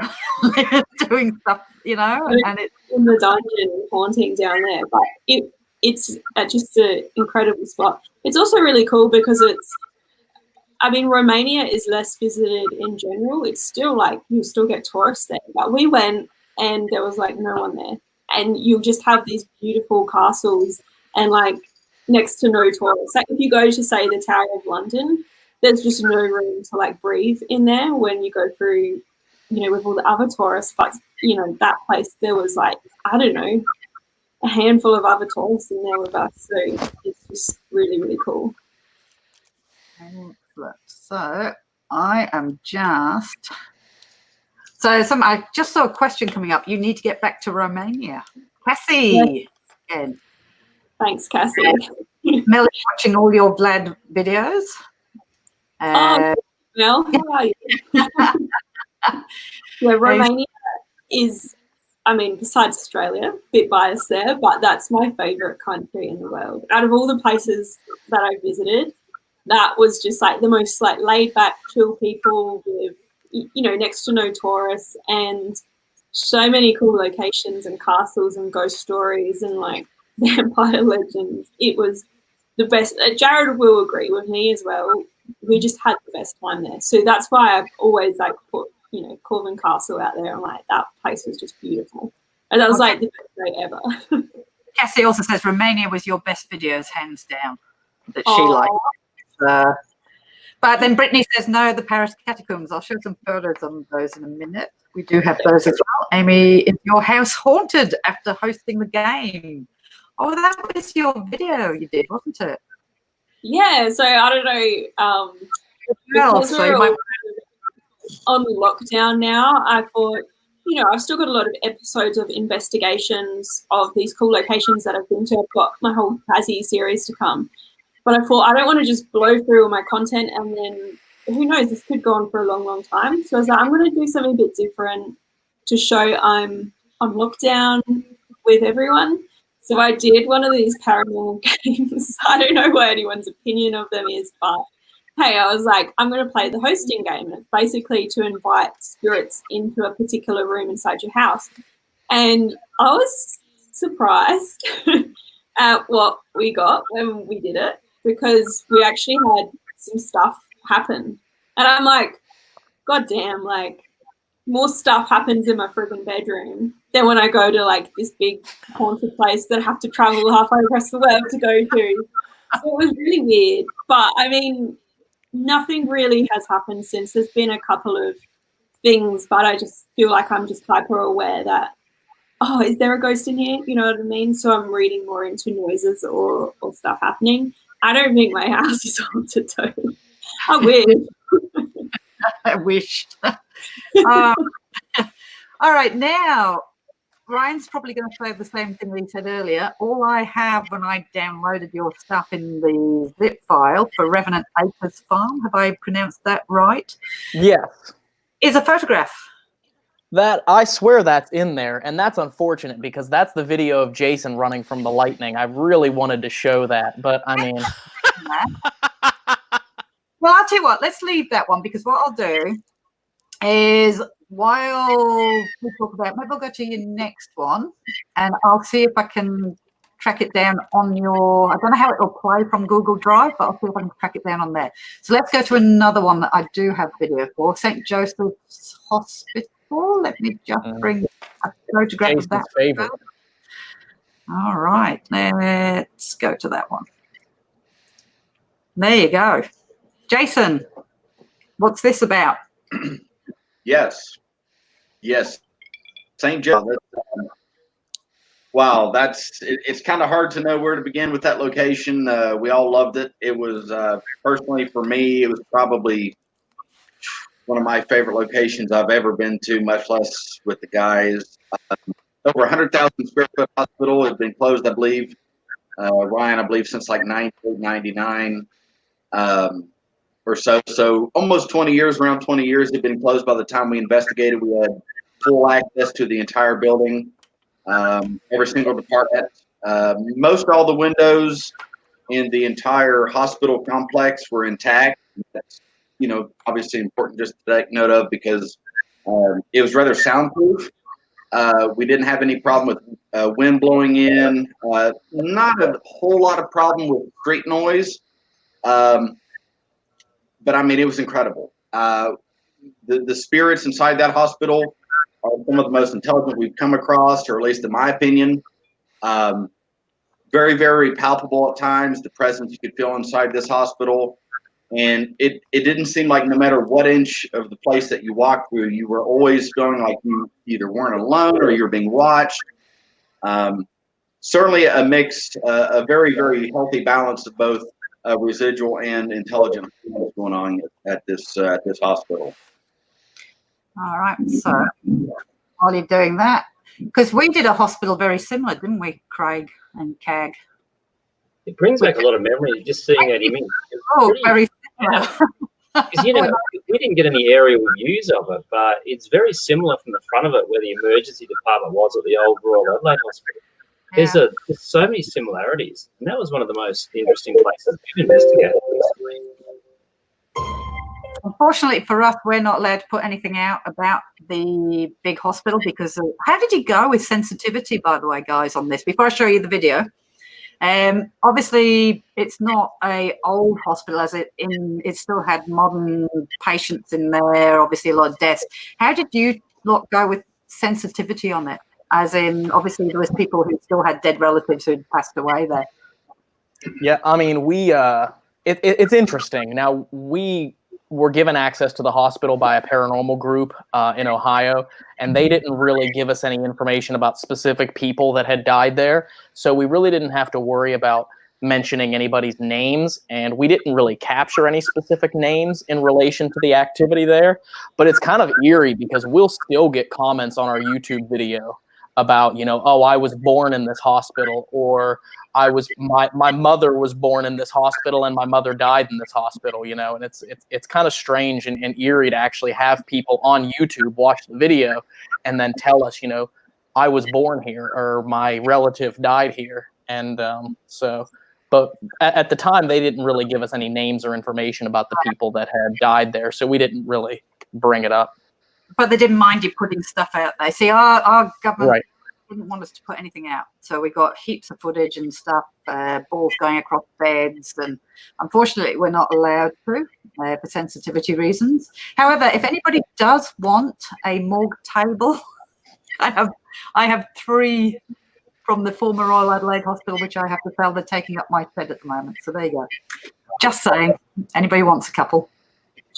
doing stuff, you know, and it's in the dungeon haunting down there. But it's just an incredible spot. It's also really cool because Romania is less visited in general. It's still like you still get tourists there. But we went and there was like no one there. And you just have these beautiful castles and like next to no tourists. Like if you go to say the Tower of London, there's just no room to like breathe in there when you go through, you know, with all the other tourists. But, you know, that place, there was like, I don't know, a handful of other tourists in there with us. So it's just really, really cool. So I just saw a question coming up. You need to get back to Romania. Cassie. Yes. Thanks, Cassie. Melly watching all your Vlad videos. Mel, how are you? Yeah, Romania is, I mean, besides Australia, a bit biased there, but that's my favourite country in the world. Out of all the places that I visited, that was just like the most like laid back, chill people with, you know, next to no tourists, and so many cool locations and castles and ghost stories and like vampire legends. It was the best. Jared will agree with me as well. We just had the best time there. So that's why I've always like put, you know, Corvin Castle out there. I'm like, that place was just beautiful. And that was like the best day ever. Cassie also says Romania was your best videos, hands down, that she liked. But then Brittany says, no, the Paris catacombs. I'll show some photos on those in a minute. We do have those as well. Amy, is your house haunted after hosting the game? Oh, that was your video you did, wasn't it? Yeah, so I don't know. Because we're all on lockdown now, I thought, you know, I've still got a lot of episodes of investigations of these cool locations that I've been to. I've got my whole Tassie series to come. But I thought I don't want to just blow through all my content and then who knows, this could go on for a long, long time. So I was like, I'm going to do something a bit different to show I'm on lockdown with everyone. So I did one of these paranormal games. I don't know what anyone's opinion of them is, but hey, I was like, I'm going to play the hosting game. And it's basically to invite spirits into a particular room inside your house. And I was surprised at what we got when we did it, because we actually had some stuff happen. And I'm like, God damn, like, more stuff happens in my friggin' bedroom than when I go to like this big haunted place that I have to travel halfway across the world to go to. So it was really weird. But I mean, nothing really has happened since. There's been a couple of things, but I just feel like I'm just hyper aware that oh, is there a ghost in here? You know what I mean? So I'm reading more into noises or stuff happening. I don't think my house is haunted though. I wish. I wished. All right, now Ryan's probably going to say the same thing that he said earlier. All I have when I downloaded your stuff in the zip file for Revenant Acres Farm, have I pronounced that right? Yes. Is a photograph. That, I swear that's in there, and that's unfortunate because that's the video of Jason running from the lightning. I really wanted to show that, but I mean... Well, I'll tell you what, let's leave that one because what I'll do is while we talk about, maybe I'll go to your next one and I'll see if I can track it down on your, I don't know how it will play from Google Drive, but I'll see if I can track it down on there. So let's go to another one that I do have video for, St. Joseph's Hospital. Let me just bring a photograph of that. Favorite. All right, let's go to that one. There you go. Jason, what's this about? Yes. St. Joe. Wow, it's kind of hard to know where to begin with that location. We all loved it. It was, personally for me, it was probably one of my favorite locations I've ever been to, much less with the guys. Over 100,000 square foot hospital. It's been closed, I believe, Ryan, I believe since like 1999 or so. So almost 20 years, around 20 years, it had been closed by the time we investigated. We had full access to the entire building, every single department. Most all the windows in the entire hospital complex were intact. That's, obviously important just to take note of because it was rather soundproof. We didn't have any problem with wind blowing in. Not a whole lot of problem with street noise. But I mean, it was incredible. The spirits inside that hospital are some of the most intelligent we've come across, or at least in my opinion. Very, very palpable at times, the presence you could feel inside this hospital. And it didn't seem like no matter what inch of the place that you walked through, you were always feeling like you either weren't alone or you were being watched. Certainly a mix, a very, very healthy balance of both residual and intelligence going on at this hospital. All right, so while you're doing that, because we did a hospital very similar, didn't we, Craig and Cag? It brings back a lot of memories just seeing that image. Oh, very similar. Because, we didn't get any aerial views of it, but it's very similar from the front of it where the emergency department was at the old Royal Adelaide Hospital. Yeah. There's so many similarities, and that was one of the most interesting places we've investigated recently. Unfortunately for us, we're not allowed to put anything out about the big hospital because of, how did you go with sensitivity, by the way, guys, on this? Before I show you the video, obviously it's not a old hospital as it still had modern patients in there, obviously a lot of deaths. How did you lot go with sensitivity on it? As in, obviously there was people who still had dead relatives who had passed away there. Yeah, I mean, it's interesting. Now, we were given access to the hospital by a paranormal group in Ohio, and they didn't really give us any information about specific people that had died there. So we really didn't have to worry about mentioning anybody's names, and we didn't really capture any specific names in relation to the activity there. But it's kind of eerie because we'll still get comments on our YouTube video about, oh, I was born in this hospital, or my mother was born in this hospital and my mother died in this hospital, and it's kind of strange and eerie to actually have people on YouTube watch the video and then tell us, I was born here or my relative died here. And but at the time they didn't really give us any names or information about the people that had died there. So we didn't really bring it up. But they didn't mind you putting stuff out there. See, our government Right. didn't want us to put anything out. So we got heaps of footage and stuff, balls going across beds. And unfortunately, we're not allowed to for sensitivity reasons. However, if anybody does want a morgue table, I have 3 from the former Royal Adelaide Hospital, which I have to sell. They're taking up my bed at the moment. So there you go. Just saying, anybody wants a couple.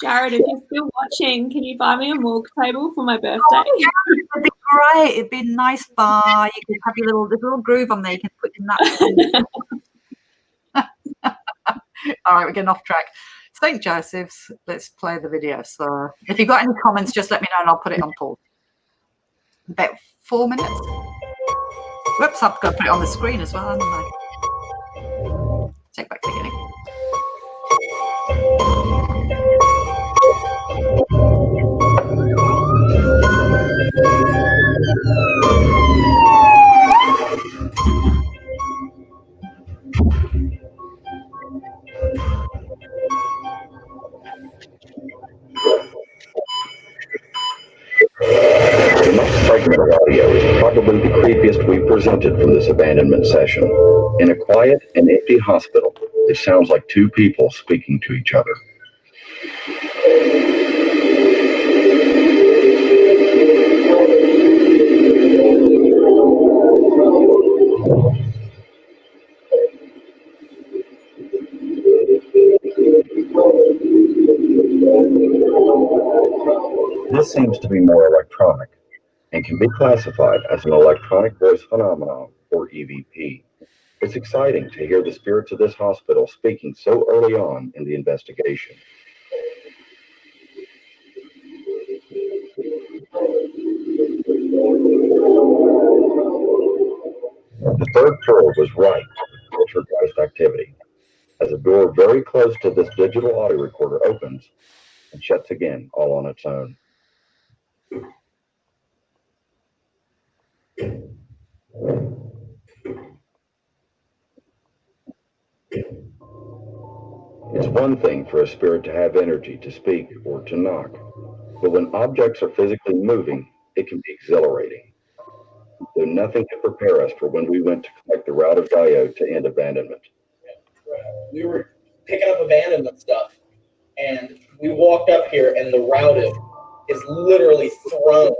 Jared, if you're still watching, can you buy me a morgue table for my birthday? Oh, yeah, that'd be great. It'd be a nice bar. You could have your little groove on there. You can put your nuts in. All right, we're getting off track. St. Joseph's. Let's play the video. So if you've got any comments, just let me know and I'll put it on pause. About 4 minutes. Whoops, I've got to put it on the screen as well, haven't I? Take back the beginning. The next segment of audio is probably the creepiest we've presented from this abandonment session. In a quiet and empty hospital, it sounds like two people speaking to each other. This seems to be more electronic and can be classified as an electronic voice phenomenon, or EVP. It's exciting to hear the spirits of this hospital speaking so early on in the investigation. The third floor was ripe with poltergeist activity, as a door very close to this digital audio recorder opens and shuts again all on its own. It's one thing for a spirit to have energy to speak or to knock, but when objects are physically moving, it can be exhilarating. Though nothing could prepare us for when we went to collect the route of diode to end abandonment. We were picking up abandonment stuff, and we walked up here, and the routed is literally thrown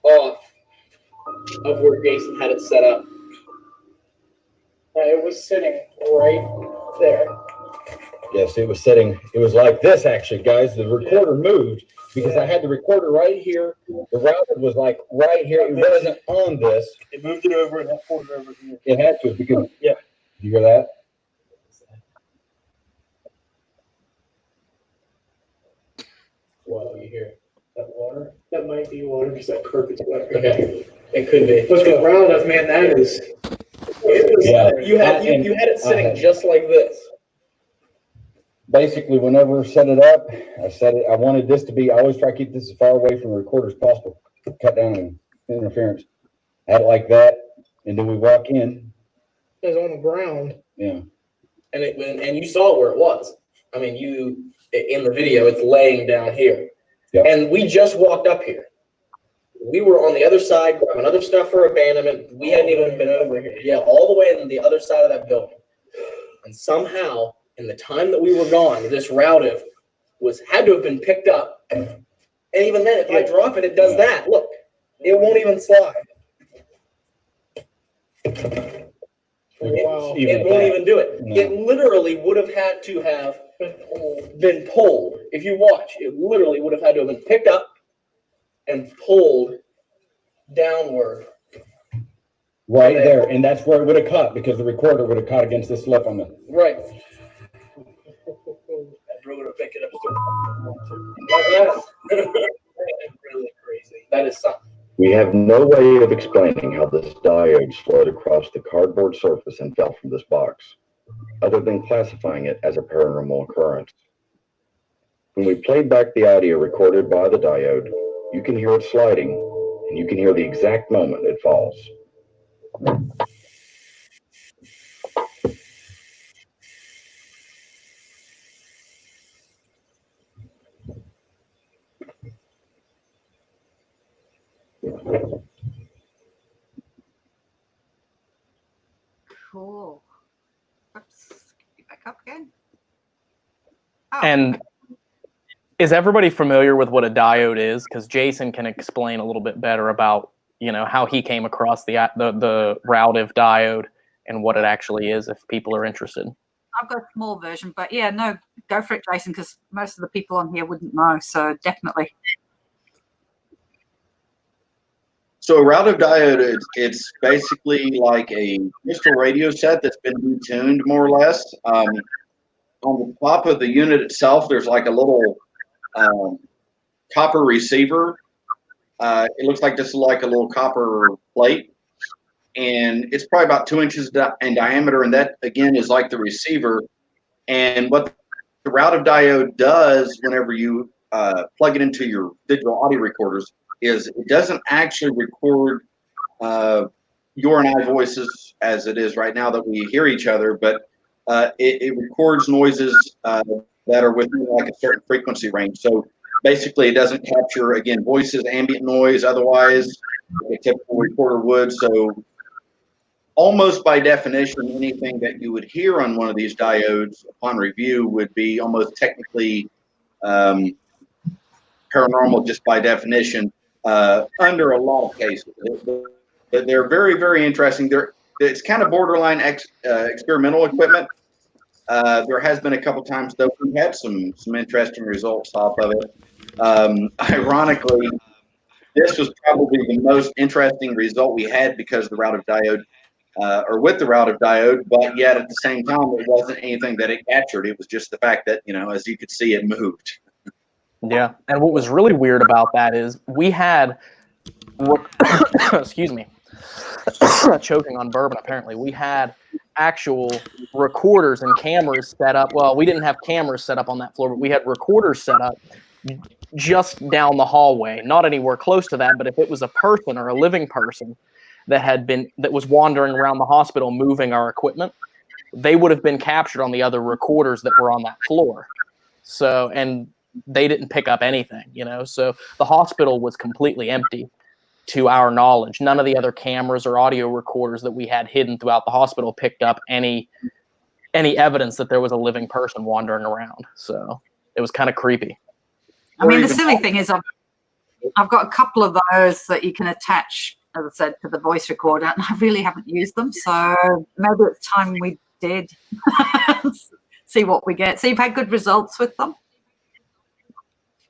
off of where Jason had it set up. It was sitting right there. Yes, it was sitting. It was like this, actually, guys. The recorder moved because I had the recorder right here. The router was like right here. It wasn't on this. It moved it over and that pulled it over here. It had to because. Yeah. You hear that? Wow, you hear that water? That might be water because that carpet's wet. Okay, it could be. Let's go round up, man. That is. Yeah. You had it sitting just like this. Basically, whenever I set it up, I wanted this to be, I always try to keep this as far away from the recorder as possible. Cut down on interference. I had it like that, and then we walk in. It was on the ground. Yeah. And you saw where it was. I mean, in the video, it's laying down here. Yep. And we just walked up here. We were on the other side grabbing other stuff for abandonment. We hadn't even been over here. Yeah, all the way on the other side of that building. And somehow, in the time that we were gone, this routive had to have been picked up. And even then, if I drop it, it does that. Look, it won't even slide. Wow. It won't even do it. No. It literally would have had to have been pulled. If you watch, it literally would have had to have been picked up and pulled downward. Right there. And that's where it would have caught because the recorder would have caught against this lip on the. Right. I drove to pick it up. Really crazy. That is something. We have no way of explaining how this diode slid across the cardboard surface and fell from this box, other than classifying it as a paranormal occurrence. When we played back the audio recorded by the diode, you can hear it sliding, and you can hear the exact moment it falls. Cool. Oops. Get back up again. Oh. And is everybody familiar with what a diode is? Because Jason can explain a little bit better about, how he came across the routive diode and what it actually is, if people are interested. I've got a small version, but yeah, no, go for it, Jason, because most of the people on here wouldn't know, so definitely. So a route of diode, it's basically like a crystal radio set that's been detuned more or less. On the top of the unit itself, there's like a little copper receiver. It looks like this is like a little copper plate, and it's probably about 2 inches in diameter, and that again is like the receiver. And what the route of diode does whenever you plug it into your digital audio recorders is it doesn't actually record your and I voices as it is right now that we hear each other, but it records noises that are within like a certain frequency range. So basically, it doesn't capture, again, voices, ambient noise, otherwise, like a typical recorder would. So almost by definition, anything that you would hear on one of these diodes upon review would be almost technically paranormal just by definition under a lot of cases. They're very, very interesting. It's kind of borderline experimental equipment. There has been a couple times, though, we've had some interesting results off of it. Ironically, this was probably the most interesting result we had because of the route of diode, or with the route of diode, but yet at the same time, it wasn't anything that it captured. It was just the fact that, as you could see, it moved. Yeah, and what was really weird about that is we had, excuse me, choking on bourbon apparently, we had actual recorders and cameras set up. Well, we didn't have cameras set up on that floor, but we had recorders set up just down the hallway, not anywhere close to that, but if it was a person or a living person that was wandering around the hospital moving our equipment, they would have been captured on the other recorders that were on that floor. So, and they didn't pick up anything, so the hospital was completely empty to our knowledge. None of the other cameras or audio recorders that we had hidden throughout the hospital picked up any evidence that there was a living person wandering around. So it was kind of creepy. I mean, the silly thing is I've got a couple of those that you can attach, as I said, to the voice recorder, and I really haven't used them. So maybe it's time we did see what we get. So you've had good results with them?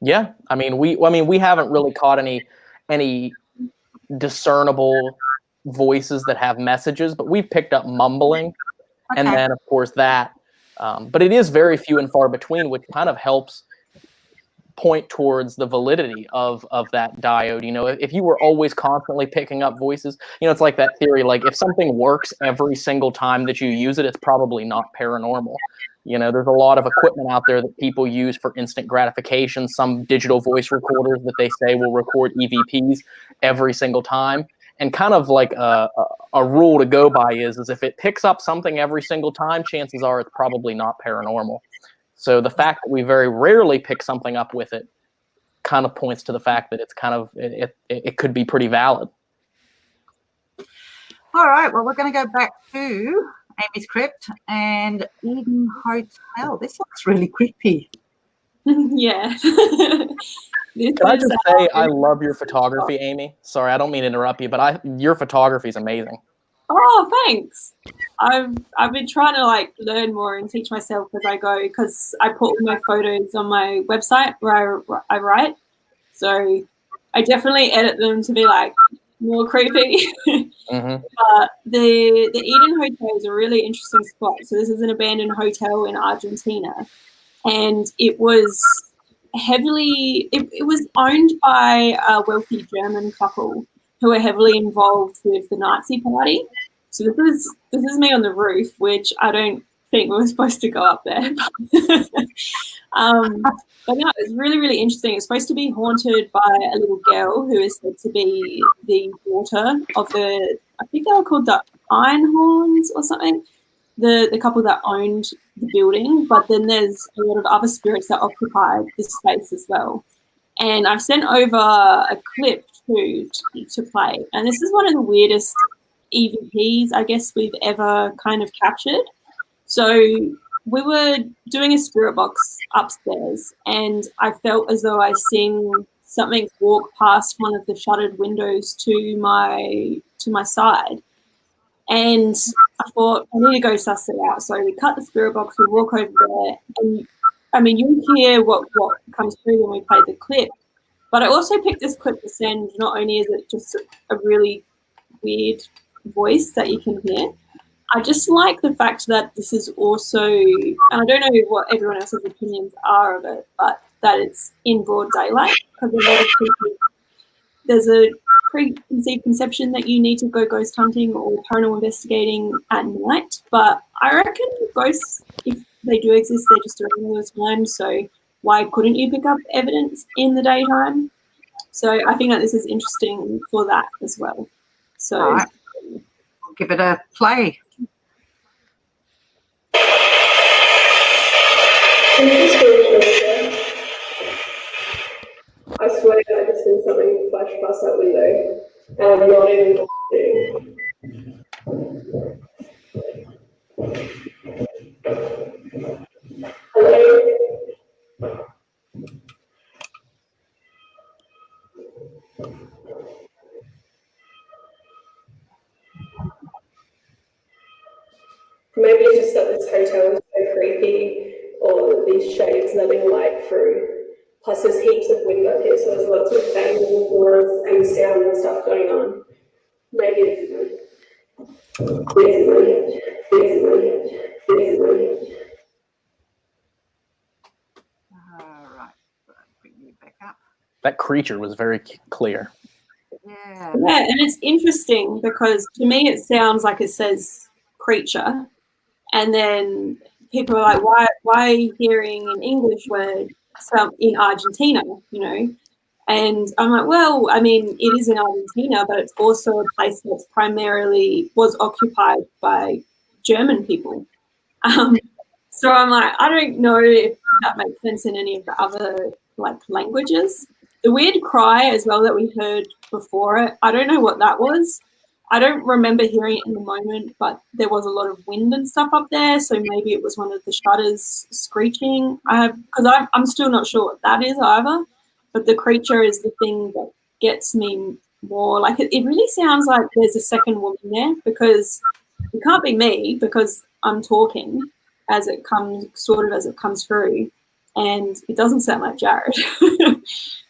Yeah, I mean, we haven't really caught any discernible voices that have messages, but we've picked up mumbling, and then of course that. But it is very few and far between, which kind of helps point towards the validity of that diode. If you were always constantly picking up voices, it's like that theory, like if something works every single time that you use it, it's probably not paranormal. There's a lot of equipment out there that people use for instant gratification, some digital voice recorders that they say will record EVPs every single time. And kind of like a rule to go by is if it picks up something every single time, chances are it's probably not paranormal. So the fact that we very rarely pick something up with it kind of points to the fact that it's kind of, it could be pretty valid. All right, well, we're going to go back to Amy's Crypt and Eden Hotel. This looks really creepy. Yeah. Can I just say I love your photography, Amy? Sorry, I don't mean to interrupt you, but your photography is amazing. Oh, thanks. I've been trying to learn more and teach myself as I go, because I put all my photos on my website where I write. So I definitely edit them to be more creepy. Mm-hmm. But the Eden Hotel is a really interesting spot. So this is an abandoned hotel in Argentina, and it was it was owned by a wealthy German couple who were heavily involved with the Nazi party. So this is me on the roof, which I don't think we were supposed to go up there. But no, it's really, really interesting. It's supposed to be haunted by a little girl who is said to be the daughter of I think they were called the Einhorns or something, the couple that owned the building. But then there's a lot of other spirits that occupy this space as well. And I've sent over a clip to play. And this is one of the weirdest EVPs, I guess, we've ever kind of captured. So we were doing a spirit box upstairs, and I felt as though I seen something walk past one of the shuttered windows to my side. And I thought, I need to go suss it out. So we cut the spirit box, we walk over there, and I mean, you hear what comes through when we play the clip, But I also picked this clip to send. Not only is it just a really weird voice that you can hear, I just like the fact that this is also, and I don't know what everyone else's opinions are of it, but that it's in broad daylight, because a lot of people, there's a preconceived conception that you need to go ghost hunting or paranormal investigating at night, but I reckon ghosts, if they do exist, they're just during those times, so why couldn't you pick up evidence in the daytime? So I think that this is interesting for that as well. So all right. I'll give it a play. I swear I just seen something flash past that window, and I'm not even kidding. Hello? Maybe it's just that this hotel is so creepy, or these shades letting light through. Plus there's heaps of window here, so there's lots of banging doors and sound and stuff going on. Maybe it's All right, bring you back up. That creature was very clear. Yeah. Yeah, and it's interesting because to me it sounds like it says creature, and then people are like, why are you hearing an English word in Argentina, you know? And I'm like, well, I mean, it is in Argentina, but it's also a place that's primarily was occupied by German people. So I'm like, I don't know if that makes sense in any of the other like languages. The weird cry as well that we heard before it, I don't know what that was. I don't remember hearing it in the moment, but there was a lot of wind and stuff up there, so maybe it was one of the shutters screeching. Because I'm still not sure what that is either, but the creature is the thing that gets me more. Like it really sounds like there's a second woman there, because it can't be me because I'm talking as it comes, sort of as it comes through, and it doesn't sound like Jared.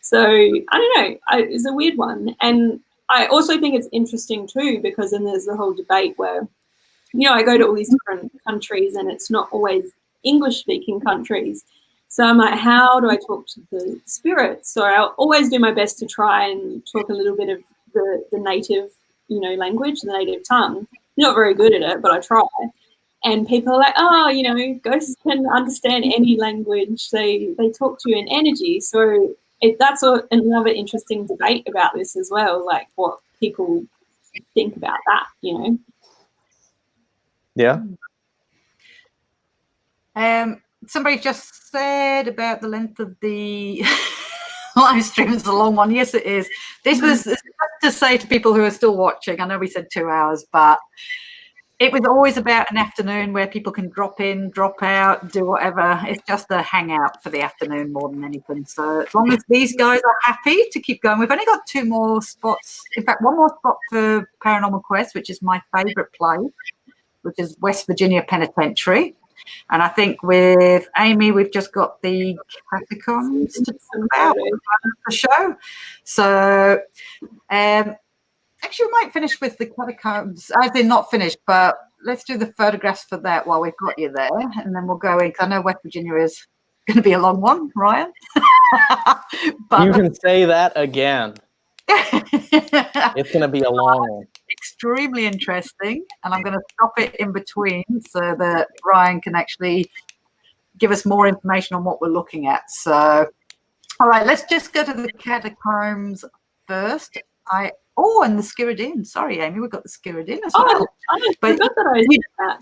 So I don't know. It's a weird one, and I also think it's interesting too, because then there's the whole debate where, you know, I go to all these different countries and it's not always English-speaking countries. So I'm like, how do I talk to the spirits? So I'll always do my best to try and talk a little bit of the native, you know, language, the native tongue. Not very good at it, but I try. And people are like, oh, you know, ghosts can understand any language. They talk to you in energy. So that's another interesting debate about this as well, like what people think about that, you know. Yeah. Somebody just said about the length of the live stream. It's a long one. Yes, it is. This was to say to people who are still watching, I know we said 2 hours, but it was always about an afternoon where people can drop in, drop out, do whatever. It's just a hangout for the afternoon more than anything. So as long as these guys are happy to keep going, we've only got 2 more spots. In fact, 1 more spot for Paranormal Quest, which is my favourite place, which is West Virginia Penitentiary. And I think with Amy, we've just got the catacombs to talk about the show. So actually, we might finish with the catacombs. I did not finish, but let's do the photographs for that while we've got you there, and then we'll go in, because I know West Virginia is going to be a long one, Ryan. But you can say that again. It's going to be a long one. Extremely interesting, and I'm going to stop it in between so that Ryan can actually give us more information on what we're looking at. So, all right, let's just go to the catacombs first. And the Skiradin. Sorry, Amy, we've got the Skiradin as well. I forgot that I did that.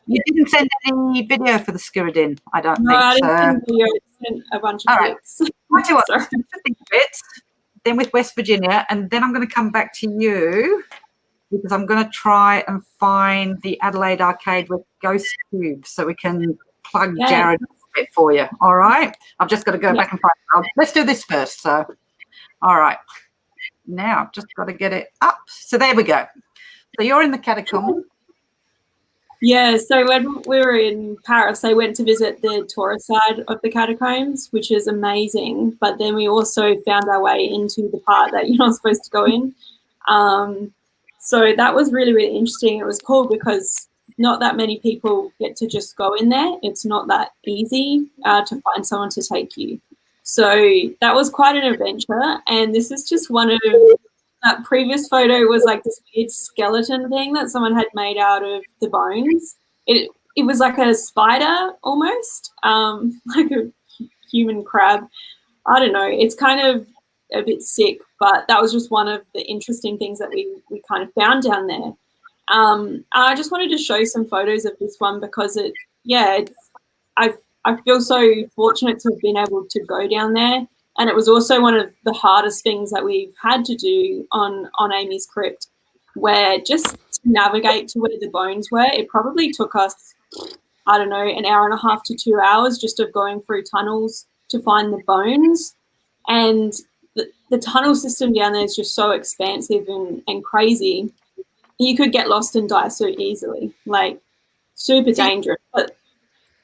You didn't send any video for the Skiradin, I don't think. I didn't send video. I sent a bunch of bits. Bits, then with West Virginia, and then I'm going to come back to you, because I'm going to try and find the Adelaide Arcade with Ghost Cubes so we can plug Jared a bit for you. All right? I've just got to go back and find it. Let's do this first. So, all right. Now, I've just got to get it up. So there we go. So you're in the catacomb. Yeah, so when we were in Paris, I went to visit the tourist side of the catacombs, which is amazing. But then we also found our way into the part that you're not supposed to go in. So that was really, really interesting. It was cool because not that many people get to just go in there. It's not that easy to find someone to take you. So that was quite an adventure. And this is just one of that previous photo was like this weird skeleton thing that someone had made out of the bones. It was like a spider almost, like a human crab. I don't know. It's kind of a bit sick, but that was just one of the interesting things that we kind of found down there. I just wanted to show some photos of this one because I feel so fortunate to have been able to go down there. And it was also one of the hardest things that we've had to do on Amy's Crypt, where just to navigate to where the bones were, it probably took us, I don't know, an hour and a half to 2 hours just of going through tunnels to find the bones. And the tunnel system down there is just so expansive and crazy. You could get lost and die so easily, like super dangerous. But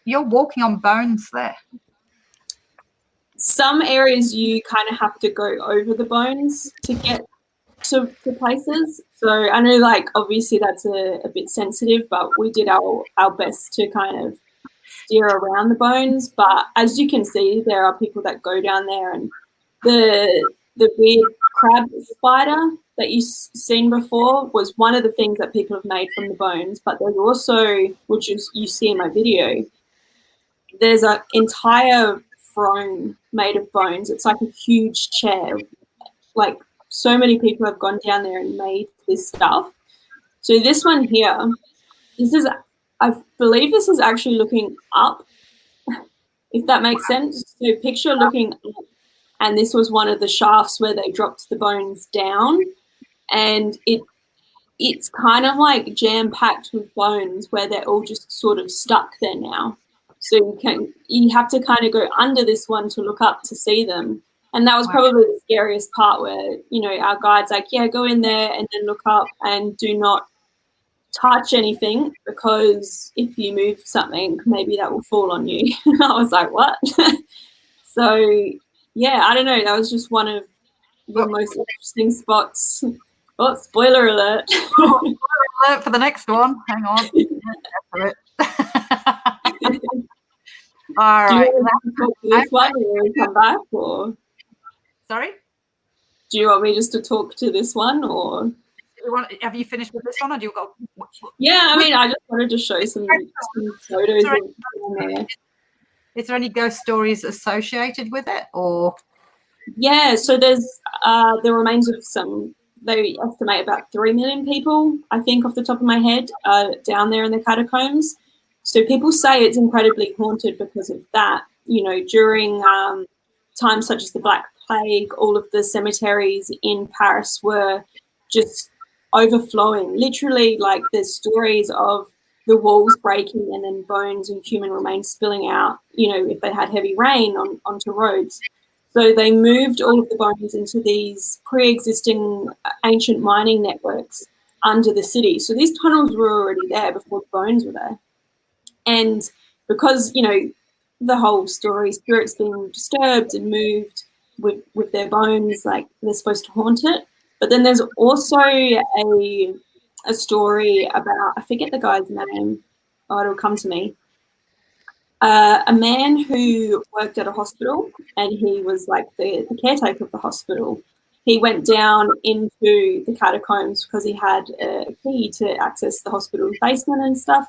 you're walking on bones there. Some areas you kind of have to go over the bones to get to places. So I know, like, obviously that's a bit sensitive, but we did our best to kind of steer around the bones. But as you can see, there are people that go down there, and the weird crab spider that you've seen before was one of the things that people have made from the bones. But there's also, which is you see in my video, there's an entire throne made of bones. It's like a huge chair. Like, so many people have gone down there and made this stuff. So this one here, I believe this is actually looking up, if that makes sense. So picture looking up, and this was one of the shafts where they dropped the bones down, and it's kind of like jam-packed with bones where they're all just sort of stuck there now. So you have to kind of go under this one to look up to see them. And that was probably the scariest part, where, you know, our guide's like, yeah, go in there and then look up and do not touch anything, because if you move something, maybe that will fall on you. I was like, what? So, yeah, I don't know. That was just one of the most interesting spots. Oh, spoiler alert. Spoiler alert for the next one. Hang on. All right. Do you want to talk to this one or come back? Or? Sorry? Do you want me just to talk to this one, or? Have you finished with this one, or do you got? Yeah, I mean, I just wanted to show some photos of there. Is there any ghost stories associated with it, or? Yeah, so there's the remains of some. They estimate about 3 million people, I think, off the top of my head, down there in the catacombs. So people say it's incredibly haunted because of that. You know, during times such as the Black Plague, all of the cemeteries in Paris were just overflowing. Literally, like, there's stories of the walls breaking and then bones and human remains spilling out, you know, if they had heavy rain onto roads. So they moved all of the bones into these pre-existing ancient mining networks under the city. So these tunnels were already there before the bones were there. And because, you know, the whole story, spirits being disturbed and moved with their bones, like, they're supposed to haunt it. But then there's also a story about, I forget the guy's name, it'll come to me. A man who worked at a hospital, and he was like the caretaker of the hospital. He went down into the catacombs because he had a key to access the hospital's basement and stuff.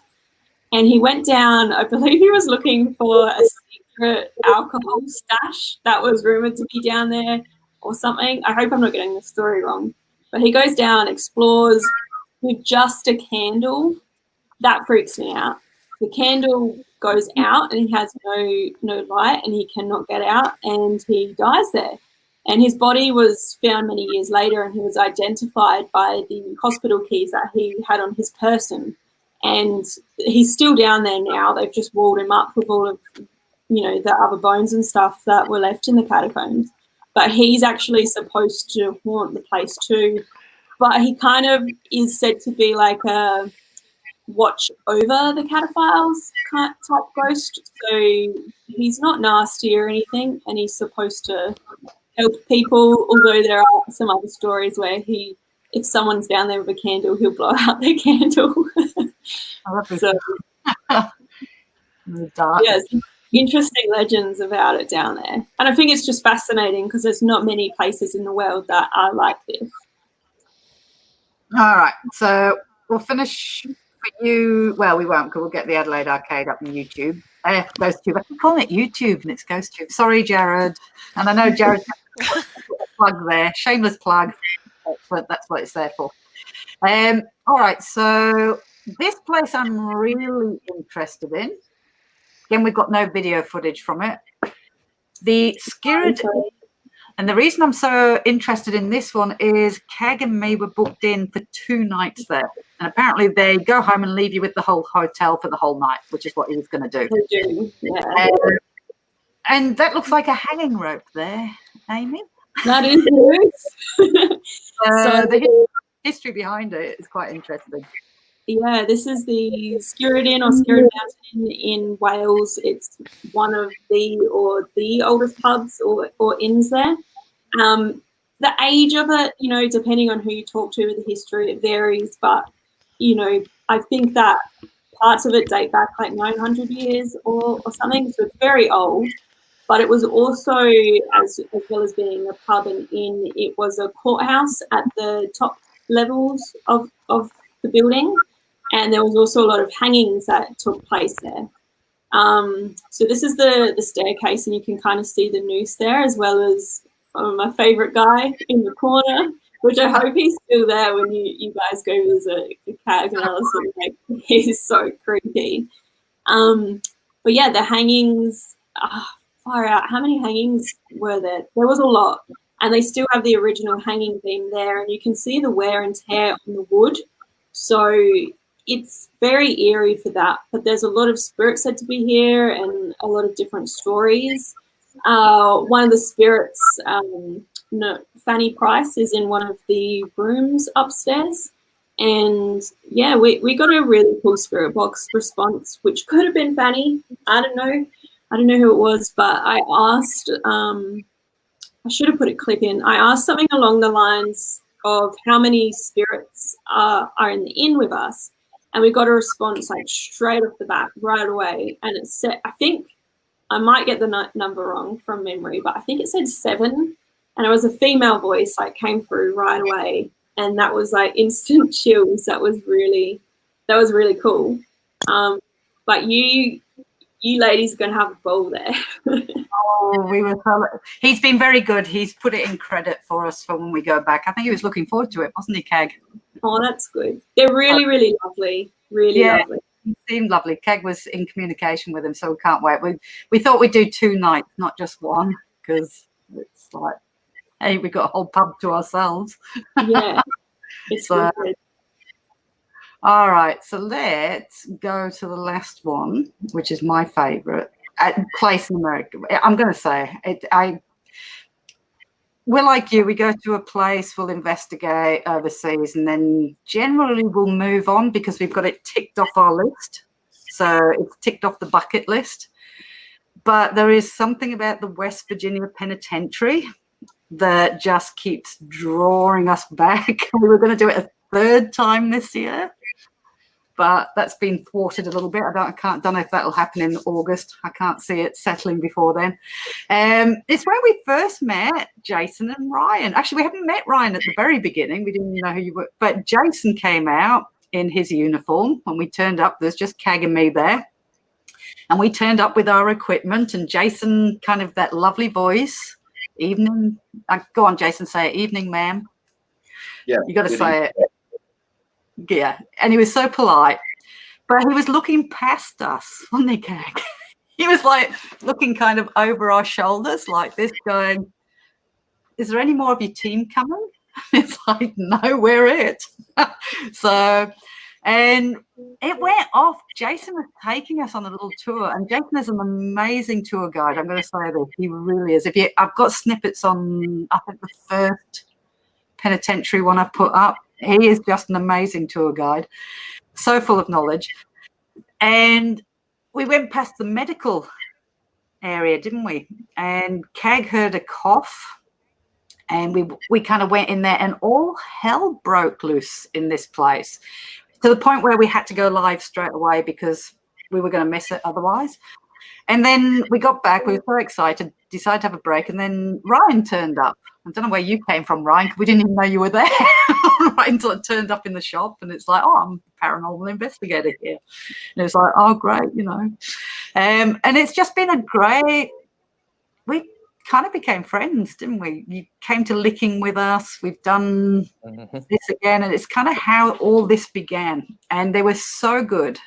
And he went down, I believe he was looking for a secret alcohol stash that was rumored to be down there or something. I hope I'm not getting the story wrong. But he goes down, explores with just a candle. That freaks me out. The candle goes out and he has no light, and he cannot get out, and he dies there. And his body was found many years later, and he was identified by the hospital keys that he had on his person. And he's still down there now. They've just walled him up with all of, you know, the other bones and stuff that were left in the catacombs. But he's actually supposed to haunt the place too. But he kind of is said to be like watch over the cataphiles type ghost. So he's not nasty or anything, and he's supposed to help people, although there are some other stories where if someone's down there with a candle, he'll blow out their candle. So, yes, interesting legends about it down there. And I think it's just fascinating because there's not many places in the world that are like this. All right, so we'll finish for you. Well, we won't, because we'll get the Adelaide Arcade up on YouTube. GhostTube. I keep calling it YouTube and it's GhostTube. Sorry, Jared. And I know Jared's got a plug there. Shameless plug. But that's what it's there for. All right, so this place I'm really interested in. Again, we've got no video footage from it. The Scariest. And the reason I'm so interested in this one is Cag and me were booked in for 2 nights there. And apparently they go home and leave you with the whole hotel for the whole night, which is what he was going to do. Yeah. And that looks like a hanging rope there, Amy. That is it. So the history behind it is quite interesting. Yeah, this is the Scariest Inn or Scariest Mountain in Wales. It's one of the oldest pubs or inns there. The age of it, depending on who you talk to with the history, it varies. But, I think that parts of it date back like 900 years or something. So it's very old. But it was also, as well as being a pub and inn, it was a courthouse at the top levels of the building. And there was also a lot of hangings that took place there. So this is the staircase, and you can kind of see the noose there, as well as my favourite guy in the corner, which I hope he's still there when you guys go visit the Cag and Alison. Like, he's so creepy. But yeah, the hangings, far out. How many hangings were there? There was a lot. And they still have the original hanging beam there, and you can see the wear and tear on the wood. So it's very eerie for that. But there's a lot of spirits said to be here and a lot of different stories. One of the spirits, Fanny Price, is in one of the rooms upstairs. And yeah, we got a really cool spirit box response, which could have been Fanny. I don't know who it was, but I asked, I should have put a clip in. I asked something along the lines of how many spirits are in the inn with us. And we got a response like straight off the bat, right away. And it said, I think I might get the number wrong from memory, but I think it said 7. And it was a female voice, like, came through right away. And that was like instant chills. That was really cool. But you ladies are going to have a ball there. He's been very good. He's put it in credit for us for when we go back. I think he was looking forward to it, wasn't he, Cag? Oh, that's good. They're really, really lovely. Really lovely. He seemed lovely. Cag was in communication with him, so we can't wait. We thought we'd do 2 nights, not just one, because it's like, hey, we got a whole pub to ourselves. Yeah, it's so, good. All right, so let's go to the last one, which is my favourite place in America. I'm going to say it. We're like you. We go to a place, we'll investigate overseas, and then generally we'll move on because we've got it ticked off our list. So it's ticked off the bucket list. But there is something about the West Virginia Penitentiary that just keeps drawing us back. We were going to do it a 3rd time this year, but that's been thwarted a little bit. I don't know if that'll happen in August. I can't see it settling before then. It's where we first met Jason and Ryan. Actually, we haven't met Ryan at the very beginning. We didn't know who you were, but Jason came out in his uniform when we turned up. There's just Cag and me there. And we turned up with our equipment, and Jason, kind of that lovely voice. Evening. Go on, Jason, say it. Evening, ma'am. Yeah. You got to say it. Yeah. And he was so polite, but he was looking past us, wasn't he, Cag? He was like looking kind of over our shoulders like this, going, is there any more of your team coming? It's like, no, we're it. So, and it went off. Jason was taking us on a little tour, and Jason is an amazing tour guide. I'm going to say this. He really is. I've got snippets on, I think, the first penitentiary one I put up. He is just an amazing tour guide. so full of knowledge. And we went past the medical area, didn't we? And Cag heard a cough, and we kind of went in there, and all hell broke loose in this place, to the point where we had to go live straight away because we were going to miss it otherwise. And then we got back, we were so excited, decided to have a break, and then Ryan turned up. I don't know where you came from, Ryan, because we didn't even know you were there. Ryan sort of turned up in the shop, and it's like, oh, I'm a paranormal investigator here. And it's like, oh, great, you know. And it's just been a great, we kind of became friends, didn't we? You came to Licking with us. We've done this again, and it's kind of how all this began. And they were so good.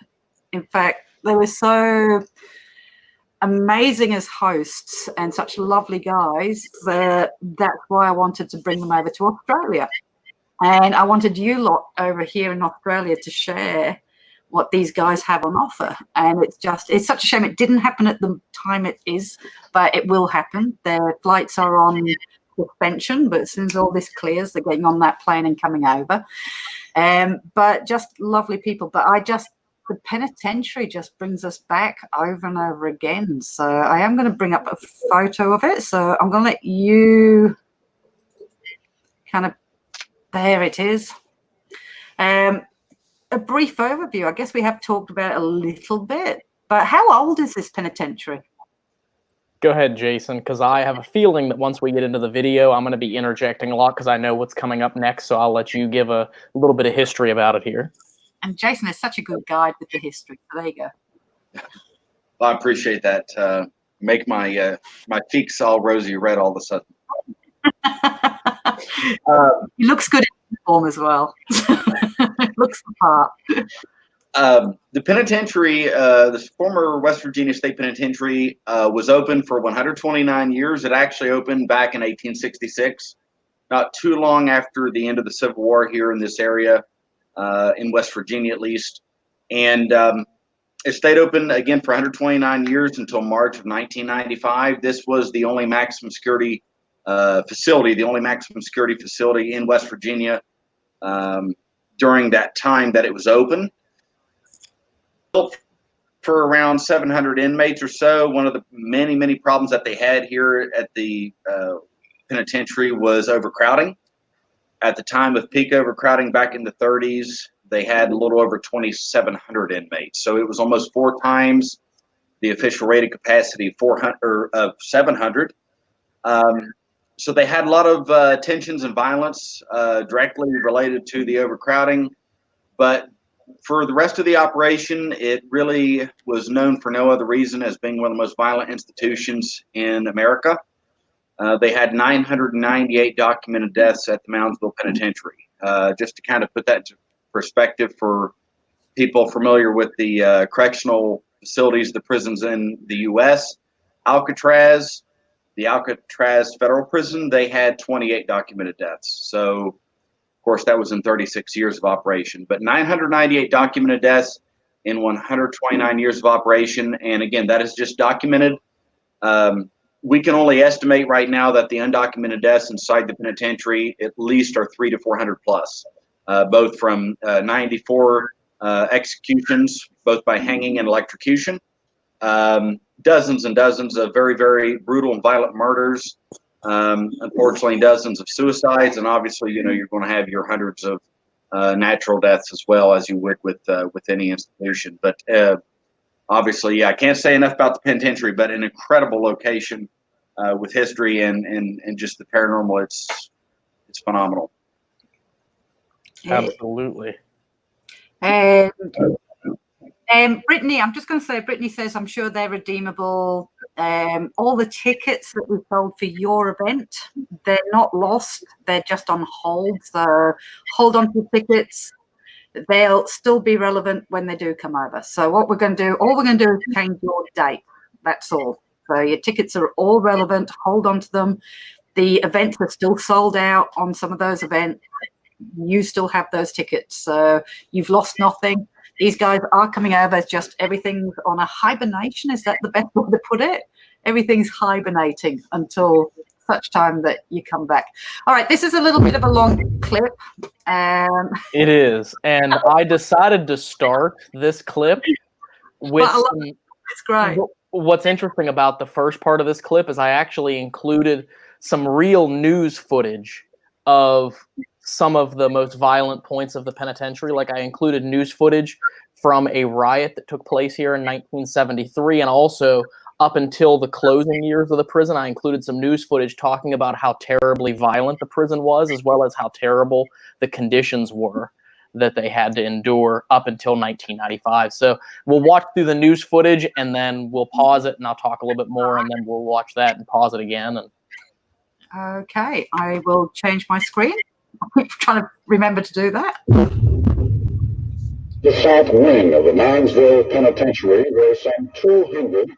In fact, they were so amazing as hosts and such lovely guys that that's why I wanted to bring them over to Australia. And I wanted you lot over here in Australia to share what these guys have on offer. And it's such a shame it didn't happen at the time it is, but it will happen. Their flights are on suspension, but as soon as all this clears, they're getting on that plane and coming over. But just lovely people. But the penitentiary just brings us back over and over again. So I am going to bring up a photo of it. So I'm going to let you kind of, there it is. A brief overview. I guess we have talked about it a little bit, but how old is this penitentiary? Go ahead, Jason, because I have a feeling that once we get into the video, I'm going to be interjecting a lot because I know what's coming up next. So I'll let you give a little bit of history about it here. And Jason is such a good guide with the history. So there you go. Well, I appreciate that. Make my my cheeks all rosy red all of a sudden. He looks good in uniform as well. Looks the part. The penitentiary, the former West Virginia State Penitentiary, was open for 129 years. It actually opened back in 1866, not too long after the end of the Civil War here in this area. In West Virginia, at least. And it stayed open again for 129 years until March of 1995. This was the only maximum security facility, the only maximum security facility in West Virginia during that time that it was open. For around 700 inmates or so. One of the many, many problems that they had here at the penitentiary was overcrowding. At the time of peak overcrowding back in the 30s, they had a little over 2,700 inmates. So it was almost 4 times the official rated capacity of 700. So they had a lot of tensions and violence directly related to the overcrowding. But for the rest of the operation, it really was known for no other reason as being one of the most violent institutions in America. They had 998 documented deaths at the Moundsville Penitentiary. Just to kind of put that into perspective for people familiar with the correctional facilities, the prisons in the U.S., Alcatraz, the Alcatraz Federal Prison, they had 28 documented deaths. So, of course, that was in 36 years of operation. But 998 documented deaths in 129 years of operation. And again, that is just documented. We can only estimate right now that the undocumented deaths inside the penitentiary at least are 300 to 400 plus, both from 94 executions, both by hanging and electrocution, dozens and dozens of very, very brutal and violent murders, unfortunately dozens of suicides, and obviously, you know, you're going to have your hundreds of natural deaths as well, as you would with any institution. But obviously, yeah, I can't say enough about the penitentiary, but an incredible location with history and just the paranormal. It's phenomenal. Absolutely. And Brittany, I'm just going to say, Brittany says, I'm sure they're redeemable. All the tickets that we sold for your event, they're not lost. They're just on hold. So hold on to the tickets. They'll still be relevant when they do come over. So what we're going to do, all we're going to do is change your date. That's all. So your tickets are all relevant. Hold on to them. The events are still sold out on some of those events. You still have those tickets. So you've lost nothing. These guys are coming over. It's just everything's on a hibernation. Is that the best way to put it? Everything's hibernating until such time that you come back. All right, this is a little bit of a long clip. It is, and I decided to start this clip with it's great. What's interesting about the first part of this clip is I actually included some real news footage of some of the most violent points of the penitentiary. Like I included news footage from a riot that took place here in 1973, and also up until the closing years of the prison, I included some news footage talking about how terribly violent the prison was, as well as how terrible the conditions were that they had to endure up until 1995. So we'll watch through the news footage, and then we'll pause it, and I'll talk a little bit more, and then we'll watch that and pause it again. And okay, I will change my screen. I'm trying to remember to do that. The south wing of the Mansville Penitentiary, where some 200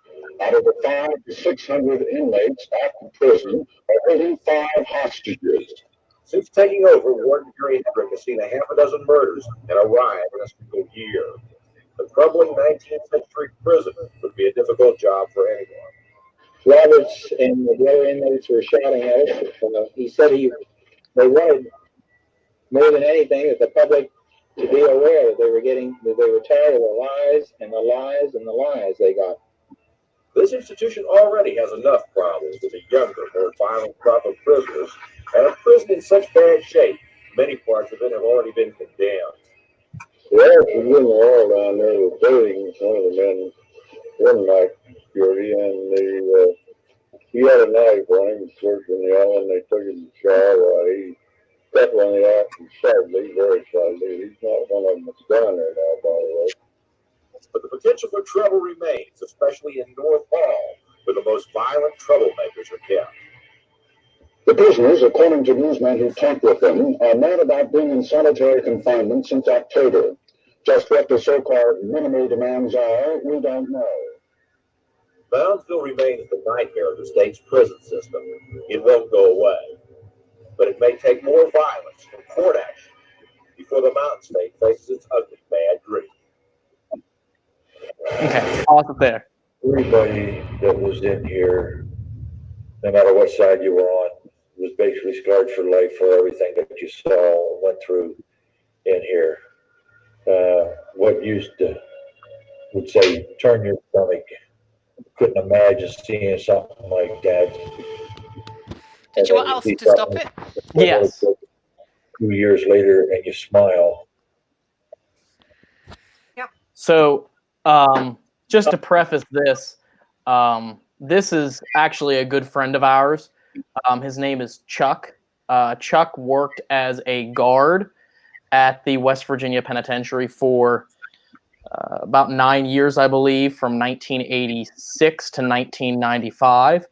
out of the 500 to 600 inmates at the prison are holding 5 hostages. Since taking over, Warden Gary Hendrick has seen a half a dozen murders and a riot in a single year. The troubling 19th century prison would be a difficult job for anyone. Roberts and the other inmates were shouting at us. He said they wanted more than anything that the public to be aware that they were tired of the lies and the lies and the lies they got. This institution already has enough problems with a younger, more violent crop of prisoners, and a prison in such bad shape, many parts of it have already been condemned. Well, we were all down there with buildings. One of the men, one night security, and he had a knife on him, searching the island. They took him to trial. He stepped on the ass slightly, very slightly. He's not one of them that's down there now, by the way. But the potential for trouble remains, especially in North Hall, where the most violent troublemakers are kept. The prisoners, according to newsmen who talked with them, are mad about being in solitary confinement since October. Just what the so-called minimal demands are, we don't know. Brownsville remains the nightmare of the state's prison system. It won't go away. But it may take more violence and court action before the Mountain State faces its ugly bad dream. okay, pause it there. Everybody that was in here, no matter what side you were on, was basically scarred for life for everything that you saw, went through in here. What used to, would say, turn your stomach. Couldn't imagine seeing something like that. Did you want Alison to stop it? Yes. 2 years later, and you smile. So, just to preface this, this is actually a good friend of ours. His name is Chuck. Chuck worked as a guard at the West Virginia Penitentiary for about 9 years, I believe, from 1986 to 1995.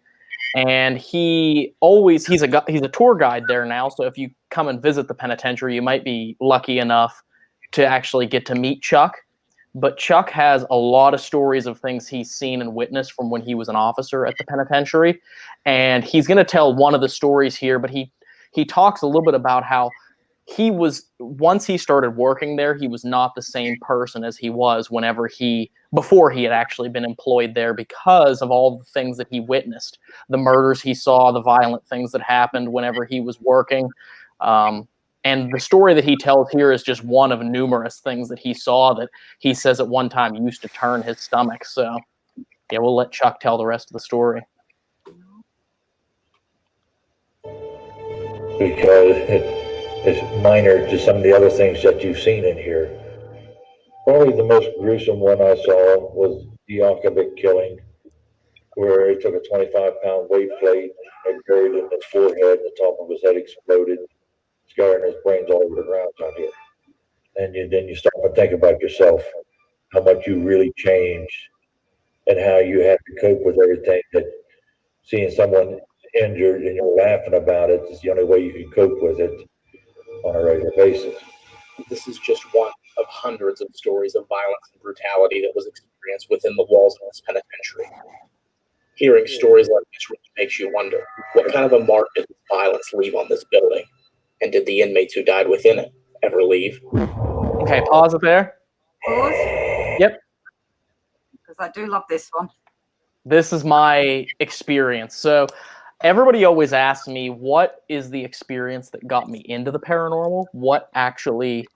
And he's a tour guide there now. So if you come and visit the penitentiary, you might be lucky enough to actually get to meet Chuck. But Chuck has a lot of stories of things he's seen and witnessed from when he was an officer at the penitentiary. And he's going to tell one of the stories here, but he talks a little bit about how once he started working there, he was not the same person as he was before he had actually been employed there, because of all the things that he witnessed, the murders he saw, the violent things that happened whenever he was working. And the story that he tells here is just one of numerous things that he saw that he says at one time used to turn his stomach. So yeah, we'll let Chuck tell the rest of the story. Because it's minor to some of the other things that you've seen in here. Probably the most gruesome one I saw was the Yankovic killing, where he took a 25-pound weight plate and buried it in his forehead, and the top of his head exploded, scarring his brains all over the ground out here. And then you stop and think about yourself, how much you really changed, and how you have to cope with everything. That seeing someone injured and you're laughing about it is the only way you can cope with it on a regular basis. This is just one of hundreds of stories of violence and brutality that was experienced within the walls of this penitentiary. Hearing stories like this really makes you wonder, what kind of a mark did this violence leave on this building? And did the inmates who died within it ever leave? Okay, pause it there. Pause. Yep. Because I do love this one. This is my experience. So everybody always asks me, what is the experience that got me into the paranormal? What actually,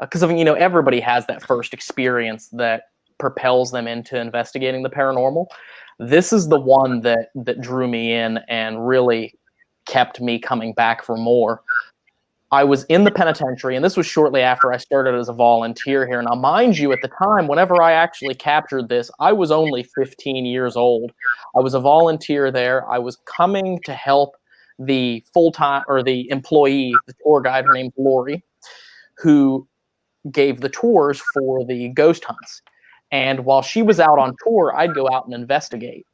because everybody has that first experience that propels them into investigating the paranormal. This is the one that drew me in and really kept me coming back for more. I was in the penitentiary, and this was shortly after I started as a volunteer here. Now, mind you, at the time, whenever I actually captured this, I was only 15 years old. I was a volunteer there. I was coming to help the full-time, or the employee, the tour guide, her name's Lori, who gave the tours for the ghost hunts. And while she was out on tour, I'd go out and investigate.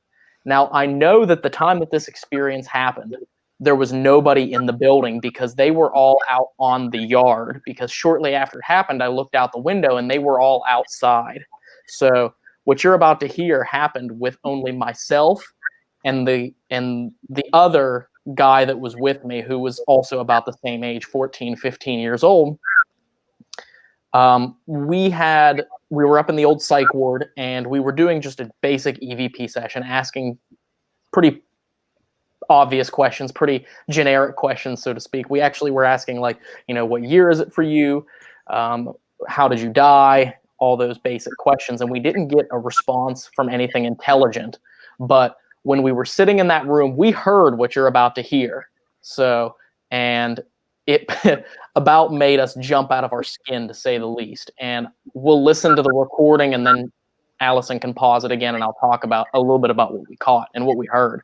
Now, I know that the time that this experience happened, there was nobody in the building because they were all out on the yard, because shortly after it happened, I looked out the window and they were all outside. So what you're about to hear happened with only myself and the other guy that was with me, who was also about the same age, 14, 15 years old. We were up in the old psych ward, and we were doing just a basic EVP session, asking pretty obvious questions, pretty generic questions, so to speak. We actually were asking, like, what year is it for you? How did you die? All those basic questions. And we didn't get a response from anything intelligent. But when we were sitting in that room, we heard what you're about to hear. So, and it about made us jump out of our skin, to say the least. And we'll listen to the recording, and then Allison can pause it again, and I'll talk about a little bit about what we caught and what we heard.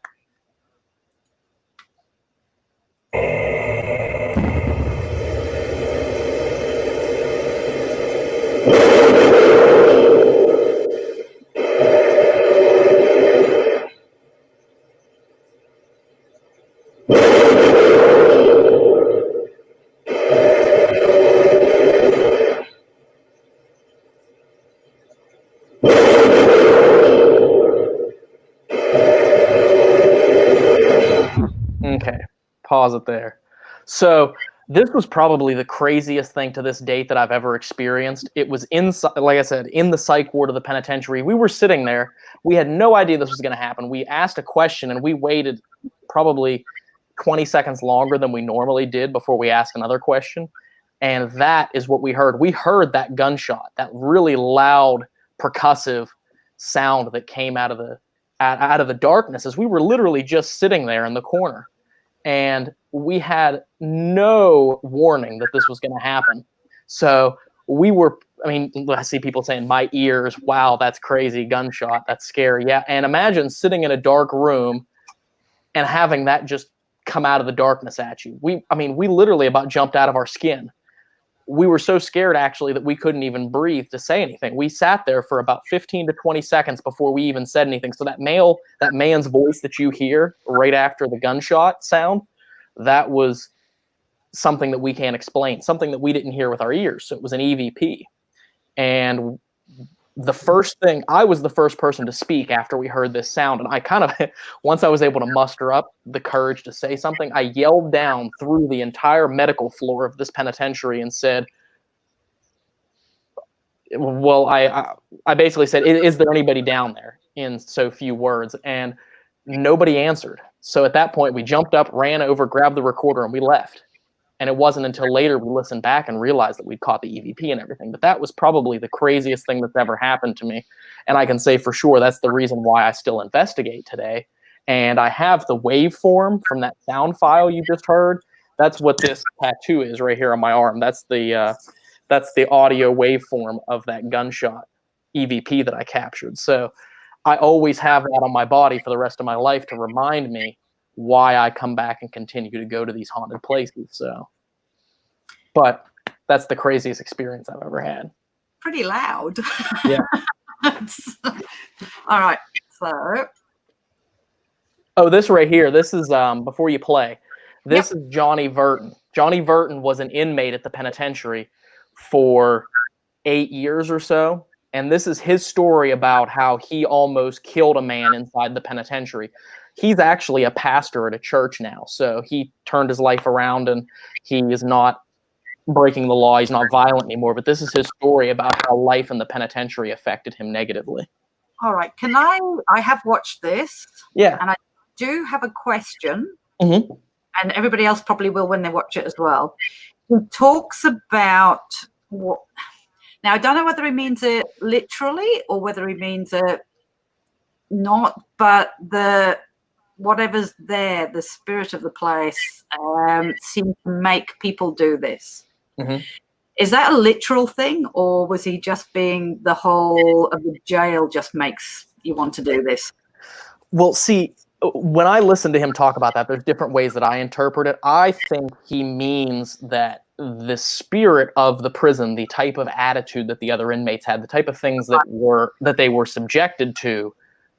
Okay, pause it there. So this was probably the craziest thing to this date that I've ever experienced. It was inside, like I said, in the psych ward of the penitentiary. We were sitting there. We had no idea this was going to happen. We asked a question, and we waited probably 20 seconds longer than we normally did before we asked another question. And that is what we heard. We heard that gunshot, that really loud, percussive sound that came out of the darkness, as we were literally just sitting there in the corner. And we had no warning that this was going to happen. So we were, I see people saying, my ears, wow, that's crazy, gunshot, that's scary. Yeah, and imagine sitting in a dark room and having that just come out of the darkness at you. We literally about jumped out of our skin. We were so scared, actually, that we couldn't even breathe to say anything. We sat there for about 15 to 20 seconds before we even said anything. So that man's voice that you hear right after the gunshot sound, that was something that we can't explain, something that we didn't hear with our ears. So it was an EVP. And the first thing, I was the first person to speak after we heard this sound. And I kind of, once I was able to muster up the courage to say something, I yelled down through the entire medical floor of this penitentiary and said, well, I basically said, is there anybody down there, in so few words? And nobody answered. So at that point, we jumped up, ran over, grabbed the recorder, and we left. And it wasn't until later we listened back and realized that we'd caught the EVP and everything. But that was probably the craziest thing that's ever happened to me. And I can say for sure that's the reason why I still investigate today. And I have the waveform from that sound file you just heard. That's what this tattoo is right here on my arm. That's the audio waveform of that gunshot EVP that I captured. So I always have that on my body for the rest of my life to remind me why I come back and continue to go to these haunted places. So, but that's the craziest experience I've ever had. Pretty loud. Yeah. All right. So. Oh, this right here. This is before you play. This is Johnny Verton. Johnny Verton was an inmate at the penitentiary for 8 years or so. And this is his story about how he almost killed a man inside the penitentiary. He's actually a pastor at a church now. So he turned his life around and he is not breaking the law. He's not violent anymore. But this is his story about how life in the penitentiary affected him negatively. All right. I have watched this. Yeah. And do have a question, Mm-hmm. and everybody else probably will when they watch it as well. He talks about what. Now, I don't know whether he means it literally or whether he means it not, but whatever's there, the spirit of the place, seems to make people do this. Mm-hmm. Is that a literal thing, or was he just being the whole of the jail just makes you want to do this? Well, see, when I listen to him talk about that, there's different ways that I interpret it. I think he means that the spirit of the prison, the type of attitude that the other inmates had, the type of things that they were subjected to,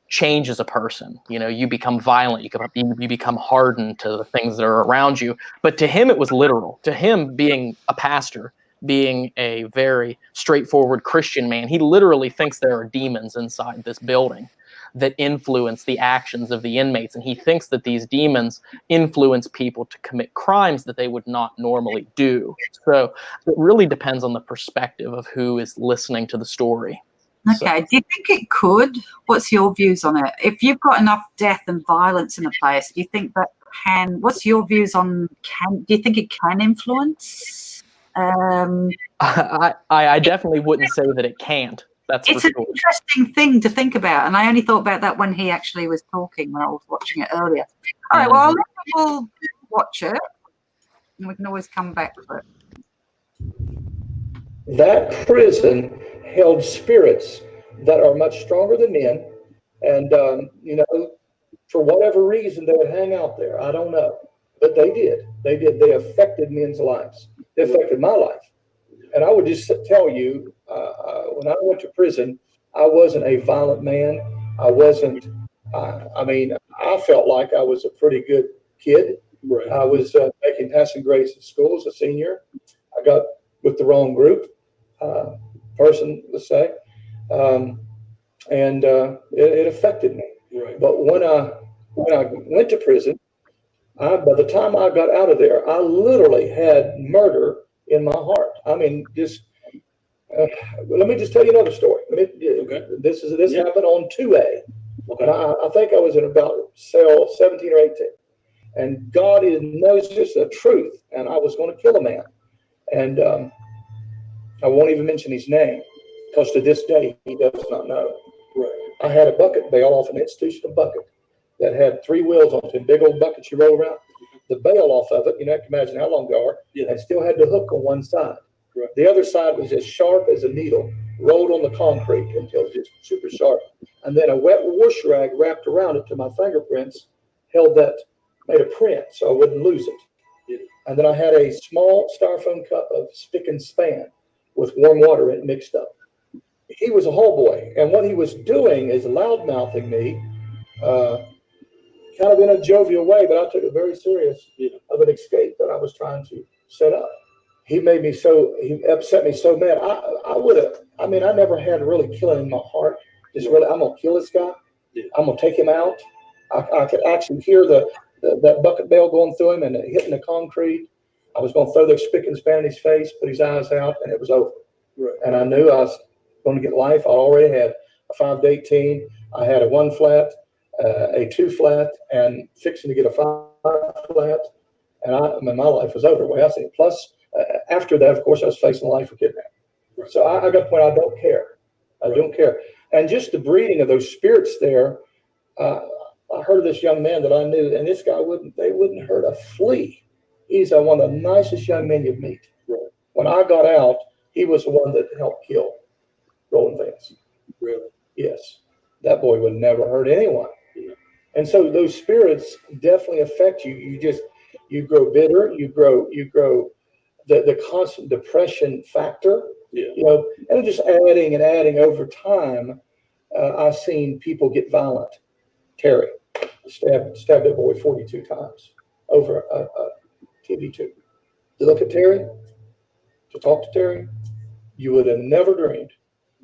changes a person. You know, you become violent, you become hardened to the things that are around you. But to him, it was literal. To him, being a pastor, being a very straightforward Christian man, he literally thinks there are demons inside this building that influence the actions of the inmates. And he thinks that these demons influence people to commit crimes that they would not normally do. So it really depends on the perspective of who is listening to the story. Okay, do you think it could? What's your views on it? If you've got enough death and violence in a place, do you think that can, what's your views on, do you think it can influence? I definitely wouldn't say that it can't. That's it's for an sure. interesting thing to think about, and I only thought about that when he actually was talking, when I was watching it earlier. All right, well, I'll let people watch it, and we can always come back to it. That prison held spirits that are much stronger than men, and you know, for whatever reason, they would hang out there. I don't know, but they did. They did. They affected men's lives. They affected my life, and I would just tell you, when I went to prison, I wasn't a violent man. I wasn't. I mean, I felt like I was a pretty good kid. Right. I was making passing grades in school as a senior. I got with the wrong group. Person, let's say, and it affected me. Right. But when I went to prison, by the time I got out of there, I literally had murder in my heart. I mean, just let me just tell you another story. Okay. This happened on 2A. Okay. And I think I was in about cell 17 or 18, and God knows just the truth. And I was going to kill a man, and I won't even mention his name, because to this day, he does not know. Right. I had a bucket bail off an institutional bucket that had 3 wheels on it, big old buckets you roll around. The bail off of it, you have to imagine how long they are, and still had the hook on one side. Right. The other side was as sharp as a needle, rolled on the concrete until it was just super sharp. And then a wet wash rag wrapped around it to my fingerprints, made a print so I wouldn't lose it. Yeah. And then I had a small styrofoam cup of spick and span with warm water in it mixed up. He was a hall boy, and what he was doing is loud-mouthing me, kind of in a jovial way, but I took it very serious of an escape that I was trying to set up. He upset me so bad. I never had really killing in my heart. Just really, I'm gonna kill this guy. Yeah. I'm gonna take him out. I could actually hear that bucket bail going through him and hitting the concrete. I was going to throw the spick and span in his face, put his eyes out, and it was over. Right. And I knew I was going to get life. I already had a 5 to 18. I had a 1 flat, a 2 flat, and fixing to get a 5 flat. And my life was over. Well, I said, plus, after that, of course, I was facing life for kidnapping. Right. So I got to the point I don't care. I don't care. And just the breeding of those spirits there, I heard of this young man that I knew, and this guy they wouldn't hurt a flea. He's one of the nicest young men you'd meet. Right. When I got out, he was the one that helped kill Roland Vance. Really? Yes. That boy would never hurt anyone. Yeah. And so those spirits definitely affect you. You grow bitter. You grow the constant depression factor. Yeah. And just adding and adding over time. I've seen people get violent. Terry stabbed that boy 42 times over a TV tube. To look at Terry, to talk to Terry, you would have never dreamed,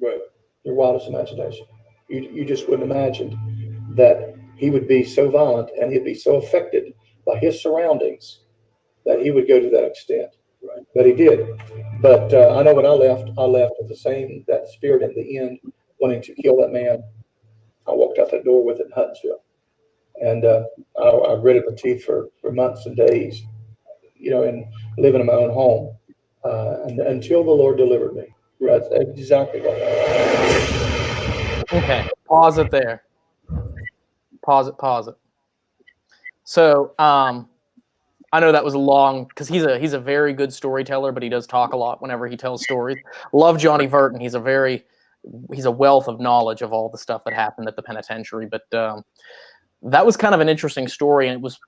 right, your wildest imagination. You just wouldn't imagine that he would be so violent and he'd be so affected by his surroundings that he would go to that extent. Right. But he did. But I know when I left with that spirit in the end, wanting to kill that man. I walked out that door with it in Huntsville. And I gritted my teeth for months and days, and living in my own home, and until the Lord delivered me. That's exactly what happened. Okay, pause it there. Pause it. So, I know that was long because he's a very good storyteller, but he does talk a lot whenever he tells stories. Love Johnny Verton. He's a wealth of knowledge of all the stuff that happened at the penitentiary. But that was kind of an interesting story, and it was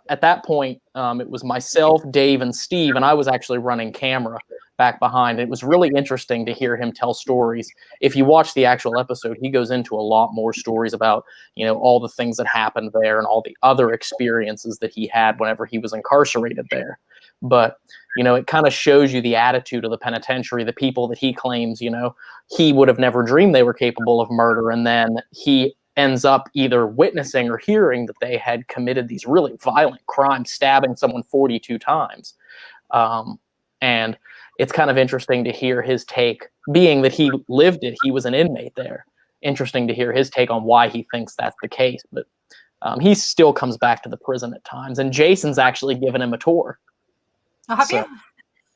at that point it was myself, Dave, and Steve, and I was actually running camera back behind. It was really interesting to hear him tell stories. If you watch the actual episode, he goes into a lot more stories about all the things that happened there and all the other experiences that he had whenever he was incarcerated there. But it kind of shows you the attitude of the penitentiary, the people that he claims he would have never dreamed they were capable of murder, and then he ends up either witnessing or hearing that they had committed these really violent crimes, stabbing someone 42 times. And it's kind of interesting to hear his take, being that he lived it. He was an inmate there. Interesting to hear his take on why he thinks that's the case. But he still comes back to the prison at times. And Jason's actually given him a tour. Oh, have you?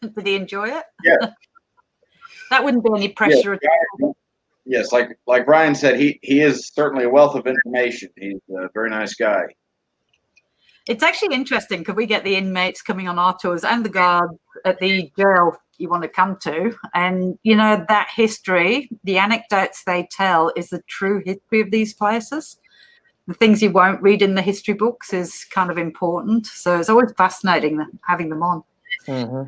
Did he enjoy it? Yeah. That wouldn't be any pressure. Yes, like Ryan said, he is certainly a wealth of information. He's a very nice guy. It's actually interesting because we get the inmates coming on our tours and the guards at the jail you want to come to. And, that history, the anecdotes they tell is the true history of these places. The things you won't read in the history books is kind of important. So it's always fascinating having them on. Mm-hmm.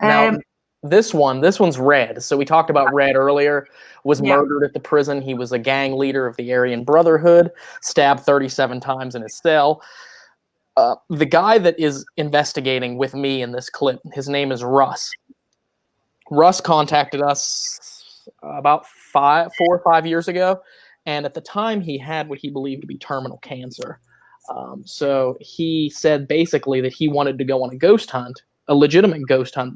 Now, this one's Red. So we talked about Red earlier, was murdered at the prison. He was a gang leader of the Aryan Brotherhood, stabbed 37 times in his cell. The guy that is investigating with me in this clip, his name is Russ. Russ contacted us about 4 or 5 years ago, and at the time he had what he believed to be terminal cancer. So he said basically that he wanted to go on a ghost hunt, a legitimate ghost hunt,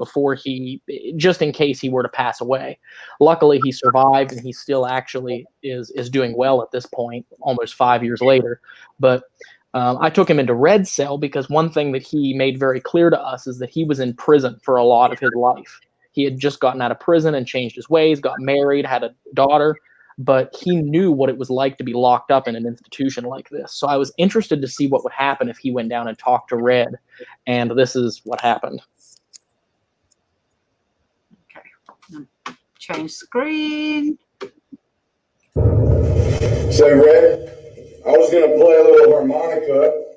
just in case he were to pass away. Luckily, he survived, and he still actually is doing well at this point, almost 5 years later. But I took him into Red Cell because one thing that he made very clear to us is that he was in prison for a lot of his life. He had just gotten out of prison and changed his ways, got married, had a daughter, but he knew what it was like to be locked up in an institution like this. So I was interested to see what would happen if he went down and talked to Red, and this is what happened. Okay, change screen. So, Red, I was going to play a little harmonica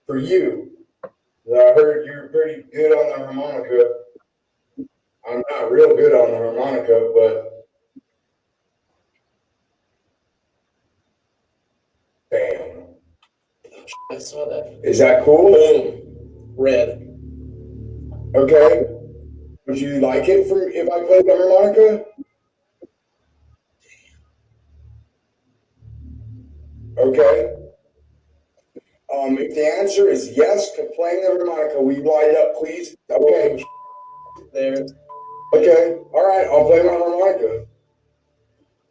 for you. I heard you're pretty good on the harmonica. I'm not real good on the harmonica, but bam. I saw that. Is that cool? Boom. Red. Okay. Would you like it if I played the harmonica? Okay. If the answer is yes to playing the harmonica, will you light it up, please? Okay. There. Okay. All right. I'll play my harmonica.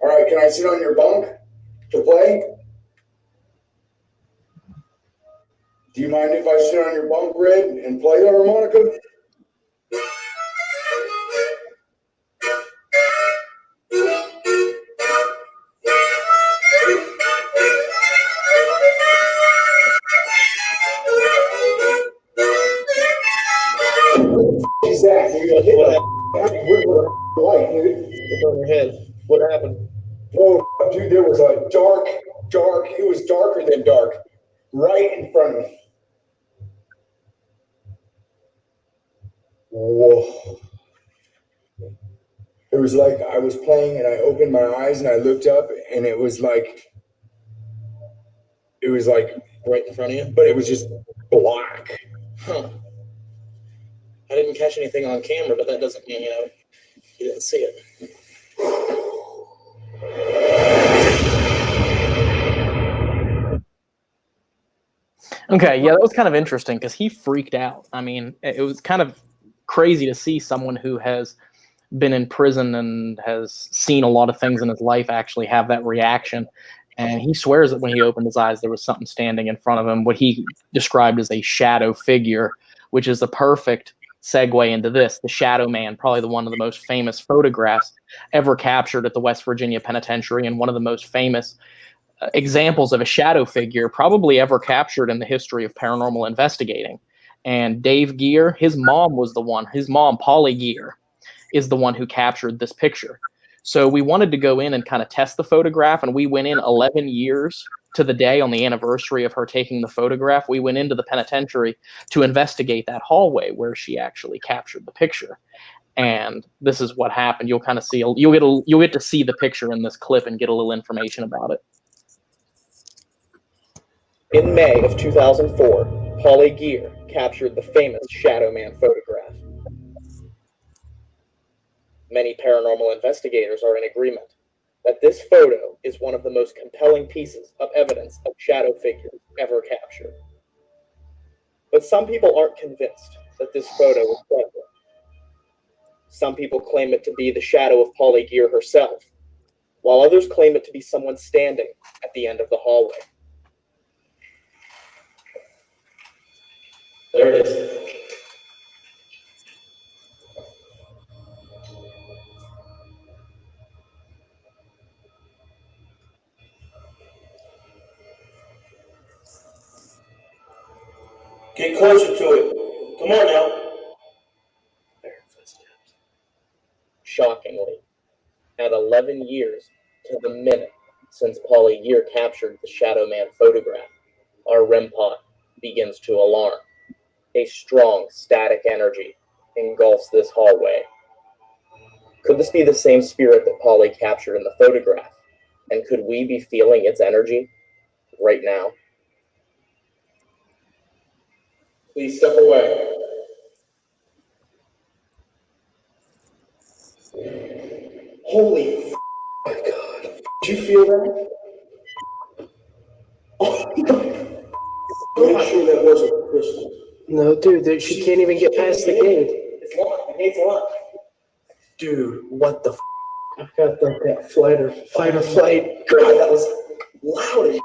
All right. Can I sit on your bunk to play? Do you mind if I sit on your bunk, Red, and play the harmonica? What's that? It's on your head. What happened? Oh, dude, there was a dark, it was darker than dark, right in front of me. Whoa. It was like I was playing and I opened my eyes and I looked up and it was like right in front of you? But it was just black. Huh. I didn't catch anything on camera, but that doesn't mean, you didn't see it. Okay, yeah, that was kind of interesting because he freaked out. I mean, it was kind of crazy to see someone who has been in prison and has seen a lot of things in his life actually have that reaction. And he swears that when he opened his eyes, there was something standing in front of him, what he described as a shadow figure, which is the perfect segue into this. The Shadow Man, probably one of the most famous photographs ever captured at the West Virginia Penitentiary, and one of the most famous examples of a shadow figure probably ever captured in the history of paranormal investigating. And Dave Gear, his mom, Polly Gear, is the one who captured this picture. So we wanted to go in and kind of test the photograph, and we went in 11 years to the day on the anniversary of her taking the photograph. We went into the penitentiary to investigate that hallway where she actually captured the picture. And this is what happened. You'll kind of see, you'll get to see the picture in this clip and get a little information about it. In May of 2004, Polly Gear captured the famous Shadow Man photograph. Many paranormal investigators are in agreement that this photo is one of the most compelling pieces of evidence of shadow figures ever captured. But some people aren't convinced that this photo is credible. Some people claim it to be the shadow of Polly Gear herself, while others claim it to be someone standing at the end of the hallway. There it is. Get closer to it. Come on now. Shockingly, at 11 years to the minute since Polly Gear captured the Shadow Man photograph, our REM pod begins to alarm. A strong static energy engulfs this hallway. Could this be the same spirit that Polly captured in the photograph? And could we be feeling its energy right now? Please step away. Holy my God. Did you feel that? Oh my God. I'm not sure that wasn't crystal. No, dude, she can't even get past the gate. It's locked. The gate's locked. Dude, what the I've got that fight or flight. God, that was loud as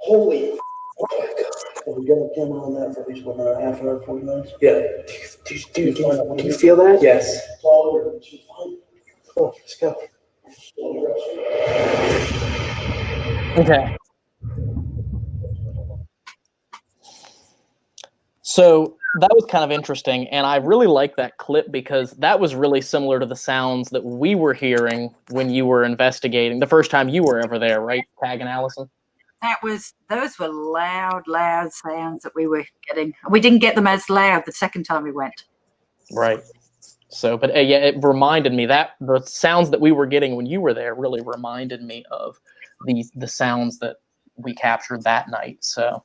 holy oh my God. Are we gonna camera on that for at least another half hour, 40 minutes? Yeah. Do you feel that? Yes. Oh, let's go. Okay. So that was kind of interesting, and I really like that clip because that was really similar to the sounds that we were hearing when you were investigating the first time you were ever there, right, Tag and Allison? Those were loud sounds that we were getting. We didn't get them as loud the second time we went. Right. So, but yeah, it reminded me that the sounds that we were getting when you were there really reminded me of the sounds that we captured that night. So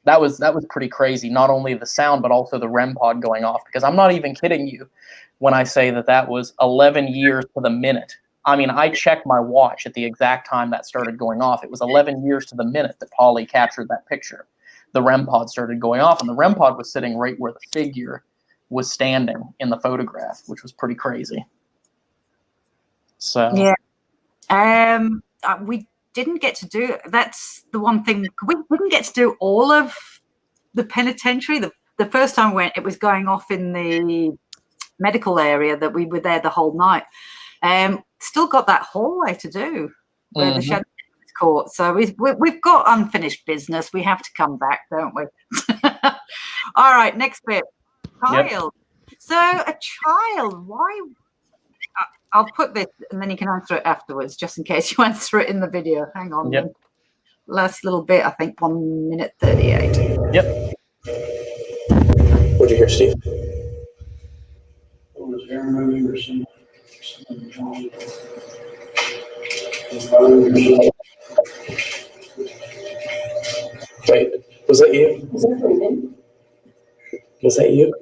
that was pretty crazy. Not only the sound, but also the REM pod going off. Because I'm not even kidding you when I say that was 11 years to the minute. I mean, I checked my watch at the exact time that started going off. It was 11 years to the minute that Polly captured that picture. The REM pod started going off, and the REM pod was sitting right where the figure was standing in the photograph, which was pretty crazy. So yeah, we didn't get to do. That's the one thing we didn't get to do all of the penitentiary. The first time we went, it was going off in the medical area that we were there the whole night. Still got that hallway to do where the shadow was caught. So we've got unfinished business. We have to come back, don't we? All right, next bit. Child. Yep. So a child, why? I'll put this and then you can answer it afterwards, just in case you answer it in the video. Hang on. Yep. Last little bit, I think 1 minute 38. Yep. What'd you hear, Steve? It was hair moving or something. Wait, was that you? Is that Corvin? Was that you?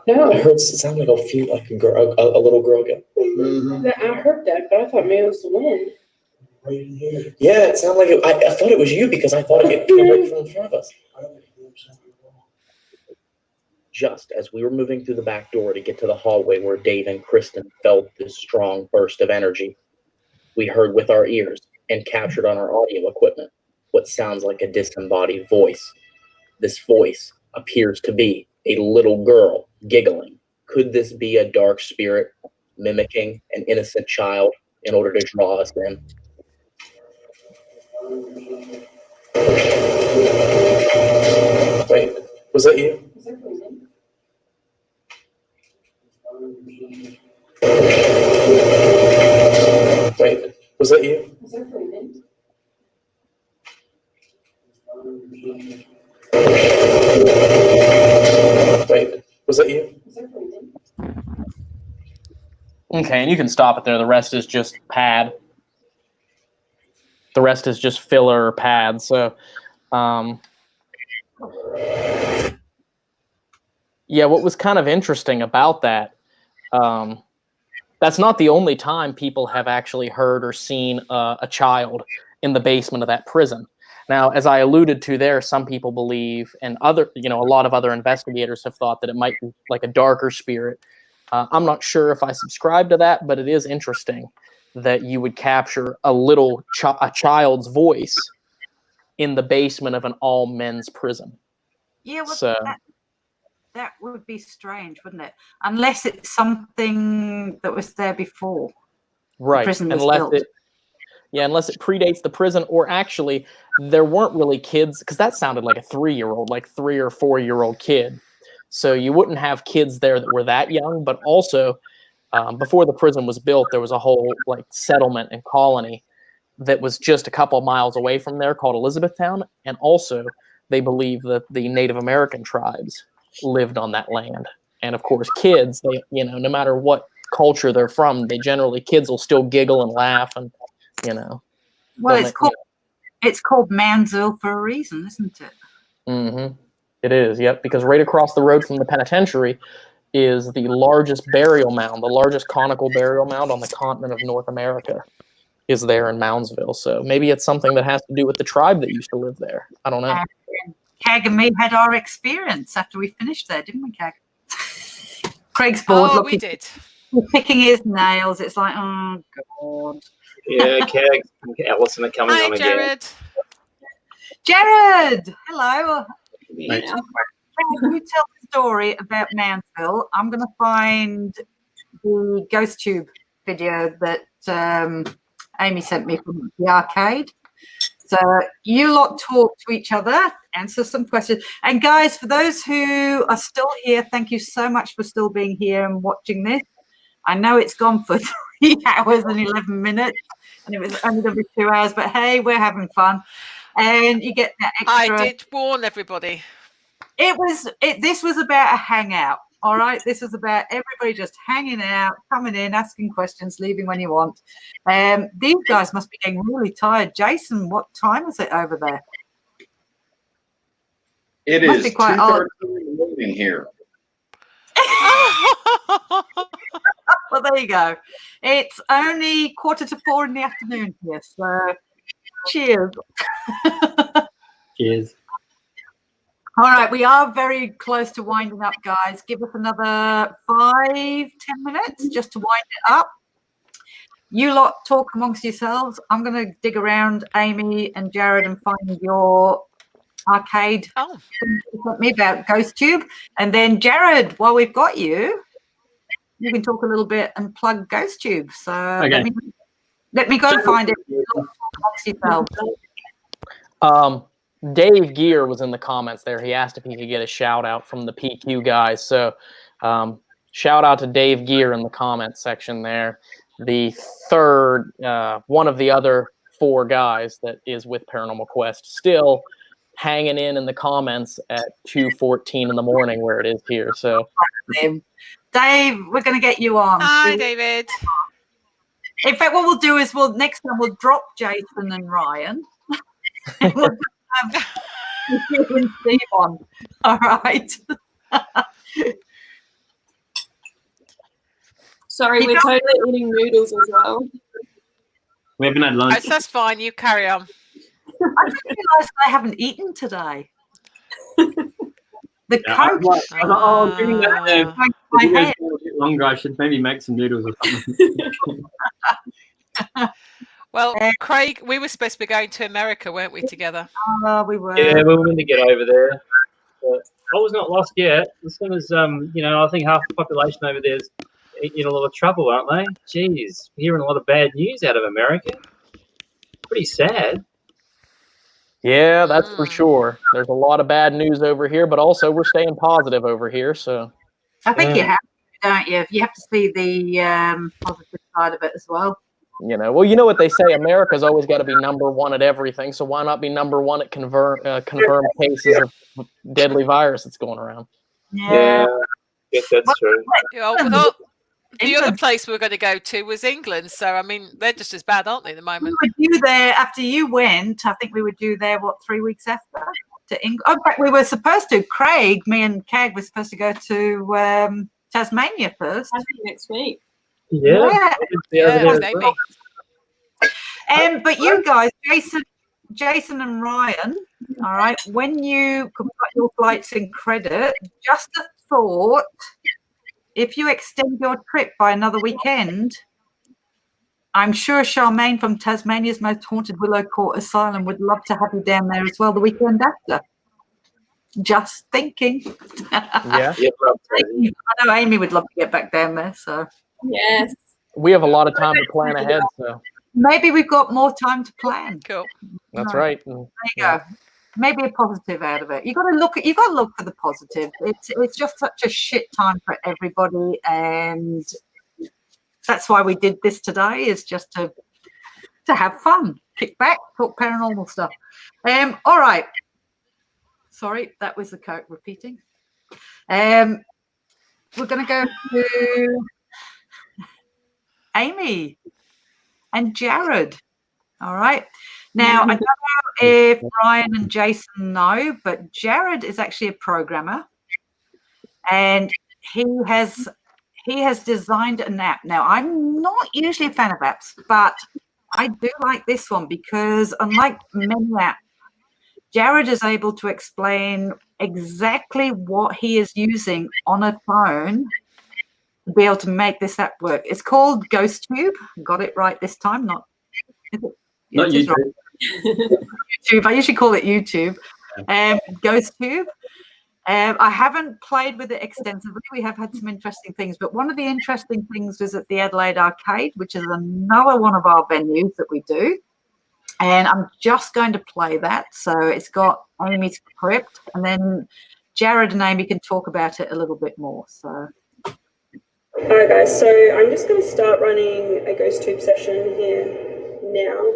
No. I heard it sound like a girl, a little girl again. Mm-hmm. I heard that, but I thought maybe it was the wind. Yeah, it sounded like I thought it was you because I thought it came right from in front of us. just as we were moving through the back door to get to the hallway where Dave and Kristen felt this strong burst of energy, we heard with our ears and captured on our audio equipment what sounds like a disembodied voice. This voice appears to be a little girl giggling. Could this be a dark spirit mimicking an innocent child in order to draw us in? Wait, was that you? Wait, was that you? Wait, was that you? Okay, and you can stop it there. The rest is just pad. The rest is just filler pad. So, yeah, what was kind of interesting about that, that's not the only time people have actually heard or seen a child in the basement of that prison. Now, as I alluded to there, some people believe, and a lot of other investigators have thought that it might be like a darker spirit. I'm not sure if I subscribe to that, but it is interesting that you would capture a child's voice in the basement of an all-men's prison. Yeah, well, so that would be strange, wouldn't it? Unless it's something that was there before. Right. The prison was built. Unless it predates the prison, or actually there weren't really kids, because that sounded like a 3-year-old, like 3 or 4-year-old kid. So you wouldn't have kids there that were that young, but also before the prison was built, there was a whole like settlement and colony that was just a couple miles away from there called Elizabethtown. And also they believe that the Native American tribes lived on that land. And of course, kids, they, no matter what culture they're from, kids will still giggle and laugh and, Well, it's called Mansville for a reason, isn't it? Mm-hmm. It is, yep, because right across the road from the penitentiary is the largest burial mound, the largest conical burial mound on the continent of North America is there in Moundsville. So maybe it's something that has to do with the tribe that used to live there. I don't know. Cag and me had our experience after we finished there, didn't we, Cag? Craig's bored looking. We did. Picking his nails. It's like, oh, God. Yeah, Cag, Alison are coming on again. Jared! Hello. Mate. You tell the story about Mansville. I'm going to find the ghost tube video that Amy sent me from the arcade. So you lot talk to each other, answer some questions. And guys, for those who are still here, thank you so much for still being here and watching this. I know it's gone for 3 hours and 11 minutes, and it was only going to be 2 hours, but hey, we're having fun. And you get that extra. I did warn everybody. This was about a hangout. All right, this was about everybody just hanging out, coming in, asking questions, leaving when you want. These guys must be getting really tired. Jason, what time is it over there? It must is be quite 2:30 in the morning here. Well, there you go. It's only 3:45 in the afternoon here, so cheers. Cheers. All right, we are very close to winding up, guys. Give us another 5-10 minutes just to wind it up. You lot talk amongst yourselves. I'm going to dig around Amy and Jared and find your arcade. Me about Ghost Tube. And then Jared, while we've got you, you can talk a little bit and plug Ghost Tube. So okay. let me go and find it. Amongst yourselves. Dave Gear was in the comments there. He asked if he could get a shout out from the PQ guys. So shout out to Dave Gear in the comments section there. The third, one of the other 4 guys that is with Paranormal Quest, still hanging in the comments at 2:14 in the morning where it is here. So Dave, we're going to get you on. Hi, David. In fact, what we'll do is next time we'll drop Jason and Ryan. And we'll have you and Steve on. All right. Sorry, we're totally eating noodles as well. We haven't had lunch. That's fine. You carry on. I just realised I haven't eaten today. The Yeah, I coach. was like, oh, give me that. My The video's head. a bit longer. I should maybe make some noodles or something. Well, Craig, we were supposed to be going to America, weren't we, together? We were. Yeah, we were going to get over there. But I was not lost yet. As soon as, I think half the population over there's in a lot of trouble, aren't they? Jeez, we're hearing a lot of bad news out of America. Pretty sad. Yeah, that's for sure. There's a lot of bad news over here, but also we're staying positive over here. So I think you have to, don't you? You have to see the positive side of it as well. well, you know what they say, America's always got to be number one at everything. So why not be number one at confirmed cases of deadly virus that's going around? Yeah, yes, that's true. Well, the other place we were going to go to was England. So, I mean, they're just as bad, aren't they, at the moment? We were due there after you went. I think we were due there, 3 weeks after? To England. Oh, but we were supposed to. Craig, me and Cag were supposed to go to Tasmania first. I think next week. Yeah. Maybe. But you guys, Jason and Ryan, all right, when you complete your flights in credit, just a thought, if you extend your trip by another weekend, I'm sure Charmaine from Tasmania's Most Haunted Willow Court Asylum would love to have you down there as well the weekend after. Just thinking. Yeah. I know Amy would love to get back down there, so. Yes. We have a lot of time to plan ahead, so. Maybe we've got more time to plan. Cool. That's right. There you go. Maybe a positive out of it. You got to look for the positive. It's just such a shit time for everybody, and that's why we did this today. Is just to have fun, kick back, talk paranormal stuff. All right. Sorry, that was the Coke repeating. We're going to go to Amy and Jared. All right. Now, I don't know if Ryan and Jason know, but Jared is actually a programmer, and he has designed an app. Now, I'm not usually a fan of apps, but I do like this one because unlike many apps, Jared is able to explain exactly what he is using on a phone to be able to make this app work. It's called GhostTube. Got it right this time. Not YouTube. YouTube. I usually call it YouTube. GhostTube. I haven't played with it extensively. We have had some interesting things, but one of the interesting things was at the Adelaide Arcade, which is another one of our venues that we do. And I'm just going to play that. So it's got Amy's Crypt, and then Jared and Amy can talk about it a little bit more. So. All right, guys. So I'm just going to start running a GhostTube session here now.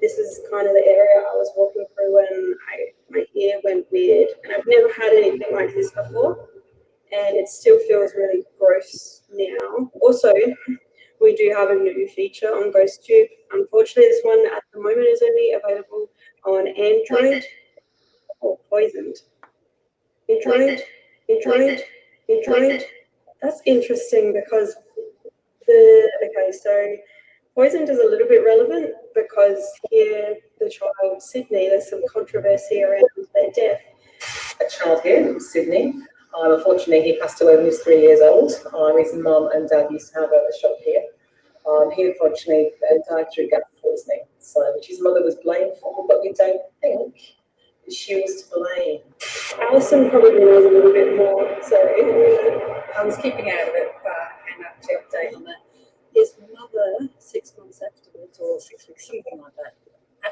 This is kind of the area I was walking through when my ear went weird, and I've never had anything like this before, and it still feels really gross now. Also, we do have a new feature on GhostTube. Unfortunately, this one at the moment is only available on Android or Poisoned. Android. That's interesting because so Poisoned is a little bit relevant because here, the child Sydney, there's some controversy around their death. A child here, Sydney. Unfortunately, he passed away when he was 3 years old. His mum and dad used to have a shop here. He unfortunately died through gas poisoning, which his mother was blamed for, but we don't think she was to blame. Alison probably knows a little bit more, sorry. I was keeping out of it, but I came out to update on that. His mother, 6 months afterwards, or 6 weeks, something like that,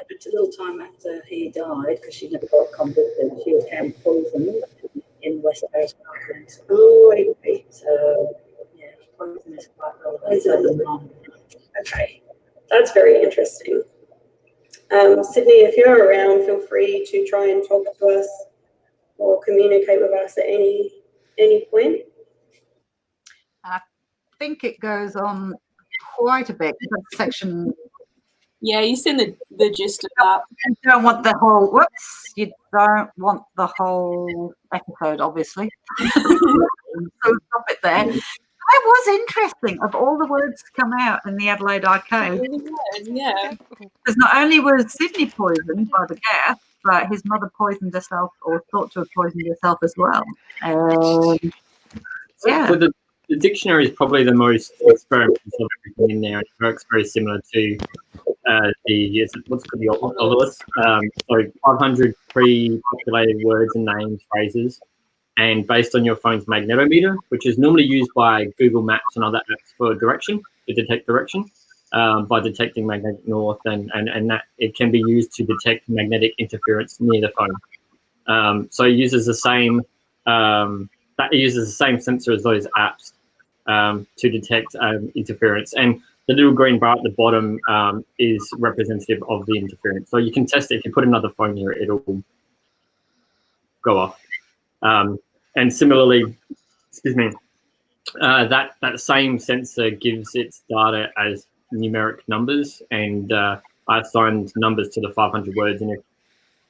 a little time after he died, because she never got convicted, she was found poisoned in West Coast Parklands. Oh, okay. So, yeah, poison is quite relevant. Okay, that's very interesting. Sydney, if you're around, feel free to try and talk to us or communicate with us at any point. I think it goes on quite a bit. That section. Yeah, you seen the gist of that. You don't want the whole. Whoops! You don't want the whole episode, obviously. So stop it there. That was interesting. Of all the words to come out in the Adelaide Arcade, Yeah. because not only was Sydney poisoned by the gas, but his mother poisoned herself, or thought to have poisoned herself as well. Yeah. So the dictionary is probably the most experimental of everything in there. It works very similar to what's called the Olus. So 500 pre-populated words and names, phrases, and based on your phone's magnetometer, which is normally used by Google Maps and other apps for direction, to detect direction, by detecting magnetic north, and that it can be used to detect magnetic interference near the phone. So it uses the same sensor as those apps to detect interference, and the little green bar at the bottom is representative of the interference. So you can test it. If you put another phone near it, it'll go off. And similarly, excuse me, that same sensor gives its data as numeric numbers, and I assigned numbers to the 500 words, and if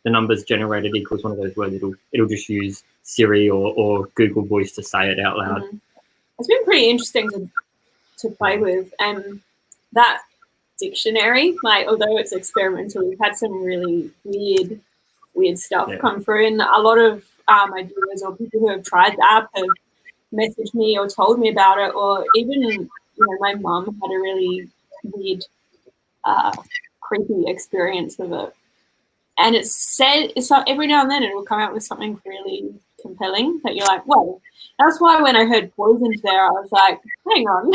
the numbers generated equals one of those words, it'll just use Siri or Google Voice to say it out loud. It's been pretty interesting to play with, and that dictionary, like, although it's experimental, we've had some really weird stuff come through, and a lot of my viewers or people who have tried the app have messaged me or told me about it, or even my mum had a really weird creepy experience with it, and it's like every now and then it will come out with something really compelling that you're like, whoa. That's why when I heard poisoned there, I was like, hang on.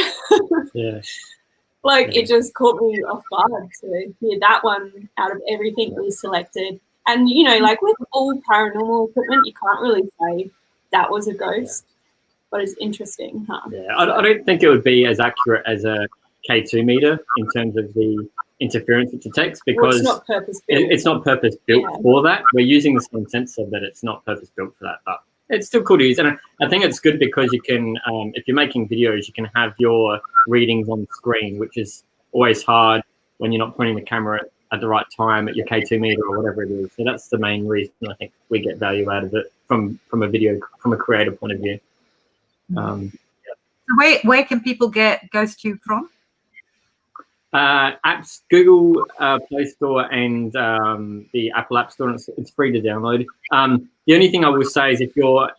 It just caught me off guard to hear that one out of everything we selected. And, like with all paranormal equipment, you can't really say that was a ghost, but it's interesting, huh? Yeah, I don't think it would be as accurate as a K2 meter in terms of the interference it detects, because it's not purpose-built. It's not purpose-built for that. We're using the same sensor, but it's not purpose-built for that. But it's still cool to use, and I think it's good because you can, if you're making videos, you can have your readings on screen, which is always hard when you're not pointing the camera at the right time at your K2 meter or whatever it is. So that's the main reason I think we get value out of it from a creator point of view. Where can people get GhostTube from? Apps, Google Play Store and the Apple App Store. It's free to download. The only thing I will say is if your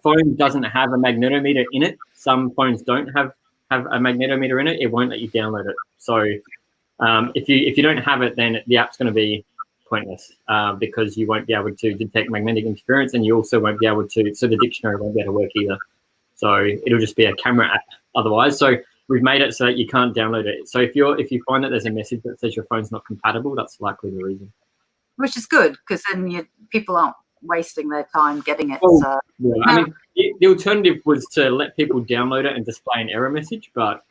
phone doesn't have a magnetometer in it, some phones don't have a magnetometer in it, it won't let you download it. So if you don't have it, then the app's going to be pointless because you won't be able to detect magnetic interference, and you also won't be able to, so the dictionary won't be able to work either. So it'll just be a camera app otherwise. So we've made it so that you can't download it. So if you find that there's a message that says your phone's not compatible, that's likely the reason. Which is good, because then people aren't wasting their time getting it. Well, So. Yeah, I mean, the alternative was to let people download it and display an error message, but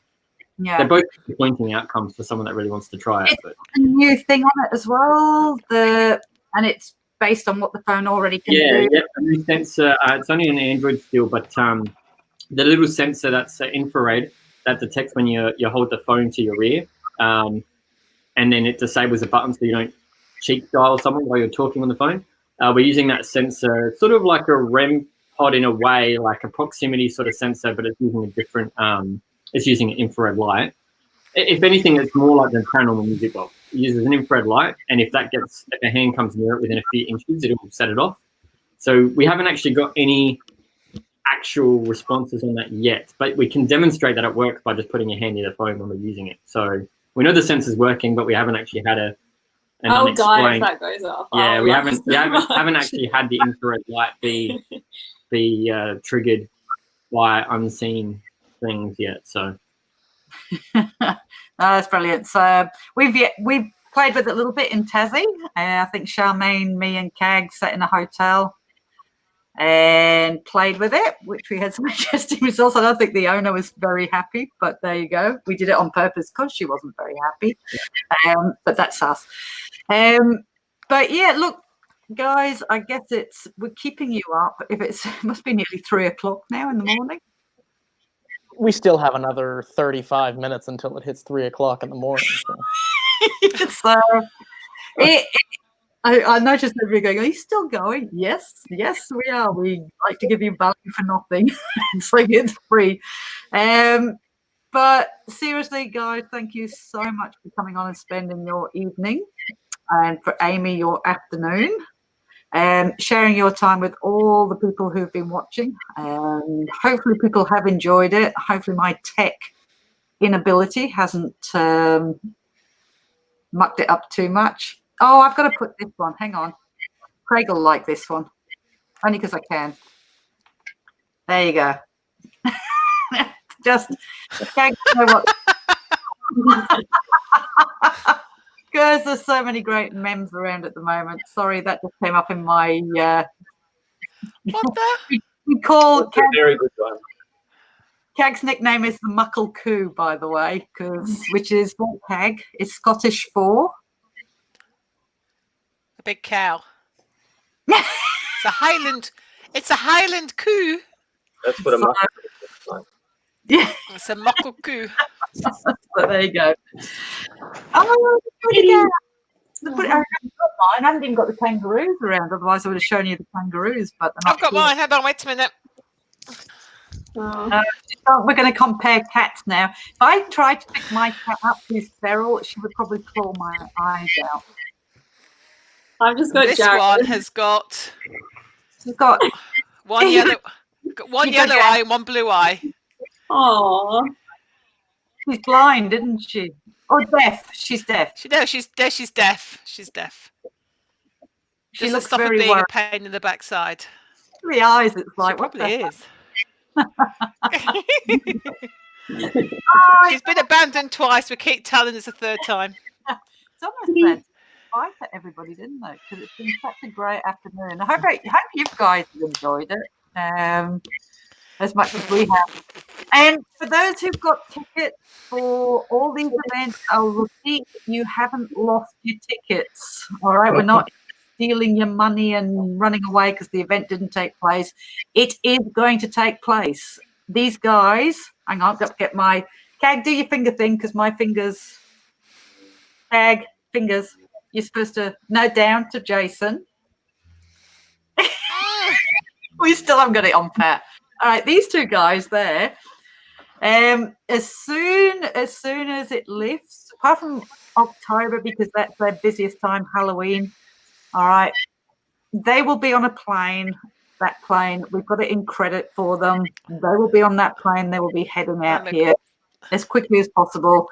they're both disappointing outcomes for someone that really wants to try it. But a new thing on it as well, and it's based on what the phone already can do. Yeah, a new sensor. It's only an Android still, but the little sensor that's infrared that detects when you hold the phone to your ear, and then it disables the button so you don't cheek dial someone while you're talking on the phone. We're using that sensor, sort of like a REM pod in a way, like a proximity sort of sensor, but it's using a different, it's using an infrared light. If anything, it's more like the paranormal music box. It uses an infrared light, and if a hand comes near it within a few inches, it'll set it off. So we haven't actually got any actual responses on that yet, but we can demonstrate that it works by just putting your hand near the phone when we're using it. So we know the sensor's working, but we haven't actually had an God, if that goes off. Yeah, we haven't actually had the infrared light be triggered by unseen things yet. So that's brilliant. So we've played with it a little bit in Tassie. I think Charmaine, me, and Cag sat in a hotel and played with it, which we had some interesting results. I don't think the owner was very happy, but there you go. We did it on purpose because she wasn't very happy. But that's us. But yeah, look, guys, I guess we're keeping you up. It must be nearly 3 o'clock now in the morning. We still have another 35 minutes until it hits 3 o'clock in the morning. So. I noticed everybody going, are you still going? Yes, we are. We like to give you value for nothing. So it's free. But seriously, guys, thank you so much for coming on and spending your evening, and for Amy, your afternoon. sharing your time with all the people who've been watching. And hopefully people have enjoyed it. Hopefully my tech inability hasn't mucked it up too much. Oh, I've got to put this one. Hang on. Craig will like this one. Only because I can. There you go. Just can't know what. Because there's so many great memes around at the moment. Sorry, that just came up in my. What the? We call That's a very good one. Cag's nickname is the Muckle Coo, by the way, which is what Cag is Scottish for. A big cow. It's a Highland. It's a Highland coo. That's what a muckle looks like. Yeah, it's a muckle coo. So there you go. Oh, there you go. I haven't even got the kangaroos around. Otherwise, I would have shown you the kangaroos. But I've got mine. Hold on, wait a minute. We're going to compare cats now. If I tried to pick my cat up who's feral, she would probably claw my eyes out. I've just got this Jared. one has got. She's got one yellow eye and one blue eye. Oh, she's blind, isn't she? Or deaf? She's deaf. She's deaf. She's deaf. She Doesn't looks stop her very being worried. a pain in the backside. The eyes, it's like She what probably the is. She's been abandoned twice. We keep telling us a third time. It's almost bad. Bye for everybody, didn't it? Because it's been such a great afternoon. I hope you guys have enjoyed it as much as we have. And for those who've got tickets for all these events, I'll repeat: you haven't lost your tickets. All right, we're not stealing your money and running away because the event didn't take place. It is going to take place. These guys, hang on, I've got to get my Cag. Do your finger thing because my fingers. Cag fingers. You're supposed to note down to Jason. We still haven't got it on pat. All right, these two guys there. As soon as it lifts, apart from October because that's their busiest time, Halloween. All right, they will be on a plane. That plane, we've got it in credit for them. They will be on that plane. They will be heading out here as quickly as possible.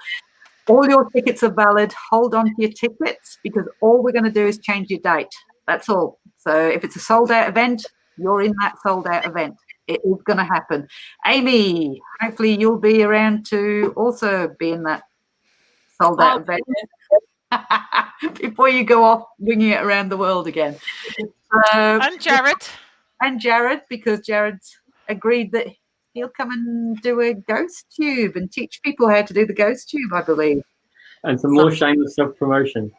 All your tickets are valid. Hold on to your tickets because all we're going to do is change your date. That's all. So if it's a sold out event, you're in that sold out event. It is going to happen. Amy, hopefully you'll be around to also be in that sold out event before you go off winging it around the world again. And Jared. And Jared, because Jared's agreed that he'll come and do a ghost tube and teach people how to do the ghost tube, I believe. And some more shameless self-promotion.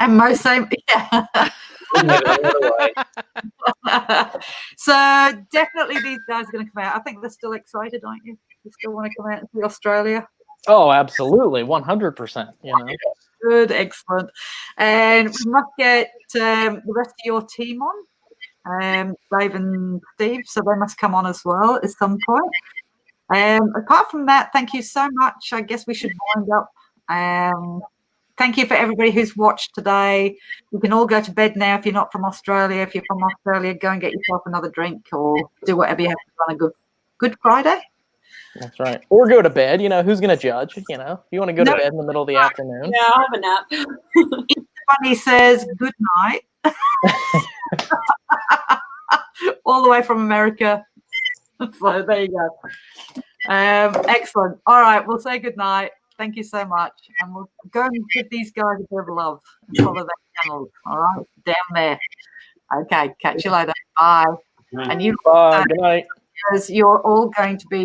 And most same, yeah. So definitely these guys are going to come out. I think they're still excited, aren't you? You still want to come out and see Australia? Oh, absolutely, 100%. You know. Good, excellent. And we must get the rest of your team on. Dave and Steve, so they must come on as well at some point. Apart from that, thank you so much. I guess we should wind up. Thank you for everybody who's watched today. You can all go to bed now if you're not from Australia. If you're from Australia, go and get yourself another drink or do whatever you have to do on a Good Friday. That's right. Or go to bed. You know, who's going to judge? You know, if you want to go to bed in the middle of the afternoon. Yeah, I'll have a nap. Bunny says good night. All the way from America. So there you go. Excellent. All right, we'll say good night. Thank you so much. And we'll go and give these guys a bit of love and follow their channels. All right, down there. Okay, catch you later. Bye. Good night. And you Bye. Good night. Because you're all going to be